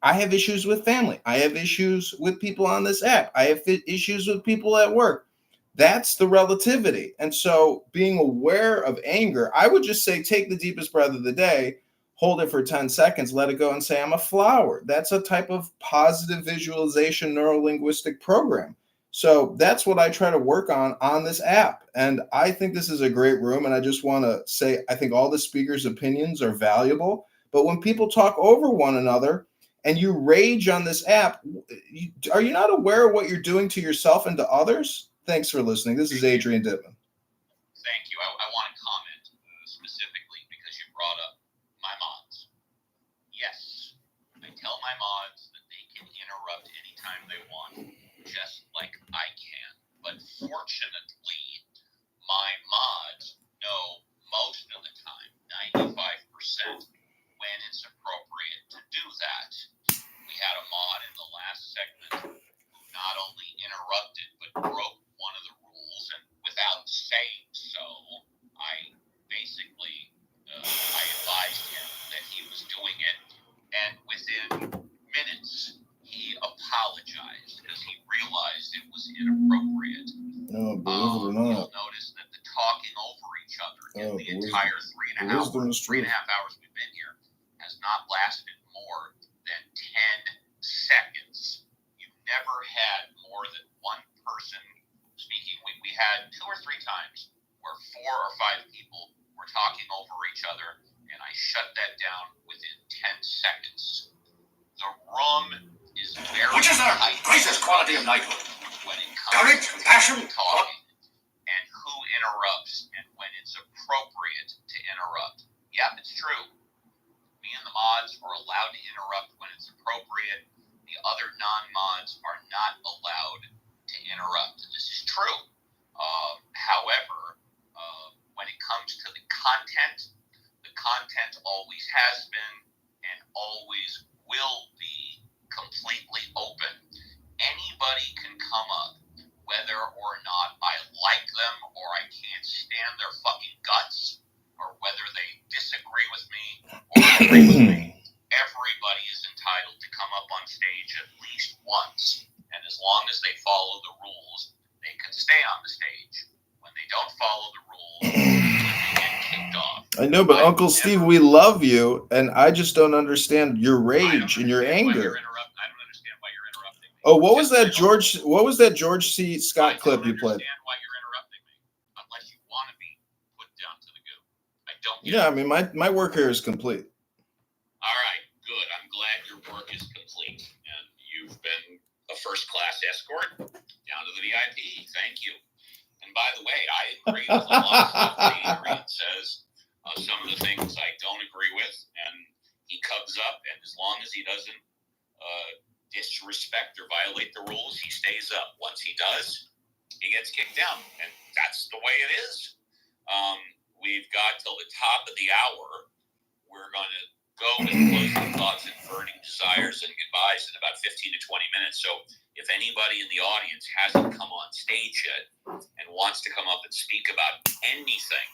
I have issues with family. I have issues with people on this app. I have issues with people at work. That's the relativity. And so being aware of anger, I would just say, take the deepest breath of the day, hold it for 10 seconds, let it go and say, I'm a flower. That's a type of positive visualization neurolinguistic program. So that's what I try to work on this app. And I think this is a great room. And I just want to say, I think all the speakers' opinions are valuable. But when people talk over one another and you rage on this app, are you not aware of what you're doing to yourself and to others? Thanks for listening. This is Adrian Dittmann. Thank you. I want to comment specifically because you brought up my mods. Yes, I tell my mods that they can interrupt anytime they want, just like I can. But fortunately, my mods know most of the time, 95%, when it's appropriate to do that. We had a mod in the last segment who not only interrupted, but broke one of the rules, and without saying so, I basically I advised him that he was doing it, and within minutes he apologized because he realized it was inappropriate. No, believe it or not. You'll notice that the talking over each other in the entire 3.5 hours we've been here has not lasted more than 10 seconds. You've never had more than one person speaking. We had 2 or 3 times where 4 or 5 people were talking over each other, and I shut that down within 10 seconds. The room is very Which is our greatest quality of knighthood? When it comes to passion, talking and who interrupts and when it's appropriate to interrupt. Yeah, it's true. Me and the mods are allowed to interrupt when it's appropriate. The other non-mods are not allowed to interrupt. This is true. However, when it comes to the content always has been agree with me. Everybody is entitled to come up on stage at least once, and as long as they follow the rules, they can stay on the stage. When they don't follow the rules, they get kicked off. I know, but Uncle Steve, we love you, and I just don't understand your rage and your anger. I don't understand why you're interrupting me. Oh, what was that George C. Scott clip you played? I don't understand why you're interrupting me, unless you want to be put down to the goo. I don't get Yeah, it. I mean, my work here is complete. All right, good. I'm glad your work is complete, and you've been a first-class escort down to the VIP. Thank you. And by the way, I agree with a lot of stuff that Adrian says. Some of the things I don't agree with, and he cubs up, and as long as he doesn't disrespect or violate the rules, he stays up. Once he does, he gets kicked down, and that's the way it is. We've got till the top of the hour. We're going to go with closing thoughts and burning desires and goodbyes in about 15 to 20 minutes. So if anybody in the audience hasn't come on stage yet and wants to come up and speak about anything,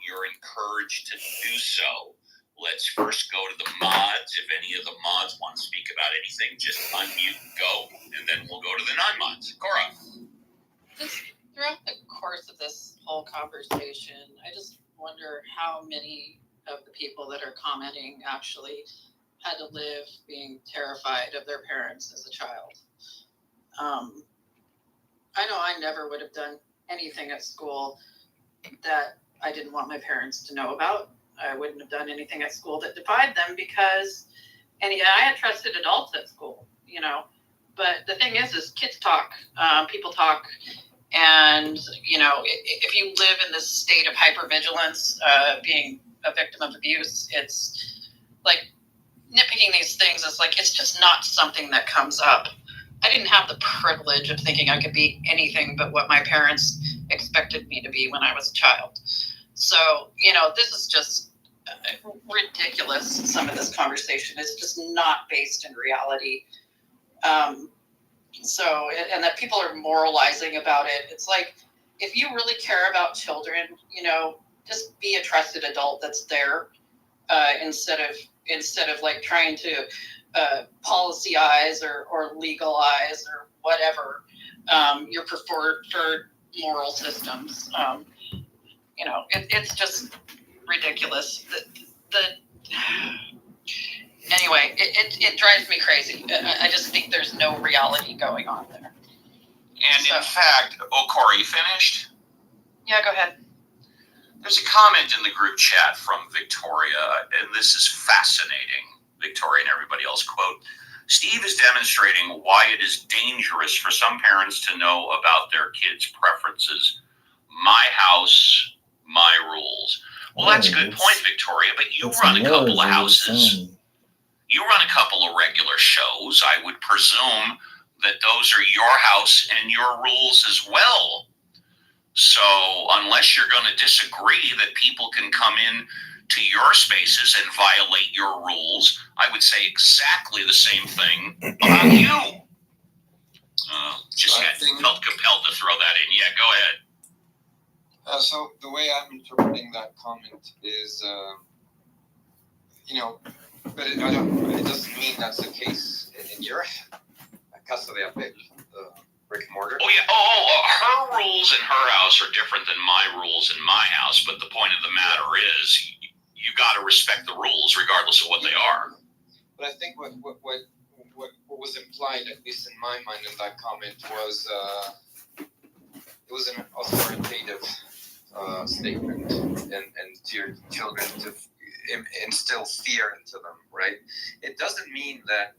you're encouraged to do so. Let's first go to the mods. If any of the mods want to speak about anything, just unmute and go, and then we'll go to the non-mods. Cora. Just throughout the course of this whole conversation, I just wonder how many of the people that are commenting actually had to live being terrified of their parents as a child. I know I never would have done anything at school that I didn't want my parents to know about. I wouldn't have done anything at school that defied them because, and yeah, I had trusted adults at school, you know, but the thing is kids talk, people talk, and, you know, if you live in this state of hypervigilance, being a victim of abuse, it's like nitpicking these things is like, it's just not something that comes up. I didn't have the privilege of thinking I could be anything but what my parents expected me to be when I was a child. So, you know, this is just ridiculous. Some of this conversation is just not based in reality. So, and that people are moralizing about it. It's like, if you really care about children, you know, just be a trusted adult that's there, instead of like trying to policyize or legalize or whatever your preferred moral systems. You know, it's just ridiculous. Anyway, it drives me crazy. I just think there's no reality going on there. And in fact, Cora, you finished? Yeah, go ahead. There's a comment in the group chat from Victoria, and this is fascinating. Victoria and everybody else, quote, Steve is demonstrating why it is dangerous for some parents to know about their kids' preferences. My house, my rules. Well, that's a good point, Victoria, but you run a couple of houses. You run a couple of regular shows. I would presume that those are your house and your rules as well. So unless you're going to disagree that people can come in to your spaces and violate your rules, I would say exactly the same thing about you. Felt compelled to throw that in. Yeah, go ahead. So the way I'm interpreting that comment is, you know, but it doesn't mean that's the case in your casa de apego, brick and mortar. Oh yeah. Her rules in her house are different than my rules in my house. But the point of the matter is, you got to respect the rules regardless of what they are. But I think what was implied, at least in my mind, in that comment was it was an authoritative statement, and to your children to instill fear into them, right? It doesn't mean that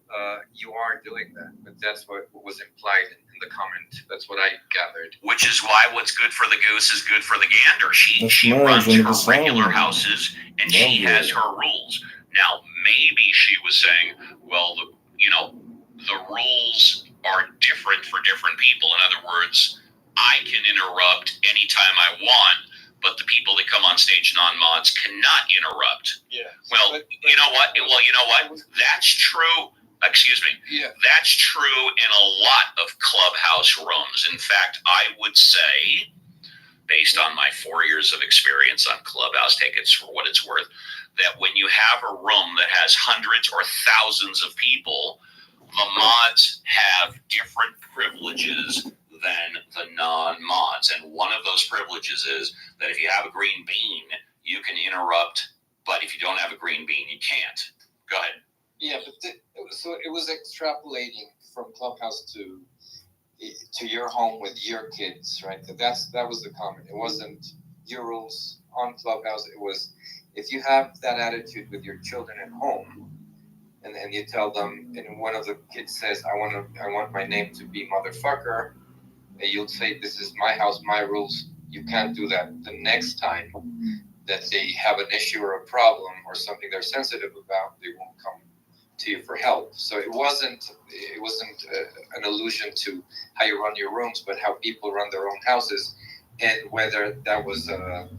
you are doing that, but that's what was implied in the comment. That's what I gathered. Which is why what's good for the goose is good for the gander. She runs her regular houses, and she has her rules. Now, maybe she was saying, well, the rules are different for different people. In other words, I can interrupt anytime I want, but the people that come on stage, non-mods, cannot interrupt. Yeah. Well, you know what? That's true. Excuse me. Yeah. That's true in a lot of clubhouse rooms. In fact, I would say based on my 4 years of experience on Clubhouse, take it for what it's worth, that when you have a room that has hundreds or thousands of people, the mods have different privileges than the non-mods. And one of those privileges is that if you have a green bean, you can interrupt, but if you don't have a green bean, you can't. Go ahead. Yeah, but so it was extrapolating from Clubhouse to your home with your kids, right? That was the comment. It wasn't your rules on Clubhouse. It was if you have that attitude with your children at home, and you tell them, and one of the kids says, I want my name to be motherfucker, and you'll say, this is my house, my rules. You can't do that. The next time that they have an issue or a problem or something they're sensitive about, they won't come to you for help. So it wasn't an allusion to how you run your rooms, but how people run their own houses, and whether that was an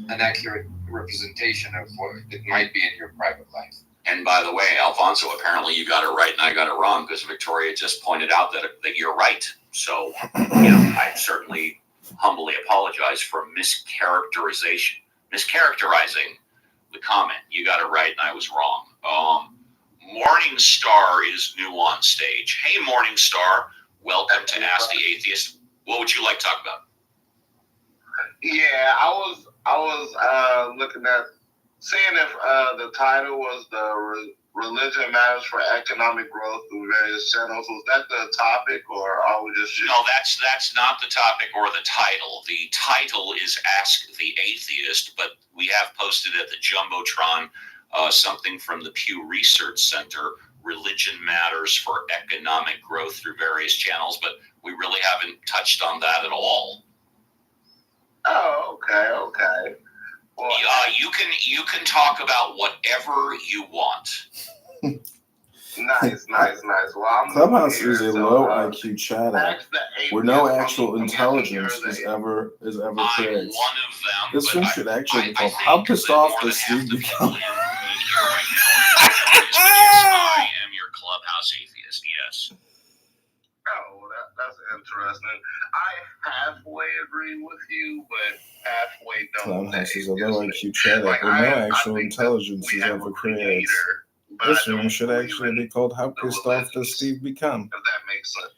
accurate representation of what it might be in your private life. And by the way, Alfonso, apparently you got it right and I got it wrong, because Victoria just pointed out that you're right. So, I certainly humbly apologize for mischaracterizing the comment. You got it right and I was wrong. Morning Star is new on stage. Hey, Morning Star, welcome to Ask the Atheist. What would you like to talk about? Yeah, I was looking at seeing if the title was the Religion Matters for Economic Growth through various channels. Was that the topic, or are we just... No, that's not the topic or the title. The title is Ask the Atheist, but we have posted at the Jumbotron something from the Pew Research Center, Religion Matters for Economic Growth through various channels, but we really haven't touched on that at all. Oh, okay. Well, you can talk about whatever you want. Nice. Well, Clubhouse is a low IQ chat app where no actual intelligence is ever created. This one should actually be called "How Pissed Off Does Steve Become?" I am your Clubhouse atheist. Yes. Oh, that's interesting. I halfway agree with you, but halfway don't. Clubhouse is a low IQ chat app where no actual intelligence is ever created. This one should actually be called "How Pissed Off Does Steve Become?" If that makes sense.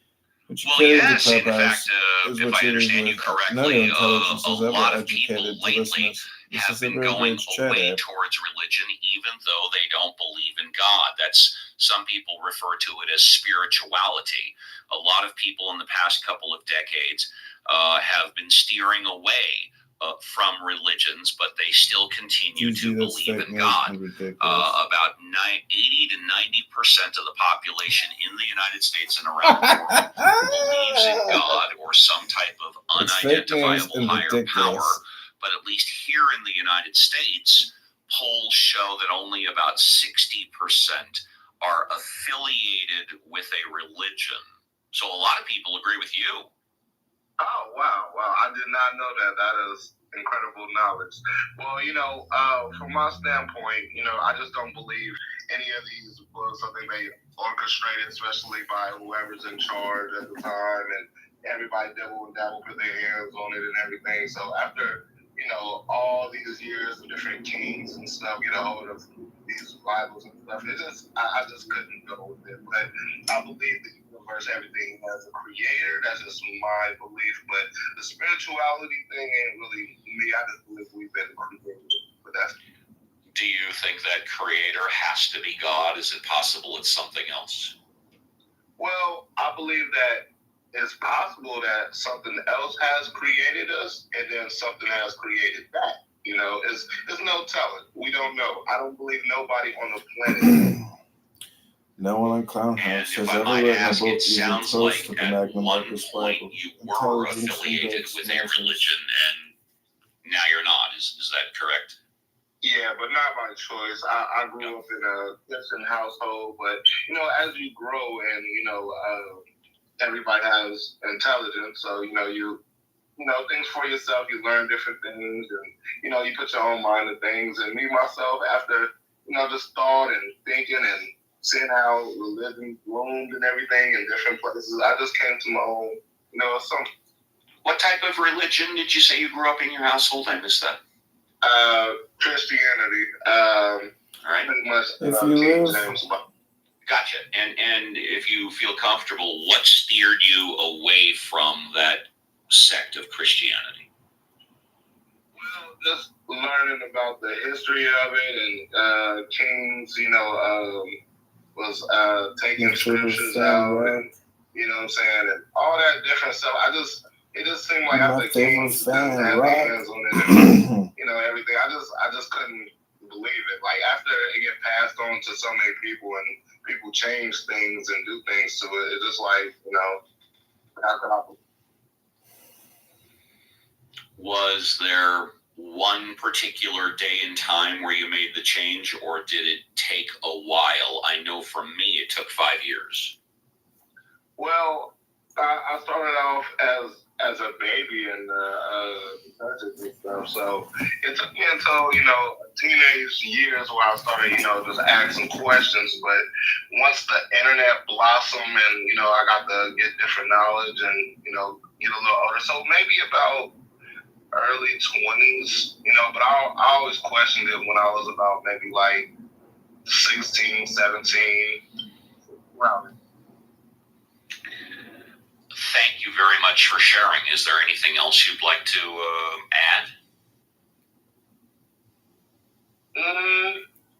What you carry to Clubhouse is what you read with. No intelligence is ever educated to listen. This is a very great chat app. Towards religion, even though they don't believe in God. That's, some people refer to it as spirituality. A lot of people in the past couple of decades have been steering away from religions, but they still continue to believe in God. About 80 to 90% of the population in the United States and around the world believes in God or some type of unidentifiable higher power. But at least here in the United States, polls show that only about 60% are affiliated with a religion. So a lot of people agree with you. Oh, wow. I did not know that. That is incredible knowledge. Well, from my standpoint, I just don't believe any of these books are they may orchestrated, especially by whoever's in charge at the time, and everybody dabble put their hands on it and everything. So after all these years of different kings and stuff get a hold of these Bibles and stuff, I just couldn't go with it. But I believe the universe, everything has a creator. That's just my belief. But the spirituality thing ain't really me. I just believe we've been created. But that's... Do you think that creator has to be God? Is it possible it's something else? Well, I believe that it's possible that something else has created us, and then something has created that. It's no telling. We don't know. I don't believe nobody on the planet. No one on Clubhouse has ever written a book even close to the Magna Marcus Bible. You were affiliated with a religion, and now you're not. Is that correct? Yeah, but not by choice. I grew up in a Christian household, but as you grow and everybody has intelligence, so you things for yourself. You learn different things, and you put your own mind to things. And me myself, after just thought and thinking and seeing how religion bloomed and everything in different places, I just came to my own assumption. What type of religion did you say you grew up in your household? I missed that. Christianity. All right. Pretty much. If you live, Gotcha. And if you feel comfortable, what steered you away from that sect of Christianity? Well, just learning about the history of it and kings, was taking scriptures out and, you know what I'm saying, and all that different stuff. It just seemed like after kings didn't have their hands on it and, everything. I just couldn't believe it. Like after it get passed on to so many people and people change things and do things to it, it's just like, how could I? Was there one particular day and time where you made the change, or did it take a while? I know for me it took 5 years. Well, I started off as a baby in churches and stuff, so it took me until teenage years where I started just asking questions. But once the internet blossomed and I got to get different knowledge and get a little older, so maybe about early 20s, but I always questioned it when I was about maybe like 16, 17, around. Thank you very much for sharing. Is there anything else you'd like to add?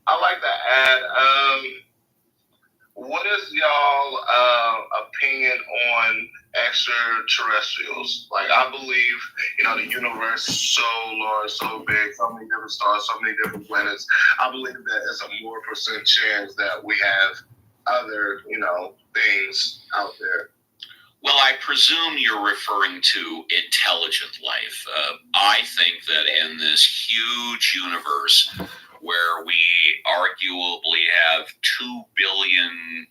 I like to add, what is y'all opinion on extraterrestrials? Like, I believe, the universe is so large, so big, so many different stars, so many different planets. I believe that there's a more % chance that we have other, things out there. Well, I presume you're referring to intelligent life. I think that in this huge universe where we arguably have 2 billion,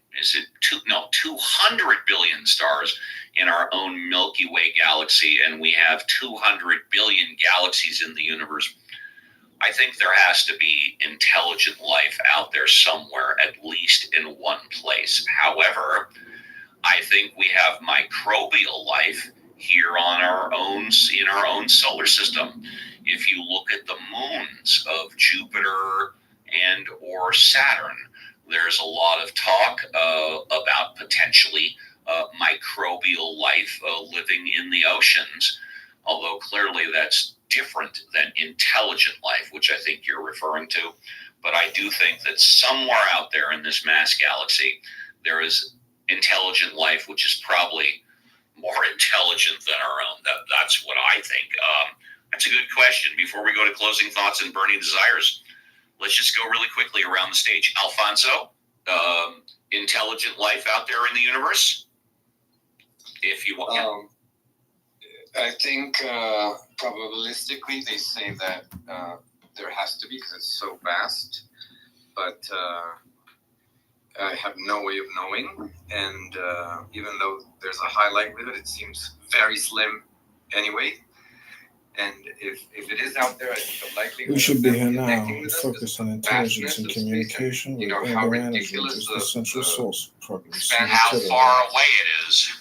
200 billion stars in our own Milky Way galaxy, and we have 200 billion galaxies in the universe, I think there has to be intelligent life out there somewhere, at least in one place. However, I think we have microbial life here on in our own solar system. If you look at the moons of Jupiter and or Saturn, there's a lot of talk about potentially microbial life living in the oceans, although clearly that's different than intelligent life, which I think you're referring to. But I do think that somewhere out there in this mass galaxy, there is intelligent life, which is probably more intelligent than our own. That's what I think. That's a good question. Before we go to closing thoughts and burning desires, let's just go really quickly around the stage. Alfonso, intelligent life out there in the universe? If you want. I think probabilistically they say that there has to be, because it's so vast, but I have no way of knowing, and even though there's a high likelihood, it seems very slim anyway. And if it is out there, I think the likelihood we should be here now. Focus on intelligence and communication with how other energies ridiculous is the central source of progress. And how far away it is.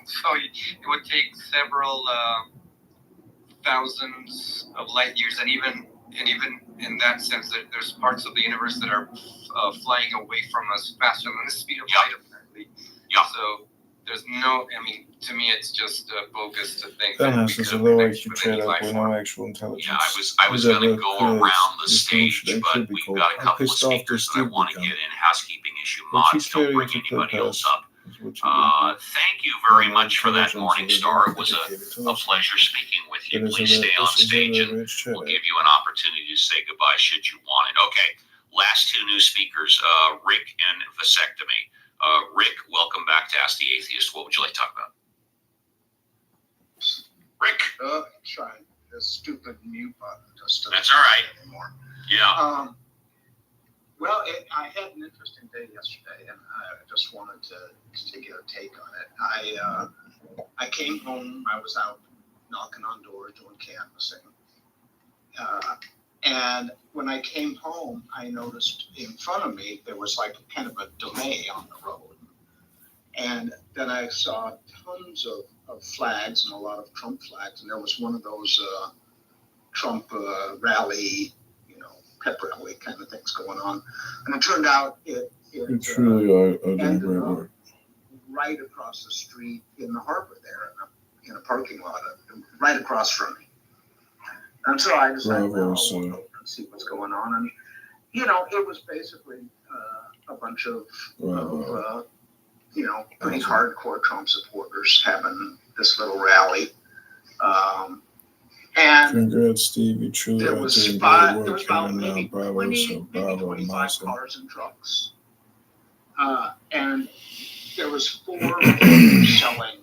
So it would take several thousands of light years, and even in that sense, there's parts of the universe that are flying away from us faster than the speed of light, apparently. Yeah. So there's no, to me, it's just bogus to think That that we has could a low connect IQ with trade any up life with form. no actual intelligence. Yeah, I was going to go around the stage, but we've got a couple of speakers that I want to get in. Housekeeping issue. Mods, don't bring anybody else up. Thank you very much for that, Morning Star. It was a pleasure speaking with you. Please stay on stage, and we'll give you an opportunity to say goodbye should you want it. Okay, last two new speakers, Rick and Vasectomy. Rick, welcome back to Ask the Atheist. What would you like to talk about? Rick? Trying this stupid mute button. That's all right. Anymore. Yeah. Well, I had an interesting day yesterday, and I just wanted to get a take on it. I came home. I was out knocking on doors, doing canvassing. And when I came home, I noticed in front of me there was like kind of a delay on the road. And then I saw tons of flags and a lot of Trump flags. And there was one of those Trump rally, pep rally kind of things going on. And it turned out it truly are doing ended great up work. right across the street in the harbor there in a parking lot right across from me. And so I decided, Bravo, I'll sir. walk over and see what's going on. And, it was basically a bunch of pretty hardcore Trump supporters having this little rally. And Congrats, Steve. You truly there are was doing about great work here now. maybe Bravo, 20, so maybe bravo, 25 awesome. cars and trucks. And there was 4 vendors selling,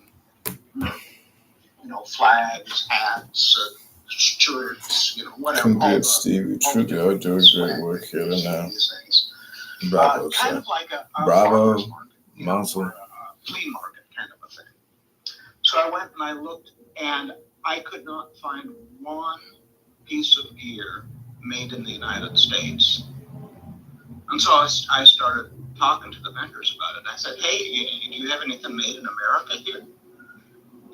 flags, hats, shirts, whatever. Congrats, Steve. You truly are doing great work here now. Bravo, kind sir. of like a Bravo, farmer's market, muscle. or a flea market kind of a thing. So I went and I looked, and I could not find one piece of gear made in the United States. And so I started talking to the vendors about it. I said, hey, do you have anything made in America here?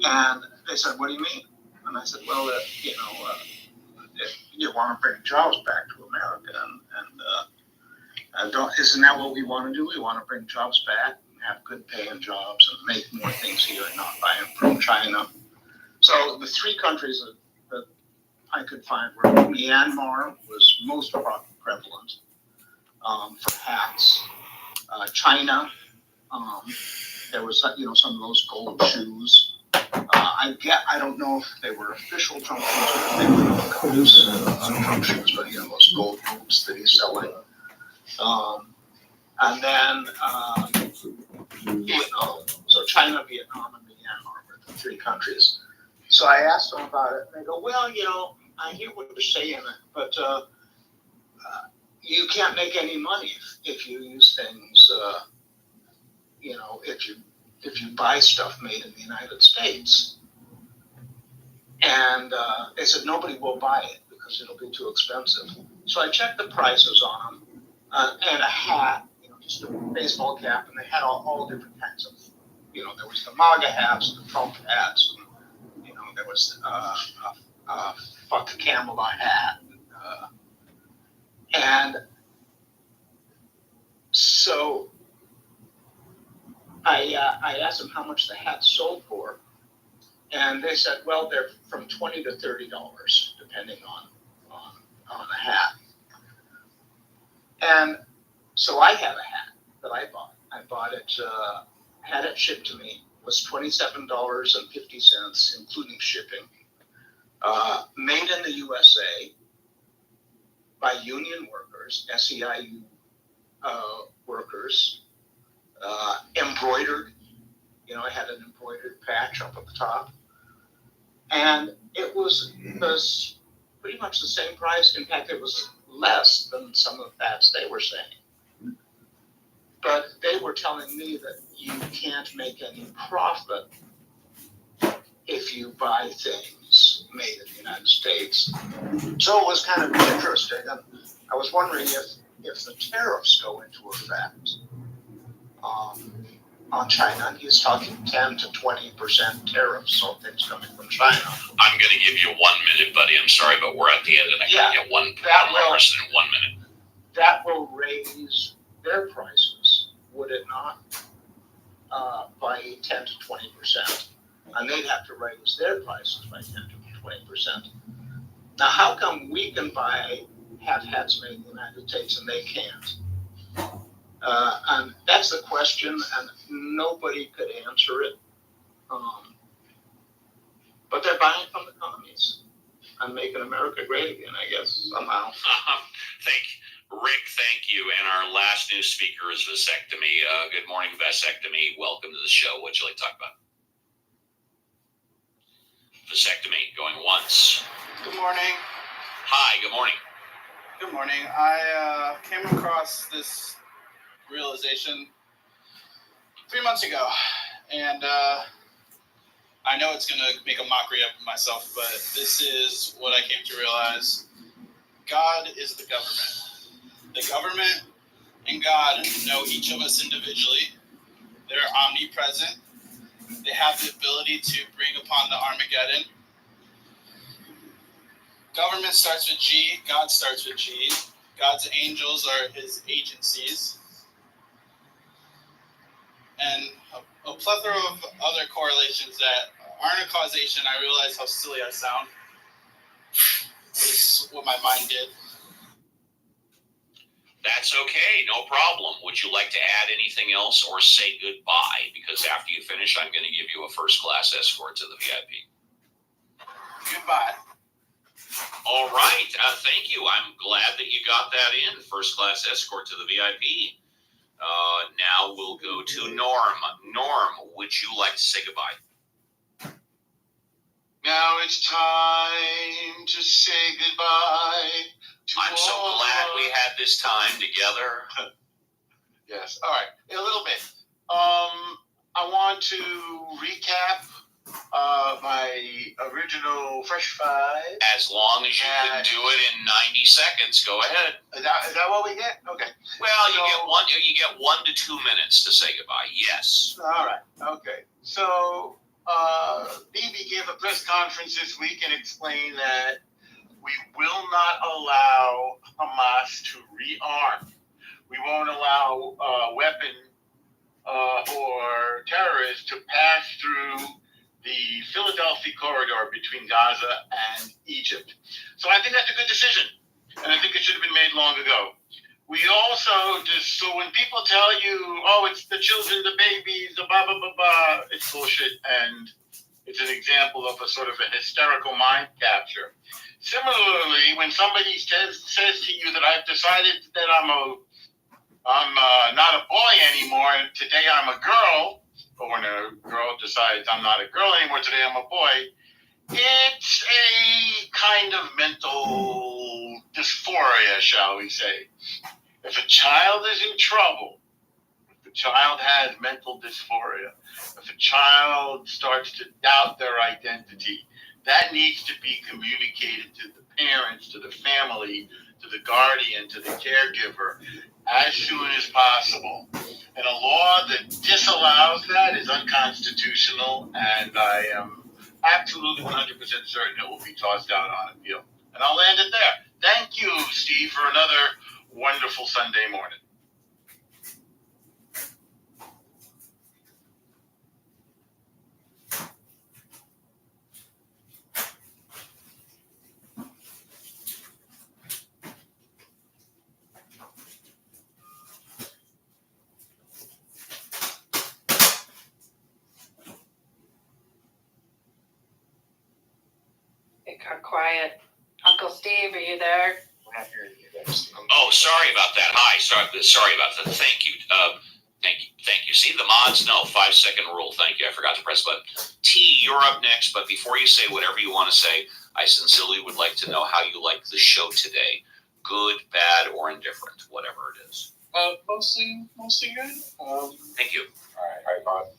And they said, what do you mean? And I said, well, if you want to bring jobs back to America, isn't that what we want to do? We want to bring jobs back and have good paying jobs and make more things here and not buy them from China. So the 3 countries that I could find were Myanmar was most prevalent for hats. China, there was some of those gold shoes. I don't know if they were official Trump shoes or if they were Trump shoes, but those gold boots that he's selling. And then Vietnam. So China, Vietnam, and Myanmar were the 3 countries. So I asked them about it, and they go, well, I hear what you're saying, but you can't make any money if you use things, if you buy stuff made in the United States. And they said, nobody will buy it because it'll be too expensive. So I checked the prices on them, and a hat, just a baseball cap, and they had all different kinds of, there was the MAGA hats, the Trump hats, and, there was fuck Kamala hat. And so I asked them how much the hats sold for, and they said, well, they're from $20 to $30, depending on the hat. And so I have a hat that I bought. I bought it, had it shipped to me, was $27.50, including shipping. Made in the USA by union workers, SEIU workers, embroidered. I had an embroidered patch up at the top. And it was pretty much the same price. In fact, it was less than some of the hats they were saying. But they were telling me that you can't make any profit if you buy things made in the United States. So it was kind of interesting. And I was wondering if the tariffs go into effect on China. And he's talking 10 to 20% tariffs on things coming from China. I'm going to give you 1 minute, buddy. I'm sorry, but we're at the end, and I got to get one person in 1 minute. That will raise their prices, would it not? By 10 to 20%. And they'd have to raise their prices by 10 to 20%. Now, how come we can have hats made in the United States and they can't? And that's the question, and nobody could answer it. But they're buying from the commies and making America great again, I guess, somehow. Thank you. And our last new speaker is vasectomy. Good morning, vasectomy. Welcome to the show. What'd you like to talk about? Vasectomy, going once. Good morning. Hi, good morning. Good morning. I came across this realization 3 months ago, and I know it's going to make a mockery of myself, but this is what I came to realize. God is the government. The government and God know each of us individually, They're omnipresent. They have the ability to bring upon the Armageddon. Government starts with G. God starts with G. God's angels are his agencies. And a plethora of other correlations that aren't a causation. I realize how silly I sound. It's what my mind did. That's okay, no problem. Would you like to add anything else or say goodbye? Because after you finish, I'm going to give you a first-class escort to the VIP. Goodbye. All right, thank you. I'm glad that you got that in, first-class escort to the VIP. Now we'll go to Norm. Norm, would you like to say goodbye? Now it's time to say goodbye. I'm so glad we had this time together. Yes. All right. A little bit. I want to recap my original Fresh Five. As long as you can do it in 90 seconds, go ahead. Is that what we get? Okay. Well, you get 1 to 2 minutes to say goodbye. Yes. All right. Okay. So, Bibi gave a press conference this week and explained that we will not allow Hamas to rearm. We won't allow weapon or terrorists to pass through the Philadelphia corridor between Gaza and Egypt. So I think that's a good decision, and I think it should have been made long ago. We also so when people tell you, oh, it's the children, the babies, the blah, blah, blah, blah, it's bullshit, and it's an example of a sort of a hysterical mind capture. Similarly, when somebody says to you that I've decided that I'm not a boy anymore, and today I'm a girl, or when a girl decides I'm not a girl anymore, today I'm a boy, it's a kind of mental dysphoria, shall we say. If a child is in trouble, if a child has mental dysphoria, if a child starts to doubt their identity, that needs to be communicated to the parents, to the family, to the guardian, to the caregiver, as soon as possible. And a law that disallows that is unconstitutional, and I am absolutely 100% certain it will be tossed out on appeal. And I'll land it there. Thank you, Steve, for another wonderful Sunday morning. It got quiet. Uncle Steve, are you there? We're not hearing you guys. Oh, sorry about that. Hi, sorry about that. Thank you. Thank you. See the mods? No, 5-second rule. Thank you. I forgot to press the button. T, you're up next, but before you say whatever you want to say, I sincerely would like to know how you like the show today. Good, bad, or indifferent, whatever it is. Mostly good. Thank you. I thought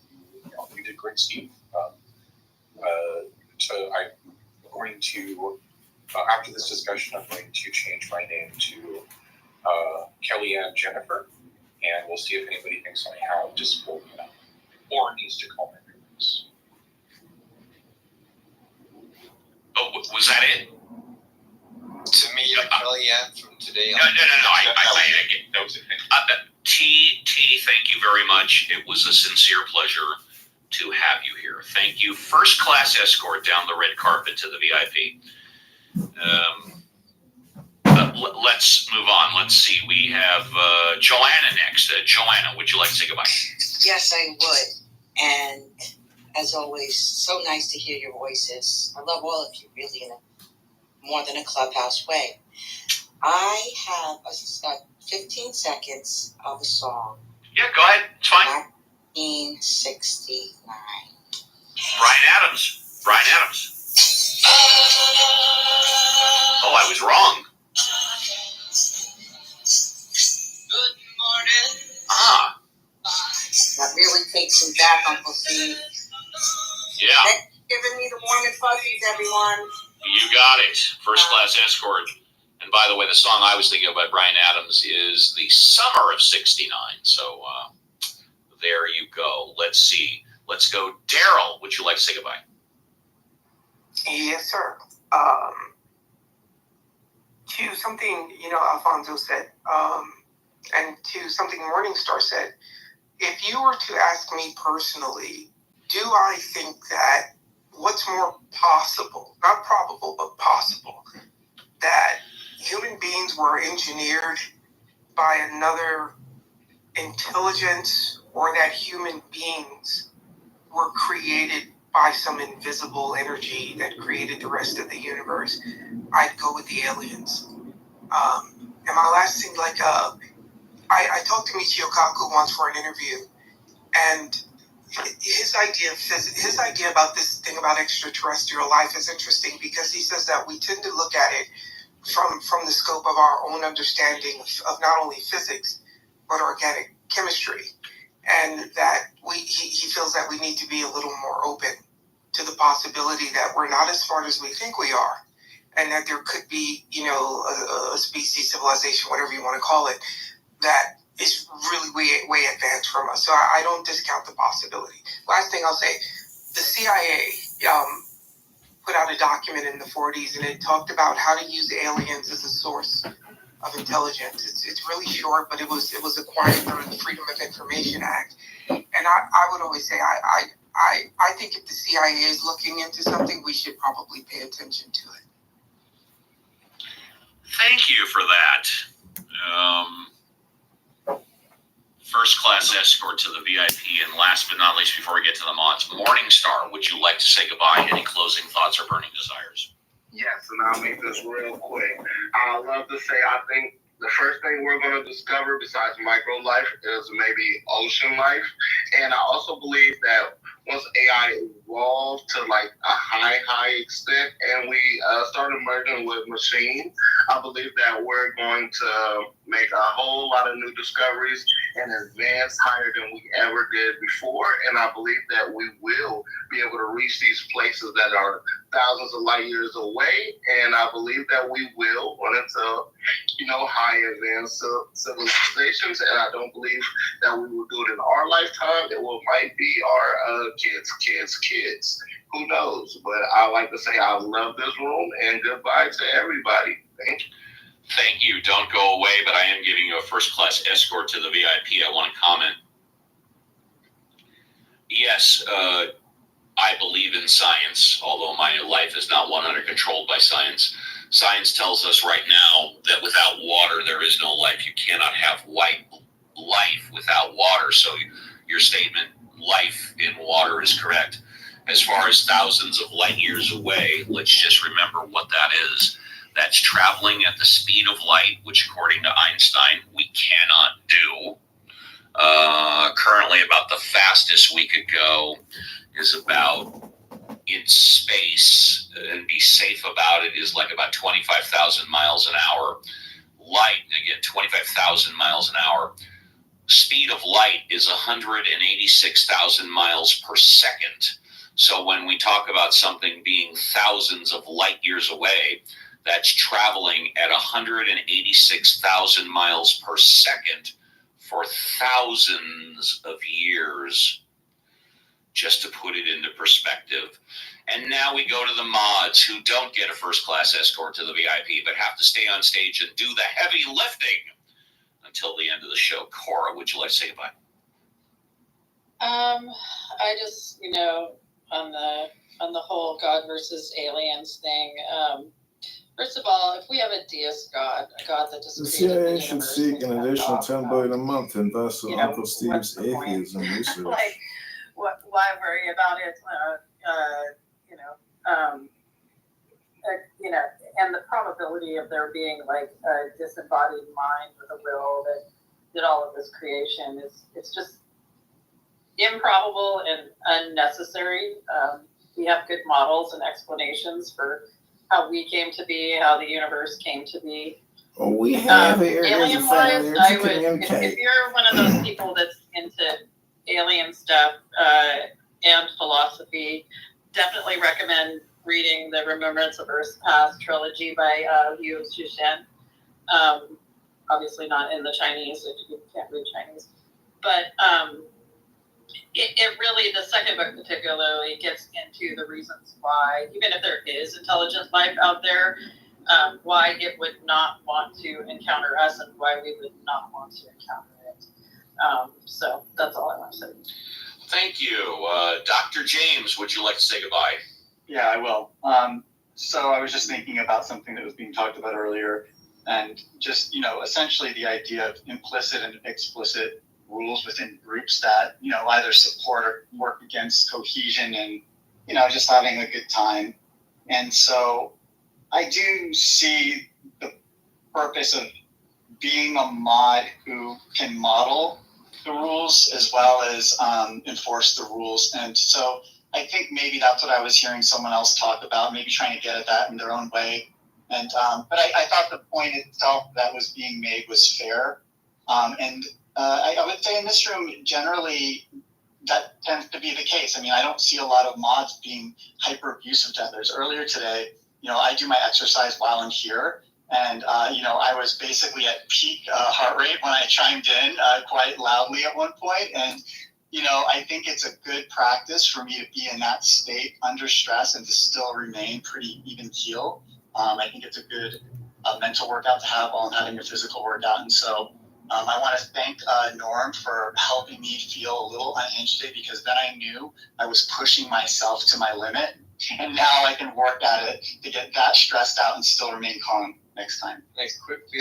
you did great, Steve. So I'm going to, after this discussion, I'm going to change my name to Kellyanne Jennifer, and we'll see if anybody thinks I have dysphoria or needs to call my parents. Oh, was that it? To me, Kellyanne from today on. No. That was it. T, thank you very much. It was a sincere pleasure to have you here. Thank you. First class escort down the red carpet to the VIP. Let's move on. Let's see. We have Joanna next. Joanna, would you like to say goodbye? Yes, I would. And as always, so nice to hear your voices. I love all of you, really, in more than a clubhouse way. I have 15 seconds of a song. Yeah, go ahead. It's fine. 1969. Brian Adams. Oh, I was wrong. Good morning. Ah. That really takes me back, Uncle Steve. Yeah. Thanks for giving me the warm and fuzzies, everyone. You got it. First class escort. And by the way, the song I was thinking of by Brian Adams is The Summer of '69. So There you go. Let's see. Let's go. Daryl, would you like to say goodbye? Yes, sir. To something, Alfonso said, and to something Morningstar said, if you were to ask me personally, do I think that what's more possible, not probable, but possible, that human beings were engineered by another intelligence, or that human beings were created by some invisible energy that created the rest of the universe, I'd go with the aliens. And my last thing, I talked to Michio Kaku once for an interview, and his idea about this thing about extraterrestrial life is interesting, because he says that we tend to look at it from the scope of our own understanding of not only physics, but organic chemistry. And that he feels that we need to be a little more open to the possibility that we're not as smart as we think we are, and that there could be, a species, civilization, whatever you want to call it, that is really way advanced from us. So I don't discount the possibility. Last thing I'll say, the CIA put out a document in the 40s, and it talked about how to use aliens as a source of intelligence. It's really short, but it was acquired through the Freedom of Information Act. And I would always say, I think if the CIA is looking into something, we should probably pay attention to it. Thank you for that. First class escort to the VIP. And last but not least, before we get to the mods, Morningstar, would you like to say goodbye? Any closing thoughts or burning desires? Yes, and I'll make this real quick. I'd love to say I think the first thing we're going to discover besides micro life is maybe ocean life. And I also believe that once AI evolved to like a high extent and we started merging with machines, I believe that we're going to make a whole lot of new discoveries and advance higher than we ever did before. And I believe that we will be able to reach these places that are thousands of light years away. And I believe that we will run into, high advanced civilizations. And I don't believe that we will do it in our lifetime. It might be our kids. Who knows? But I like to say I love this room, and goodbye to everybody. Thank you. Thank you. Don't go away, but I am giving you a first-class escort to the VIP. I want to comment. Yes, I believe in science, although my life is not 100% controlled by science. Science tells us right now that without water, there is no life. You cannot have life without water. So your statement, life in water, is correct. As far as thousands of light years away, let's just remember what that is. That's traveling at the speed of light, which according to Einstein, we cannot do. Currently, about the fastest we could go is about in space, and be safe about it, is like about 25,000 miles an hour. Light, again, 25,000 miles an hour. Speed of light is 186,000 miles per second. So when we talk about something being thousands of light years away, that's traveling at 186,000 miles per second for thousands of years, just to put it into perspective. And now we go to the mods, who don't get a first-class escort to the VIP, but have to stay on stage and do the heavy lifting until the end of the show. Cora, would you like to say goodbye? I just, on the whole God versus aliens thing, first of all, if we have a deist God, a God that just the created CIA the should universe, seek an additional $10 billion a month to invest in Uncle what's Steve's the point? atheism research. Why worry about it? And the probability of there being like a disembodied mind with a will that did all of this creation it's just improbable and unnecessary. We have good models and explanations for how we came to be, how the universe came to be. Well, we have alien-wise, I would, if you're one of those people that's into alien stuff and philosophy, definitely recommend reading the Remembrance of Earth's Past trilogy by Liu Cixin. Obviously not in the Chinese, if you can't read Chinese. But it really, the second book particularly gets into the reasons why, even if there is intelligent life out there, why it would not want to encounter us and why we would not want to encounter it. So that's all I want to say. Thank you. Dr. James, would you like to say goodbye? Yeah, I will. So I was just thinking about something that was being talked about earlier, and just, essentially the idea of implicit and explicit rules within groups that, either support or work against cohesion and, just having a good time. And so I do see the purpose of being a mod who can model the rules as well as enforce the rules. And so I think maybe that's what I was hearing someone else talk about, maybe trying to get at that in their own way. And but I thought the point itself that was being made was fair. And I would say in this room, generally, that tends to be the case. I mean, I don't see a lot of mods being hyper abusive to others. Earlier today, I do my exercise while I'm here. And, I was basically at peak heart rate when I chimed in quite loudly at one point. And, I think it's a good practice for me to be in that state under stress and to still remain pretty even keel. I think it's a good mental workout to have while I'm having a physical workout. And so I want to thank Norm for helping me feel a little unhinged today, because then I knew I was pushing myself to my limit. And now I can work at it to get that stressed out and still remain calm next time. Next, quickly,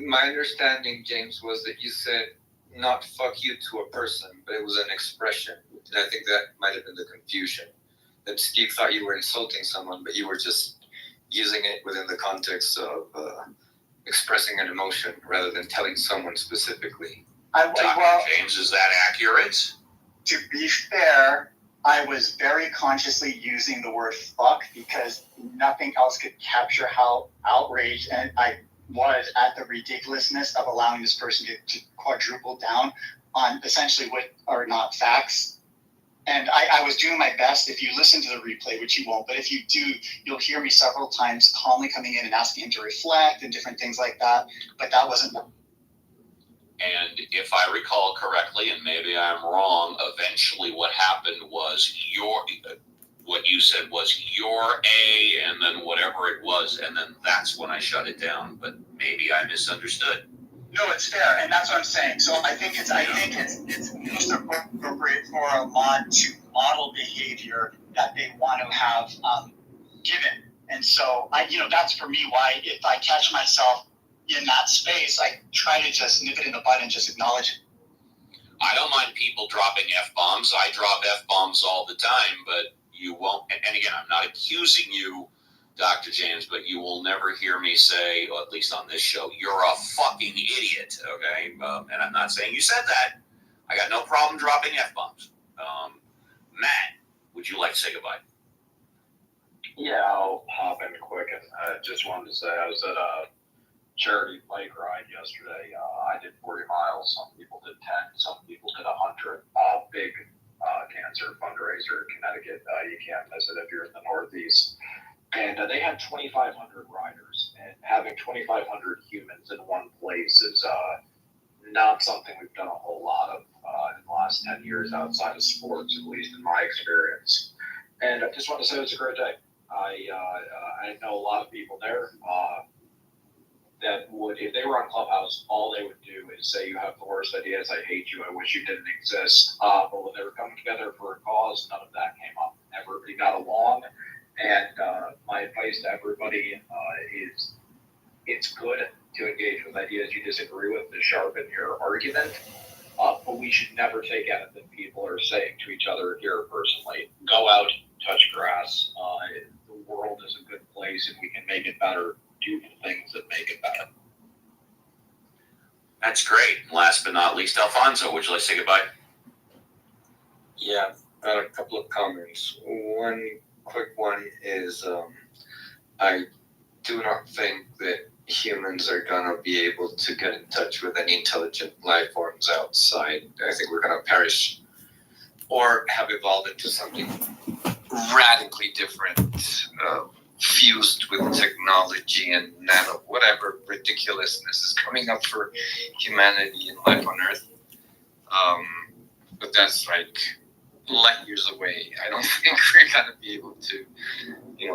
my understanding, James, was that you said not fuck you to a person, but it was an expression. And I think that might have been the confusion. That Steve thought you were insulting someone, but you were just using it within the context of expressing an emotion rather than telling someone specifically. James, is that accurate? To be fair, I was very consciously using the word fuck because nothing else could capture how outraged and I was at the ridiculousness of allowing this person to quadruple down on essentially what are not facts. And I was doing my best. If you listen to the replay, which you won't, but if you do, you'll hear me several times calmly coming in and asking him to reflect and different things like that. But that wasn't. And if I recall correctly, and maybe I'm wrong, eventually what happened was what you said was your A, and then whatever it was, and then that's when I shut it down. But maybe I misunderstood. No, it's fair, and that's what I'm saying. So I think it's most appropriate for a mod to model behavior that they want to have given. And so that's for me why if I catch myself in that space, I try to just nip it in the bud and just acknowledge it. I don't mind people dropping F-bombs. I drop F-bombs all the time, but you won't. And again, I'm not accusing you, Dr. James, but you will never hear me say, or at least on this show, you're a fucking idiot, okay? And I'm not saying you said that. I got no problem dropping F-bombs. Matt, would you like to say goodbye? Yeah, I'll hop in quick. And I just wanted to say I was at a charity bike ride yesterday. I did 40 miles. Some people did 10. Some people did 100. Big cancer fundraiser in Connecticut. You can't miss it if you're in the Northeast. And they had 2,500 riders. And having 2,500 humans in one place is not something we've done a whole lot of in the last 10 years outside of sports, at least in my experience. And I just want to say it was a great day. I know a lot of people there that would, if they were on Clubhouse, all they would do is say, you have the worst ideas, I hate you, I wish you didn't exist. But when they were coming together for a cause, none of that came up. Everybody got along. And my advice to everybody is it's good to engage with ideas you disagree with to sharpen your argument. But we should never take anything people are saying to each other here personally. Go out, touch grass. The world is a good place and we can make it better. Do things that make it better. That's great. Last but not least, Alfonso, would you like to say goodbye? Yeah, I've got a couple of comments. One quick one is I do not think that humans are going to be able to get in touch with any intelligent life forms outside. I think we're going to perish or have evolved into something radically different fused with technology and nano whatever ridiculousness is coming up for humanity and life on Earth. But that's like light years away. I don't think we're gonna be able to,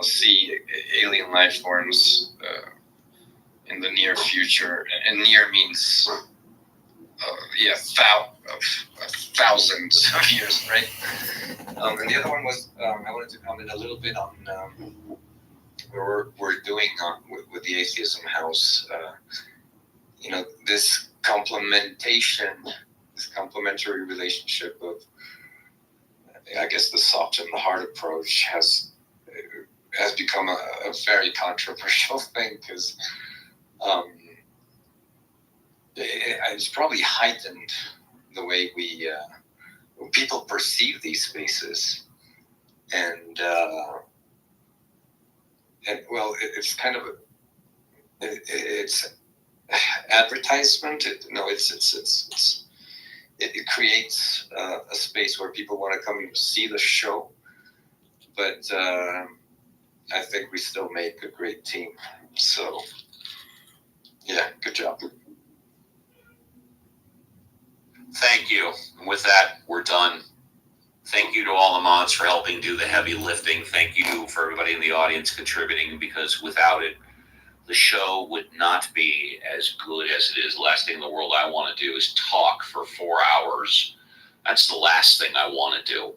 see alien life forms in the near future. And near means, thousands of years, right? And the other one was I wanted to comment a little bit on what we're doing with the Atheism House. This complementary relationship of, I guess, the soft and the hard approach has become a very controversial thing because it's probably heightened the way people perceive these spaces, and well, it's kind of it's advertisement. It creates a space where people want to come and see the show, but I think we still make a great team. So, yeah, good job. Thank you. And with that, we're done. Thank you to all the mods for helping do the heavy lifting. Thank you for everybody in the audience contributing, because without it, the show would not be as good as it is. The last thing in the world I want to do is talk for 4 hours. That's the last thing I want to do.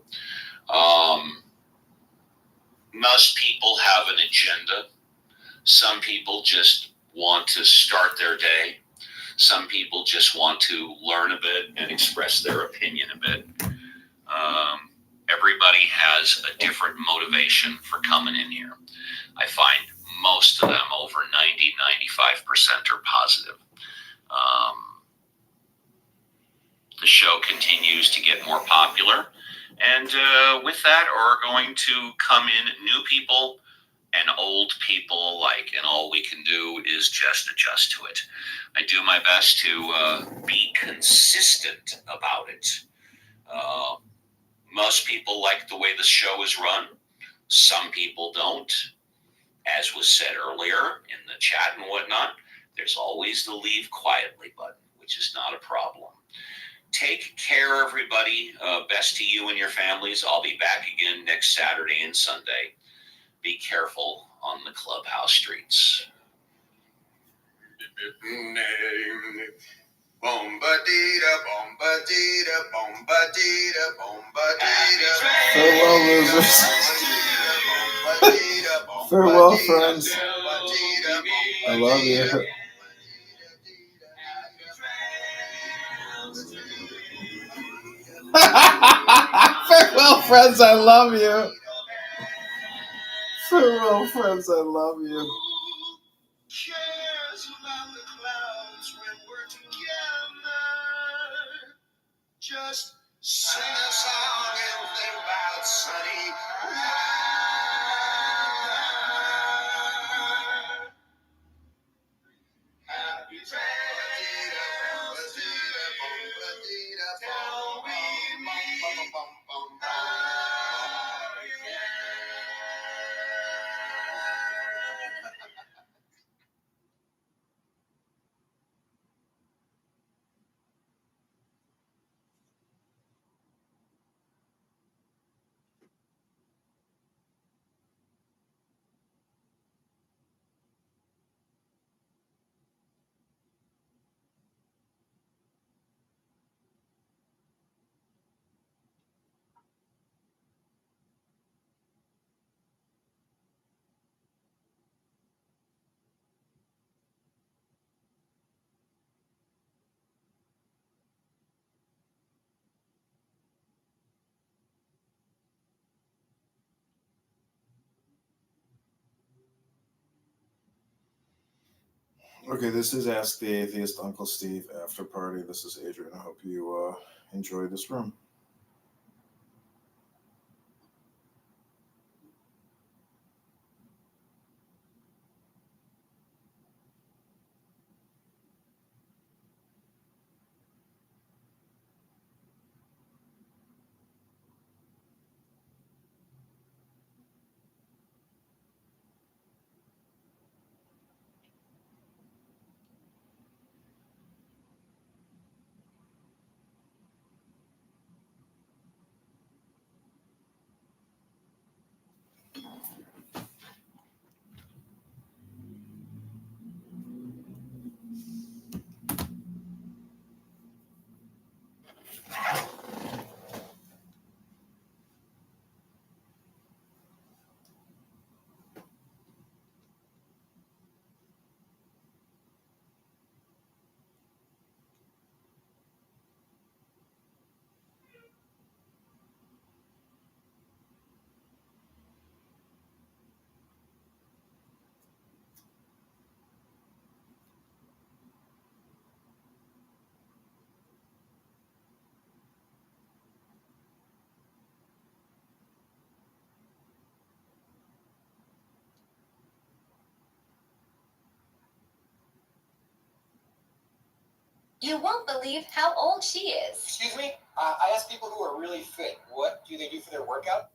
Most people have an agenda. Some people just want to start their day. Some people just want to learn a bit and express their opinion a bit. Everybody has a different motivation for coming in here. I find most of them, over 90-95%, are positive. The show continues to get more popular, and with that are going to come in new people and old people alike, and all we can do is just adjust to it. I do my best to be consistent about it. Most people like the way the show is run. Some people don't. As was said earlier in the chat and whatnot, there's always the leave quietly button, which is not a problem. Take care, everybody. Best to you and your families. I'll be back again next Saturday and Sunday. Be careful on the clubhouse streets. Farewell, losers. Farewell, friends. I love you. Farewell, friends. I love you. Farewell, friends. I love you. Just sing a song and think about sunny. Happy Okay, this is Ask the Atheist Uncle Steve after party. This is Adrian. I hope you enjoy this room. You won't believe how old she is. Excuse me? I ask people who are really fit, what do they do for their workout?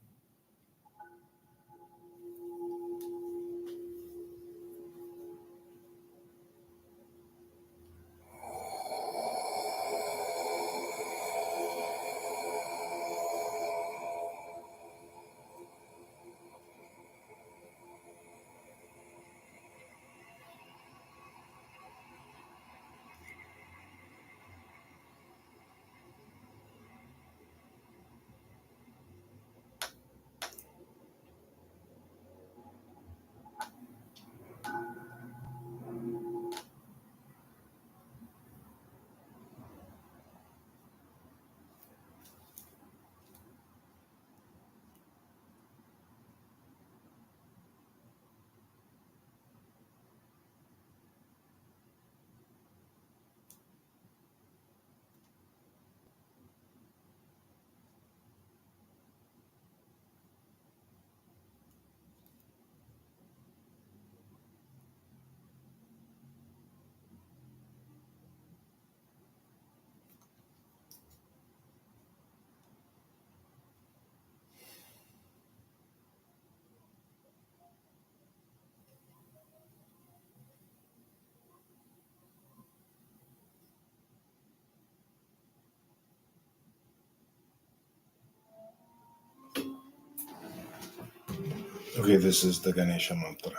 Okay, this is the Ganesha mantra.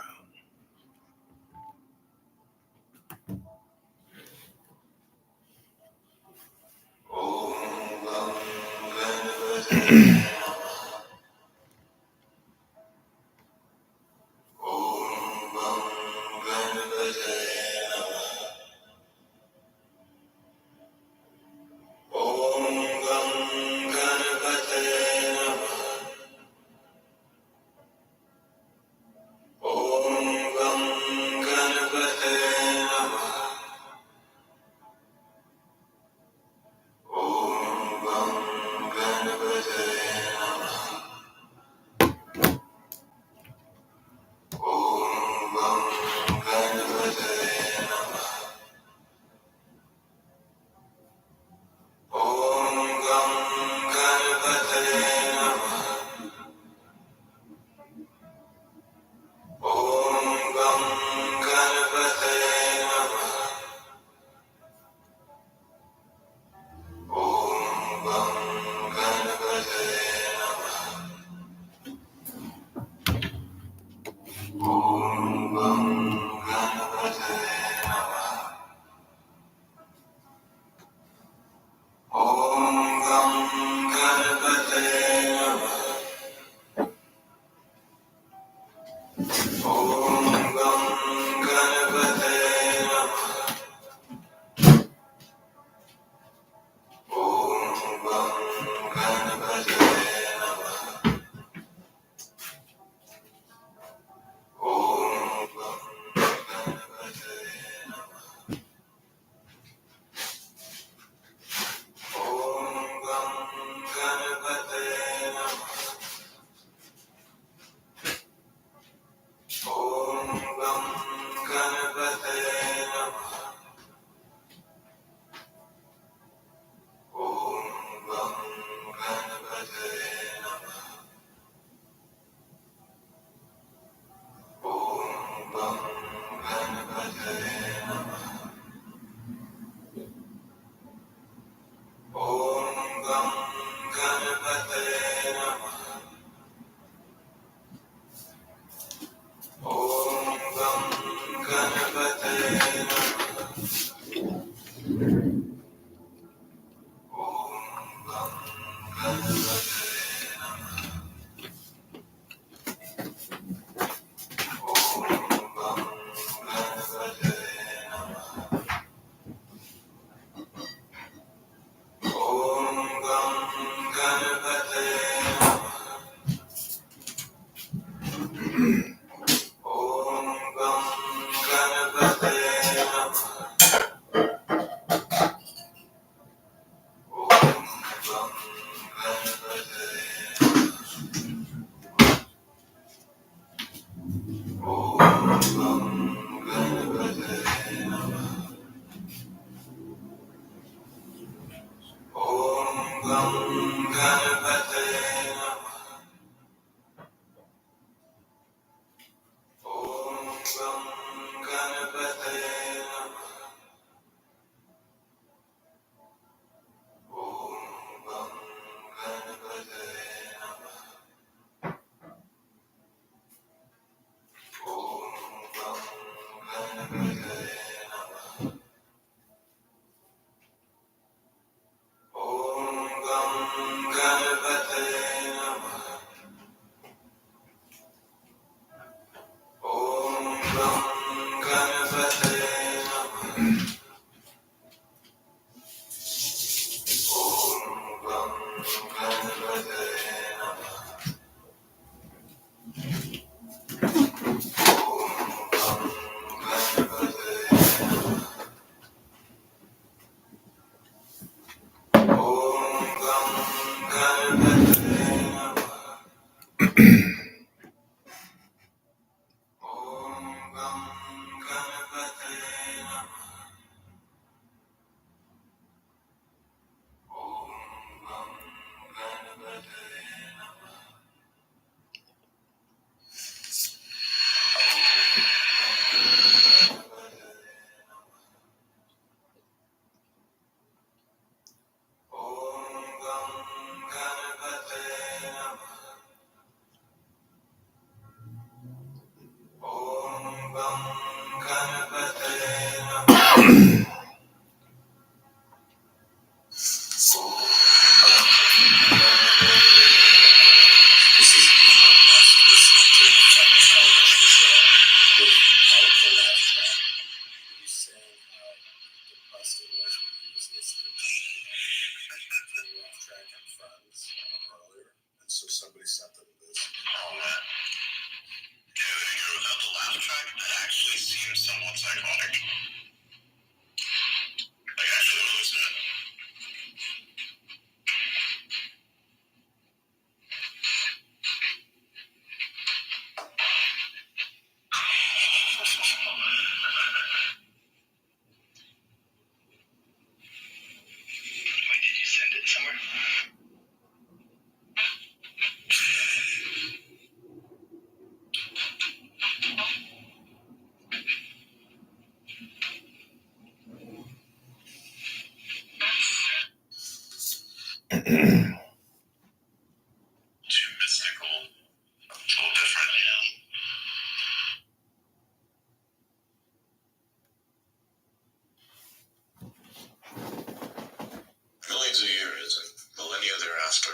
Millions of years and millennia thereafter.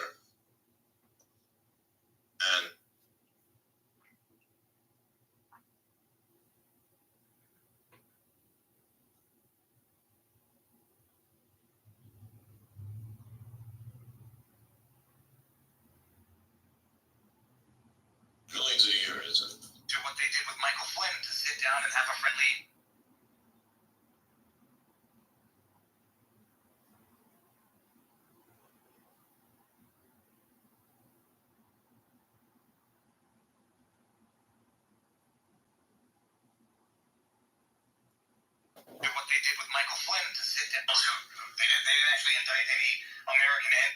And millions of years and do what they did with Michael Flynn to sit down and have a friendly. Do what they did with Michael Flynn to sit down. They didn't actually indict any American end.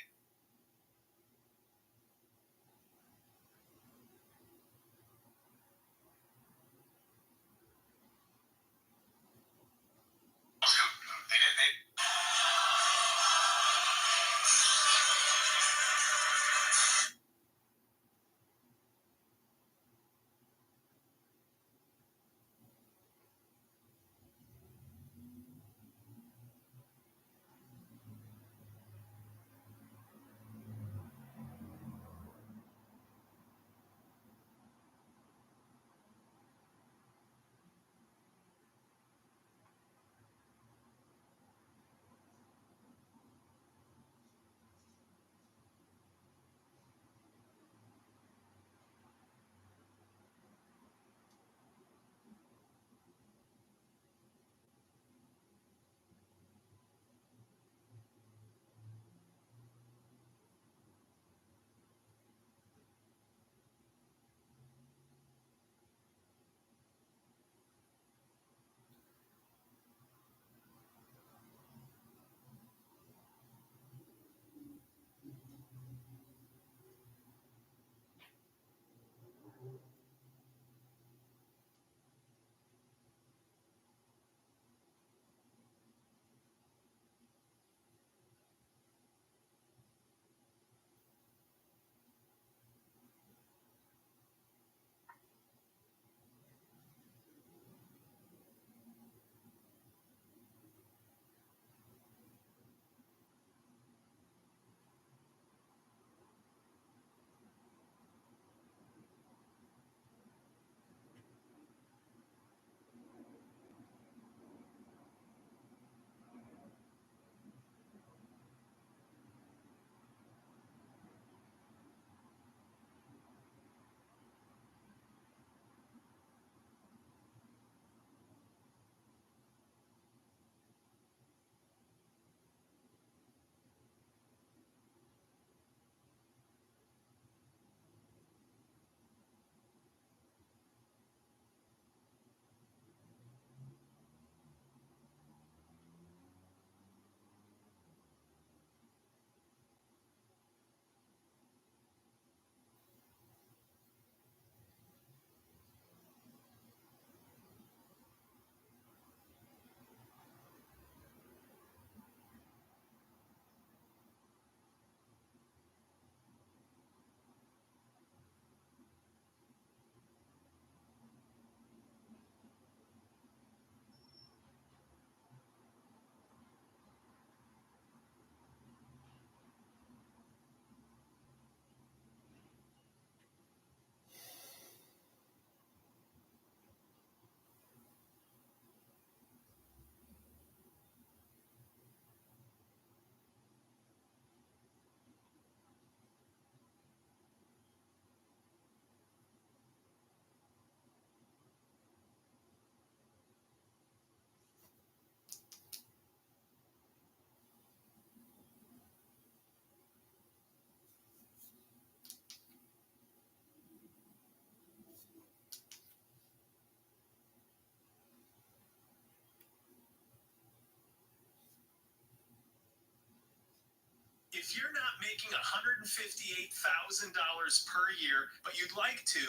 If you're not making $158,000 per year, but you'd like to,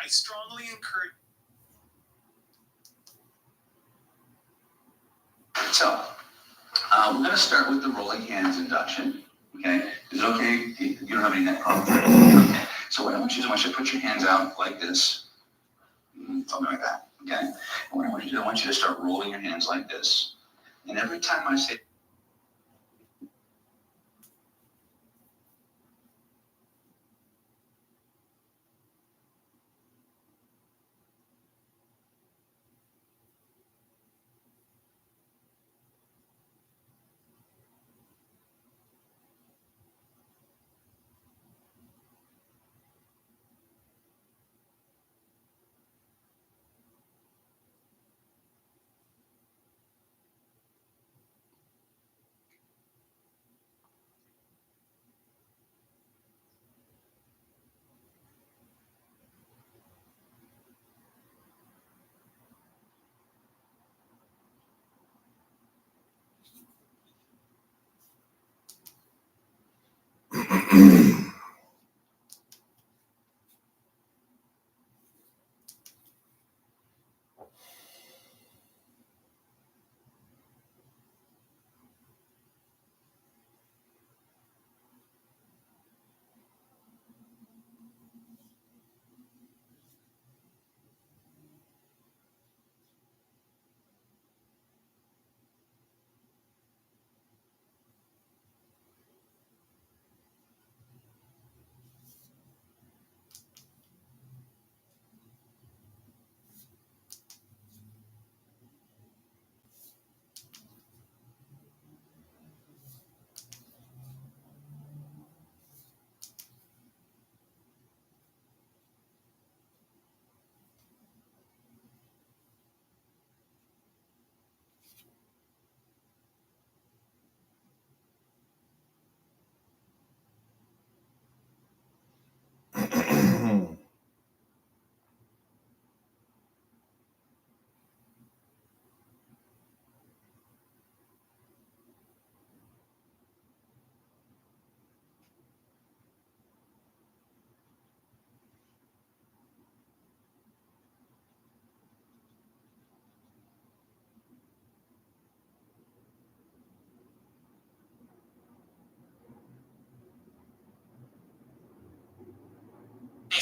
I strongly encourage. So, we're going to start with the rolling hands induction. Okay? Is it okay? You don't have any neck problems? Okay. So what I want you to do, I want you to put your hands out like this. Something like that. Okay? And what I want you to do, I want you to start rolling your hands like this. And every time I say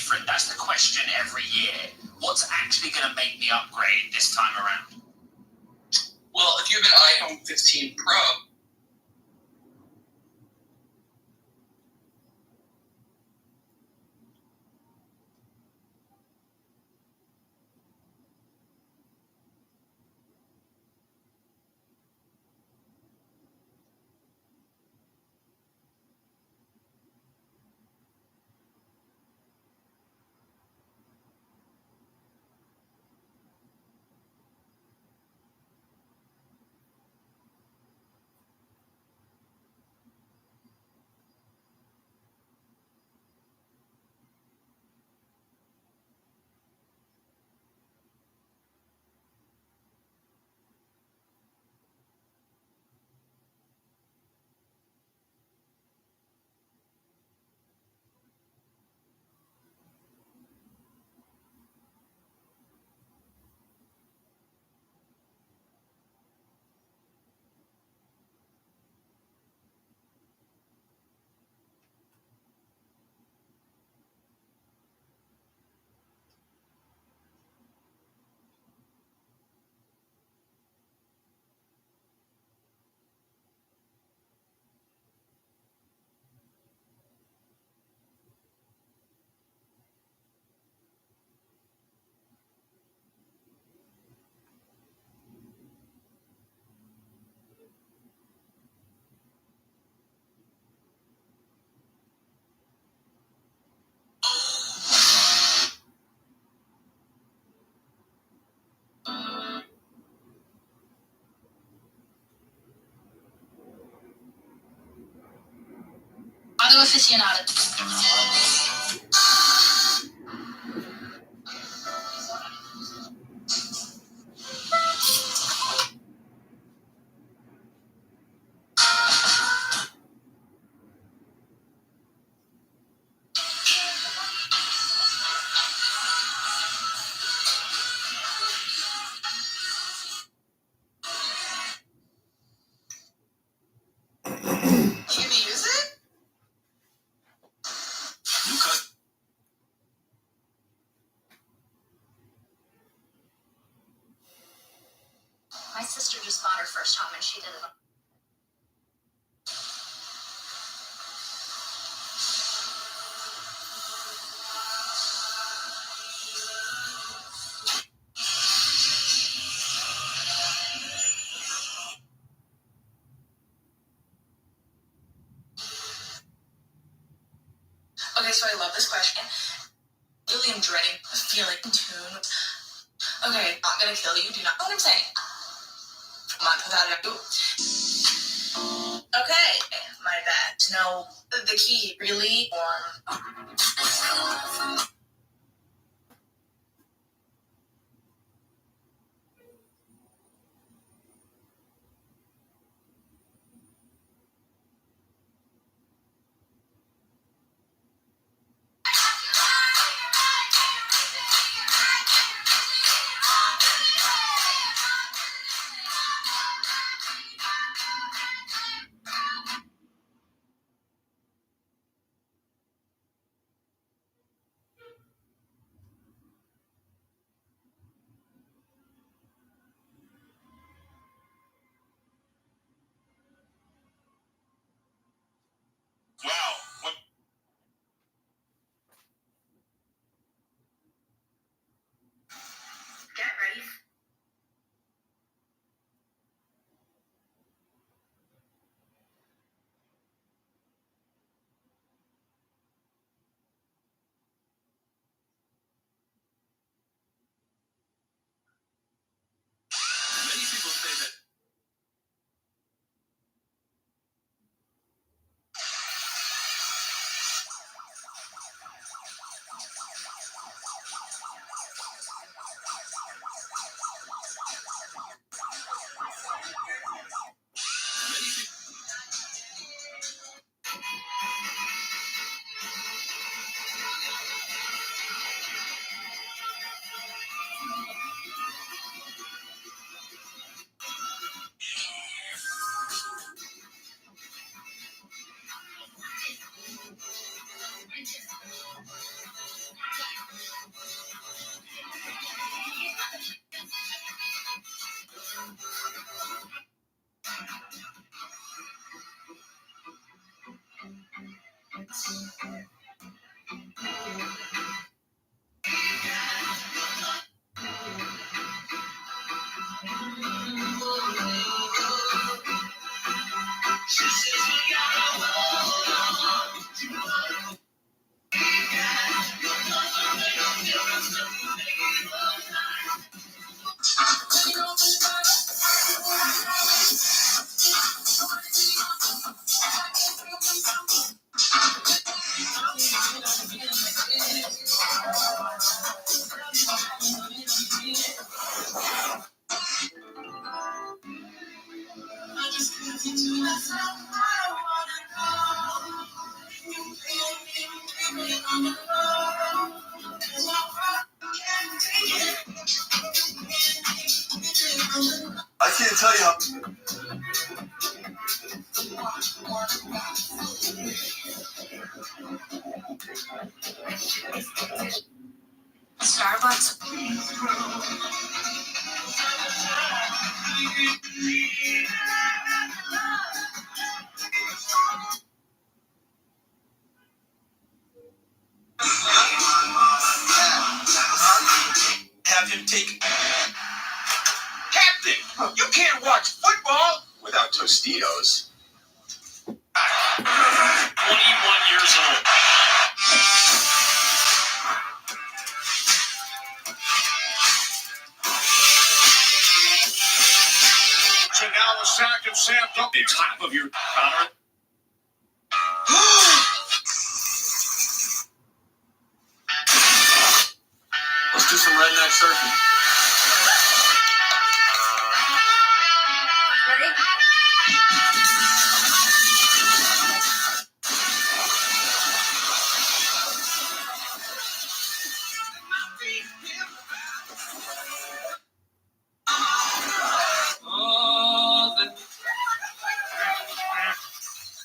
different? That's the question every year. What's actually going to make me upgrade this time around? Well, if you have an iPhone 15 Pro, Vado aficionado. sister just bought her first home and she did it. Okay, so I love this question. Really am dreading feeling in tune. Okay, not gonna kill you. Do not know what I'm saying. A month without it. Okay, my bad. No, the key really warm. Wow. Get ready. Many people say that. I can't tell you how. Starbucks. Have him take. Captain, you can't watch football Without Tostitos. 21 years old. So now a sack of Sam up the top of your counter. Let's do some redneck surfing. Ready?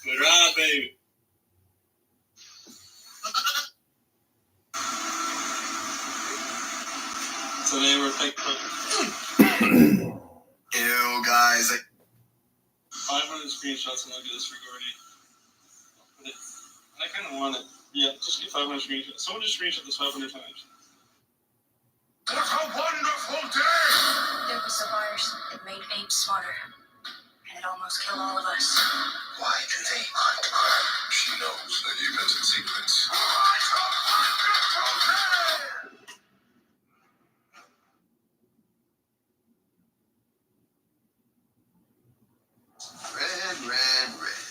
Good ride, baby. Today we're screenshots and I'll get this for Gordy. But I kind of want it. Yeah, just get 500 screenshots. Someone just screenshot this 500 times. What a wonderful day! There was a virus that made apes smarter, and it almost killed all of us. Why do they hunt her? She knows the humans and secrets. What a wonderful day! Red, red, red.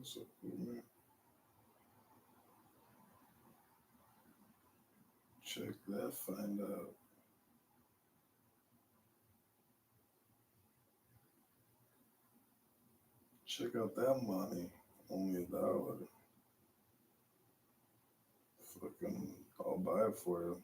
What's up, man? Check that, find out. Check out that money. Only $1. Fucking, I'll buy it for you.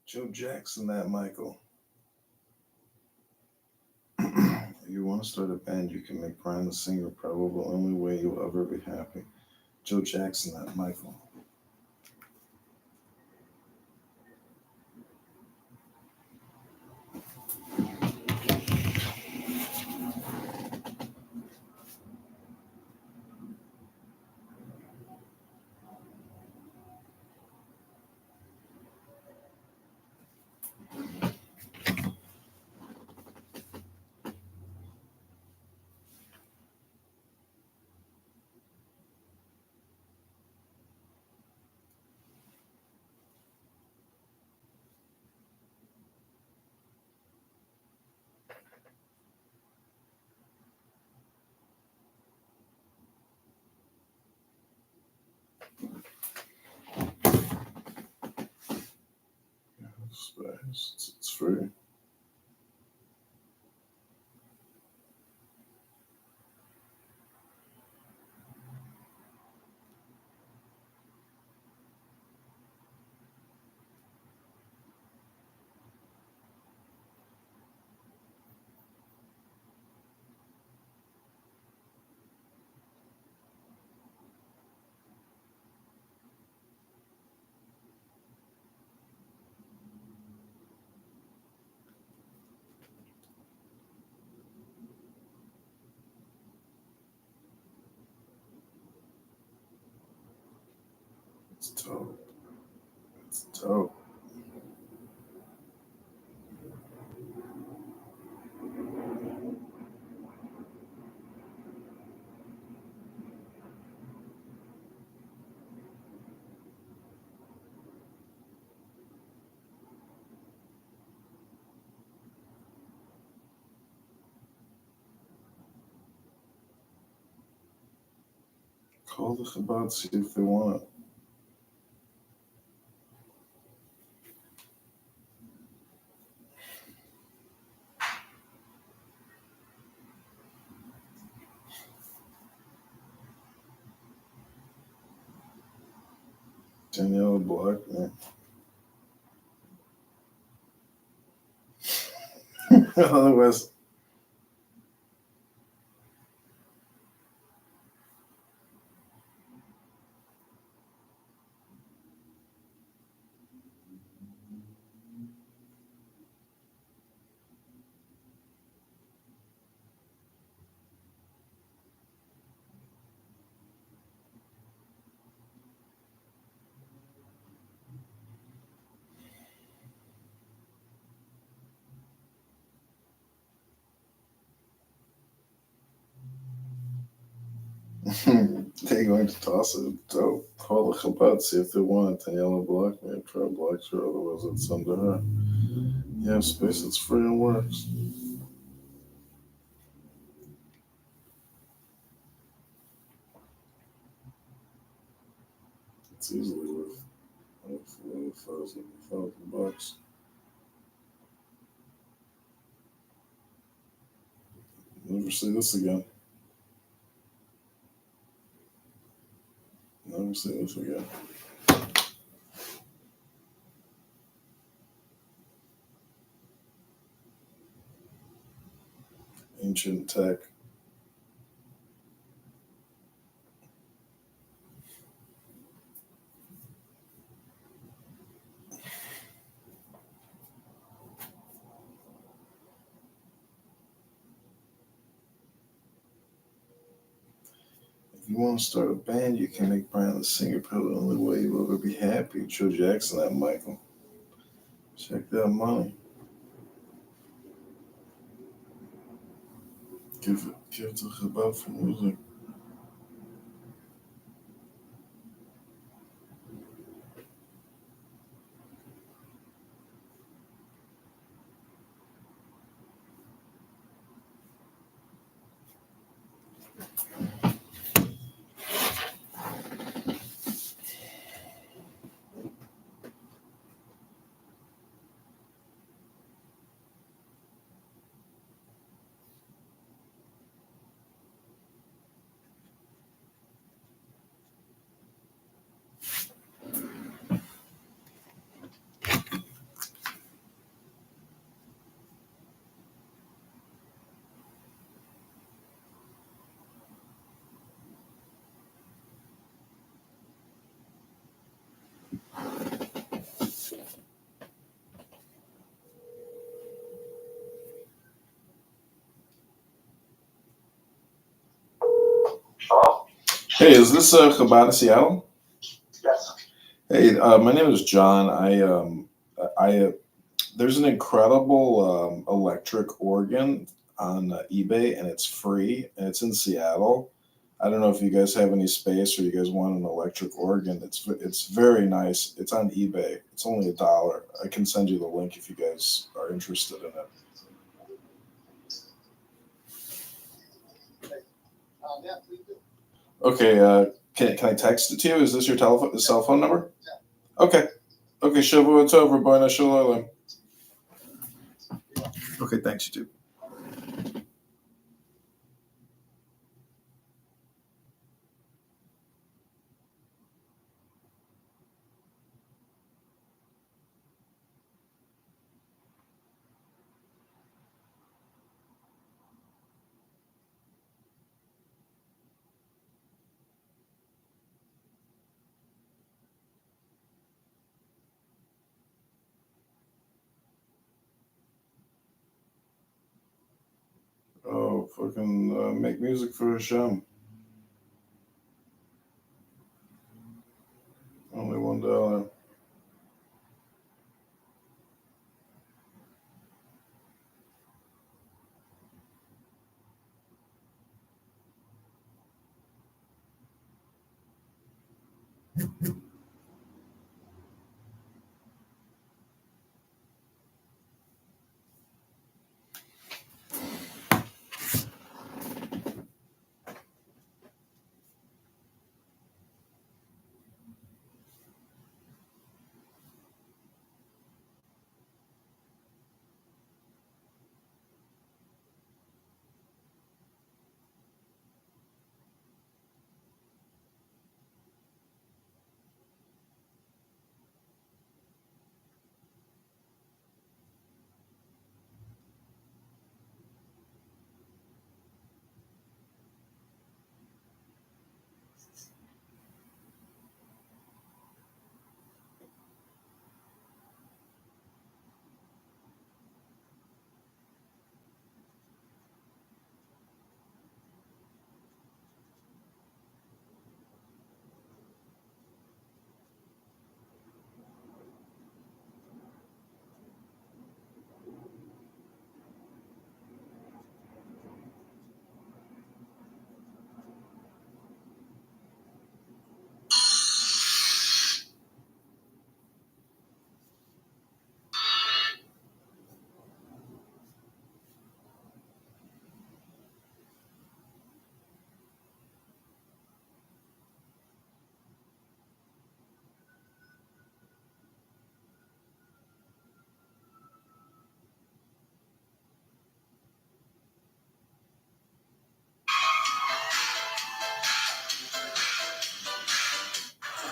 Joe Jackson, that Michael. You want to start a band, you can make Brian the singer probably the only way you'll ever be happy. Joe Jackson, that Michael. It's free. It's dope. It's dope. Call the Chabad, see if they want it. Danielle blocked me. Otherwise, they're going to toss it. Dope. Call the Chabad, see if they want it. Danielle blocked me. Try to block her, otherwise it's under her. Yeah, space, it's free and works. It's easily worth $1,000. Never see this again. Never see this again. Ancient tech. If you want to start a band, you can make Brian the singer. Probably the only way you'll ever be happy. Joe Jackson, that Michael. Check that money. Give to gebouw voor music. Hey, is this Chabad Seattle? Yes. Hey, my name is John. There's an incredible electric organ on eBay, and it's free, and it's in Seattle. I don't know if you guys have any space or you guys want an electric organ. It's very nice. It's on eBay. It's only $1. I can send you the link if you guys are interested in it. Yeah, please do. Okay, can I text it to you? Is this your cell phone number? Yeah. Okay. Okay, Shavu, it's over. Bye now, Shalom. Okay, thanks, you too. Oh, fucking make music for Hashem. Only $1.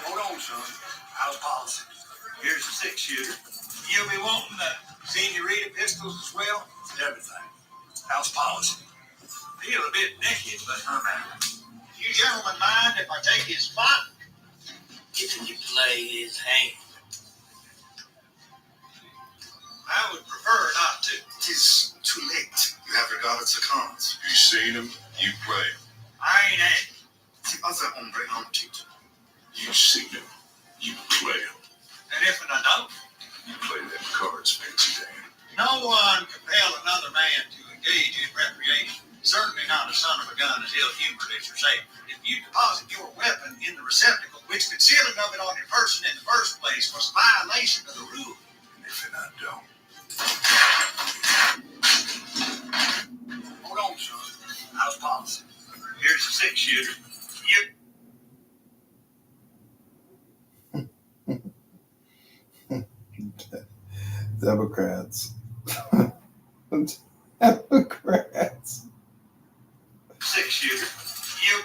Hold on, son. How's policy? Here's a 6-shooter. You'll be wanting the senorita pistols as well? Everything. How's policy? Feel a bit naked, but I'm out. You gentlemen mind if I take his spot? Can you play his hand? I would prefer not to. It is too late. You have regarded the cards. You seen him, you play. I ain't at it. other hombre hunted. You see him. You play him. And if I don't? You play them cards, Fancy Dan. No one compel another man to engage in recreation. Certainly not a son of a gun as ill-humored as yourself. If you deposit your weapon in the receptacle, which concealing of it on your person in the first place was a violation of the rule. And if I don't? Hold on, son. How's policy? Here's a 6-shooter. Democrats. Democrats. 6-shooter. You.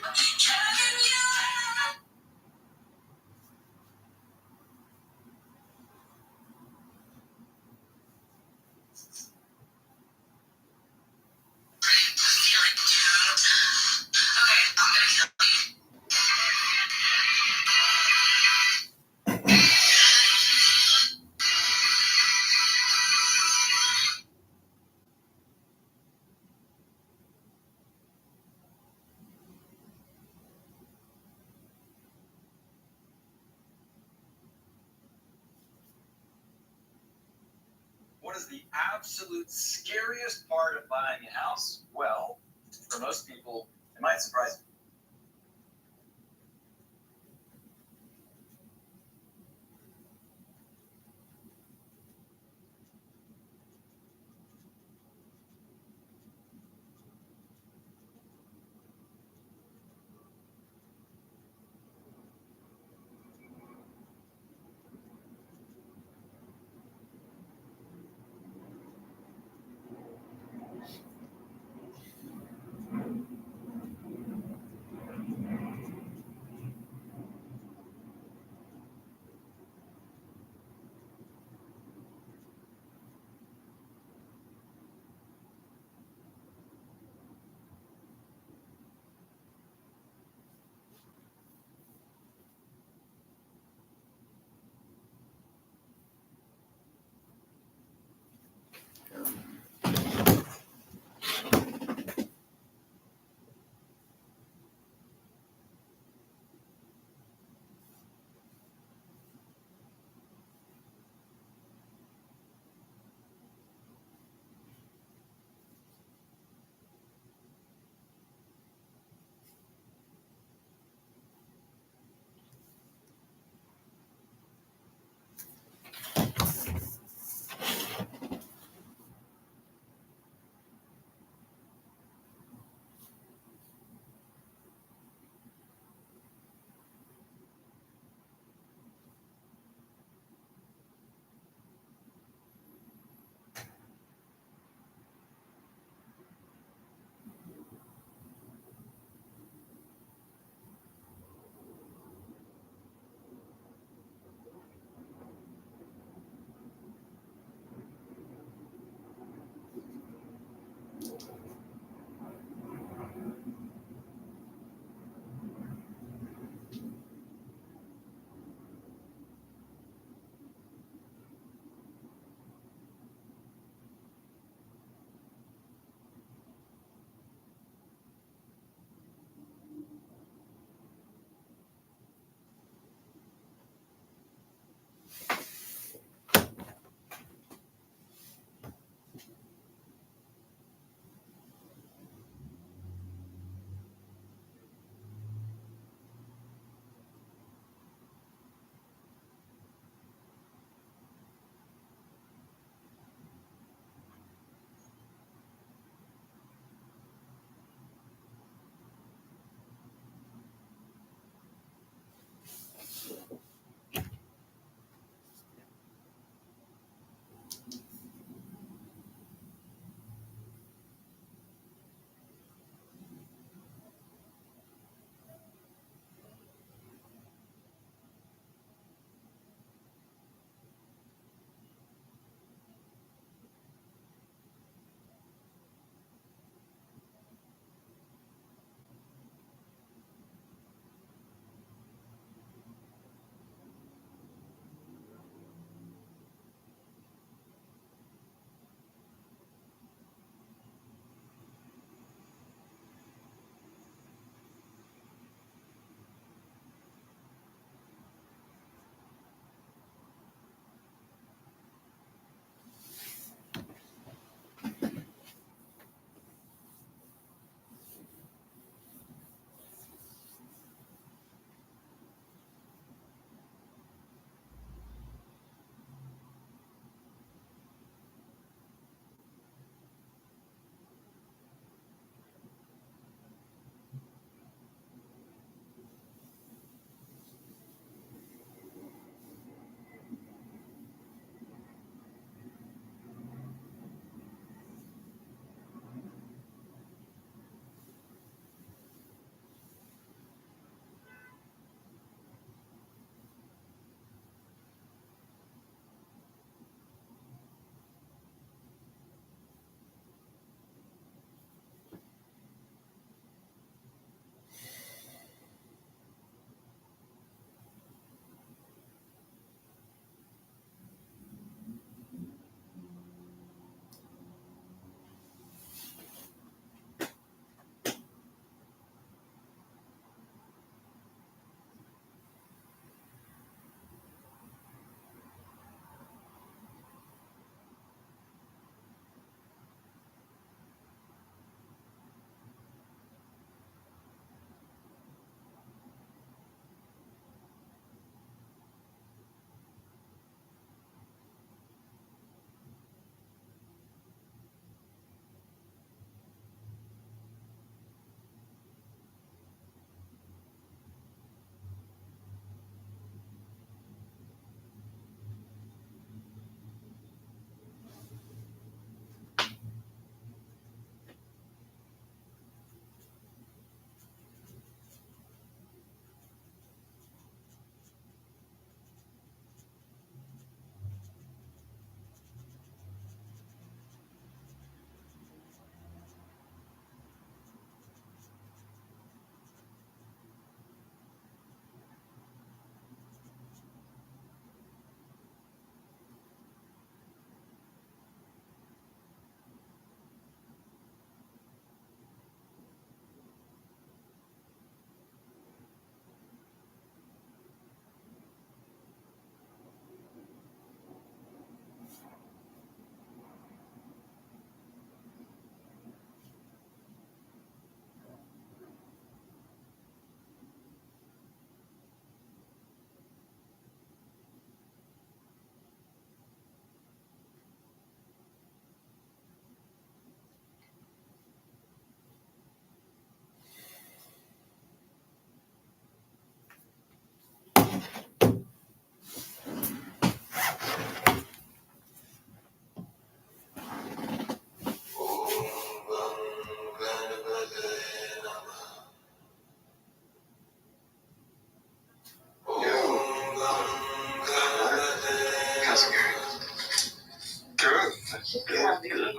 What is the absolute scariest part of buying a house? Well, for most people, it might surprise you.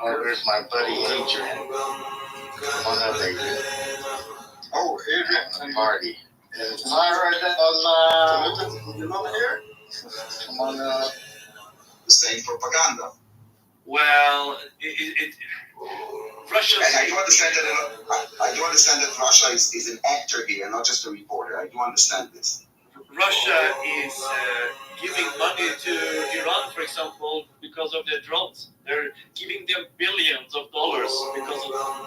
Oh, there's my buddy Adrian. Come on up, Adrian. Oh, Adrian. Marty. Is mine right there on your mama here? Come on up. The same propaganda. Well, Russia. I do understand that. I do understand that Russia is an actor here, not just a reporter. I do understand this. Russia is giving money to Iran, for example, because of their drones. They're giving them billions of dollars because of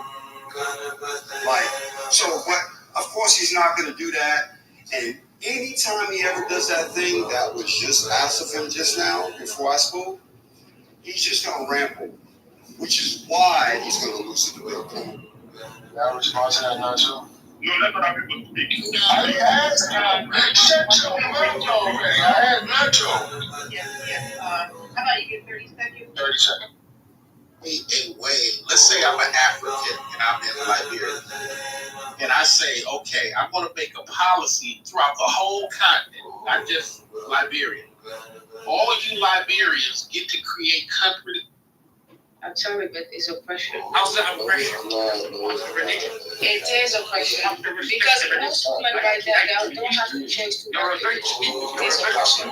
Right. So, but of course he's not going to do that. And anytime he ever does that thing that was just asked of him just now before I spoke, he's just going to ramble, which is why he's going to lose the debate. That response to that, Nacho? No, that's what I've been speaking. I asked him. Shut your mouth already. I asked Nacho. Yes. How about you get 30 seconds? 30 seconds. Hey, wait. Let's say I'm an African and I'm in Liberia. And I say, okay, I'm going to make a policy throughout the whole continent, not just Liberia. All you Liberians get to create countries. I'm sorry, but it's a question. How's that a question? It is a question. Because most women right now, they don't have to change to it is a question.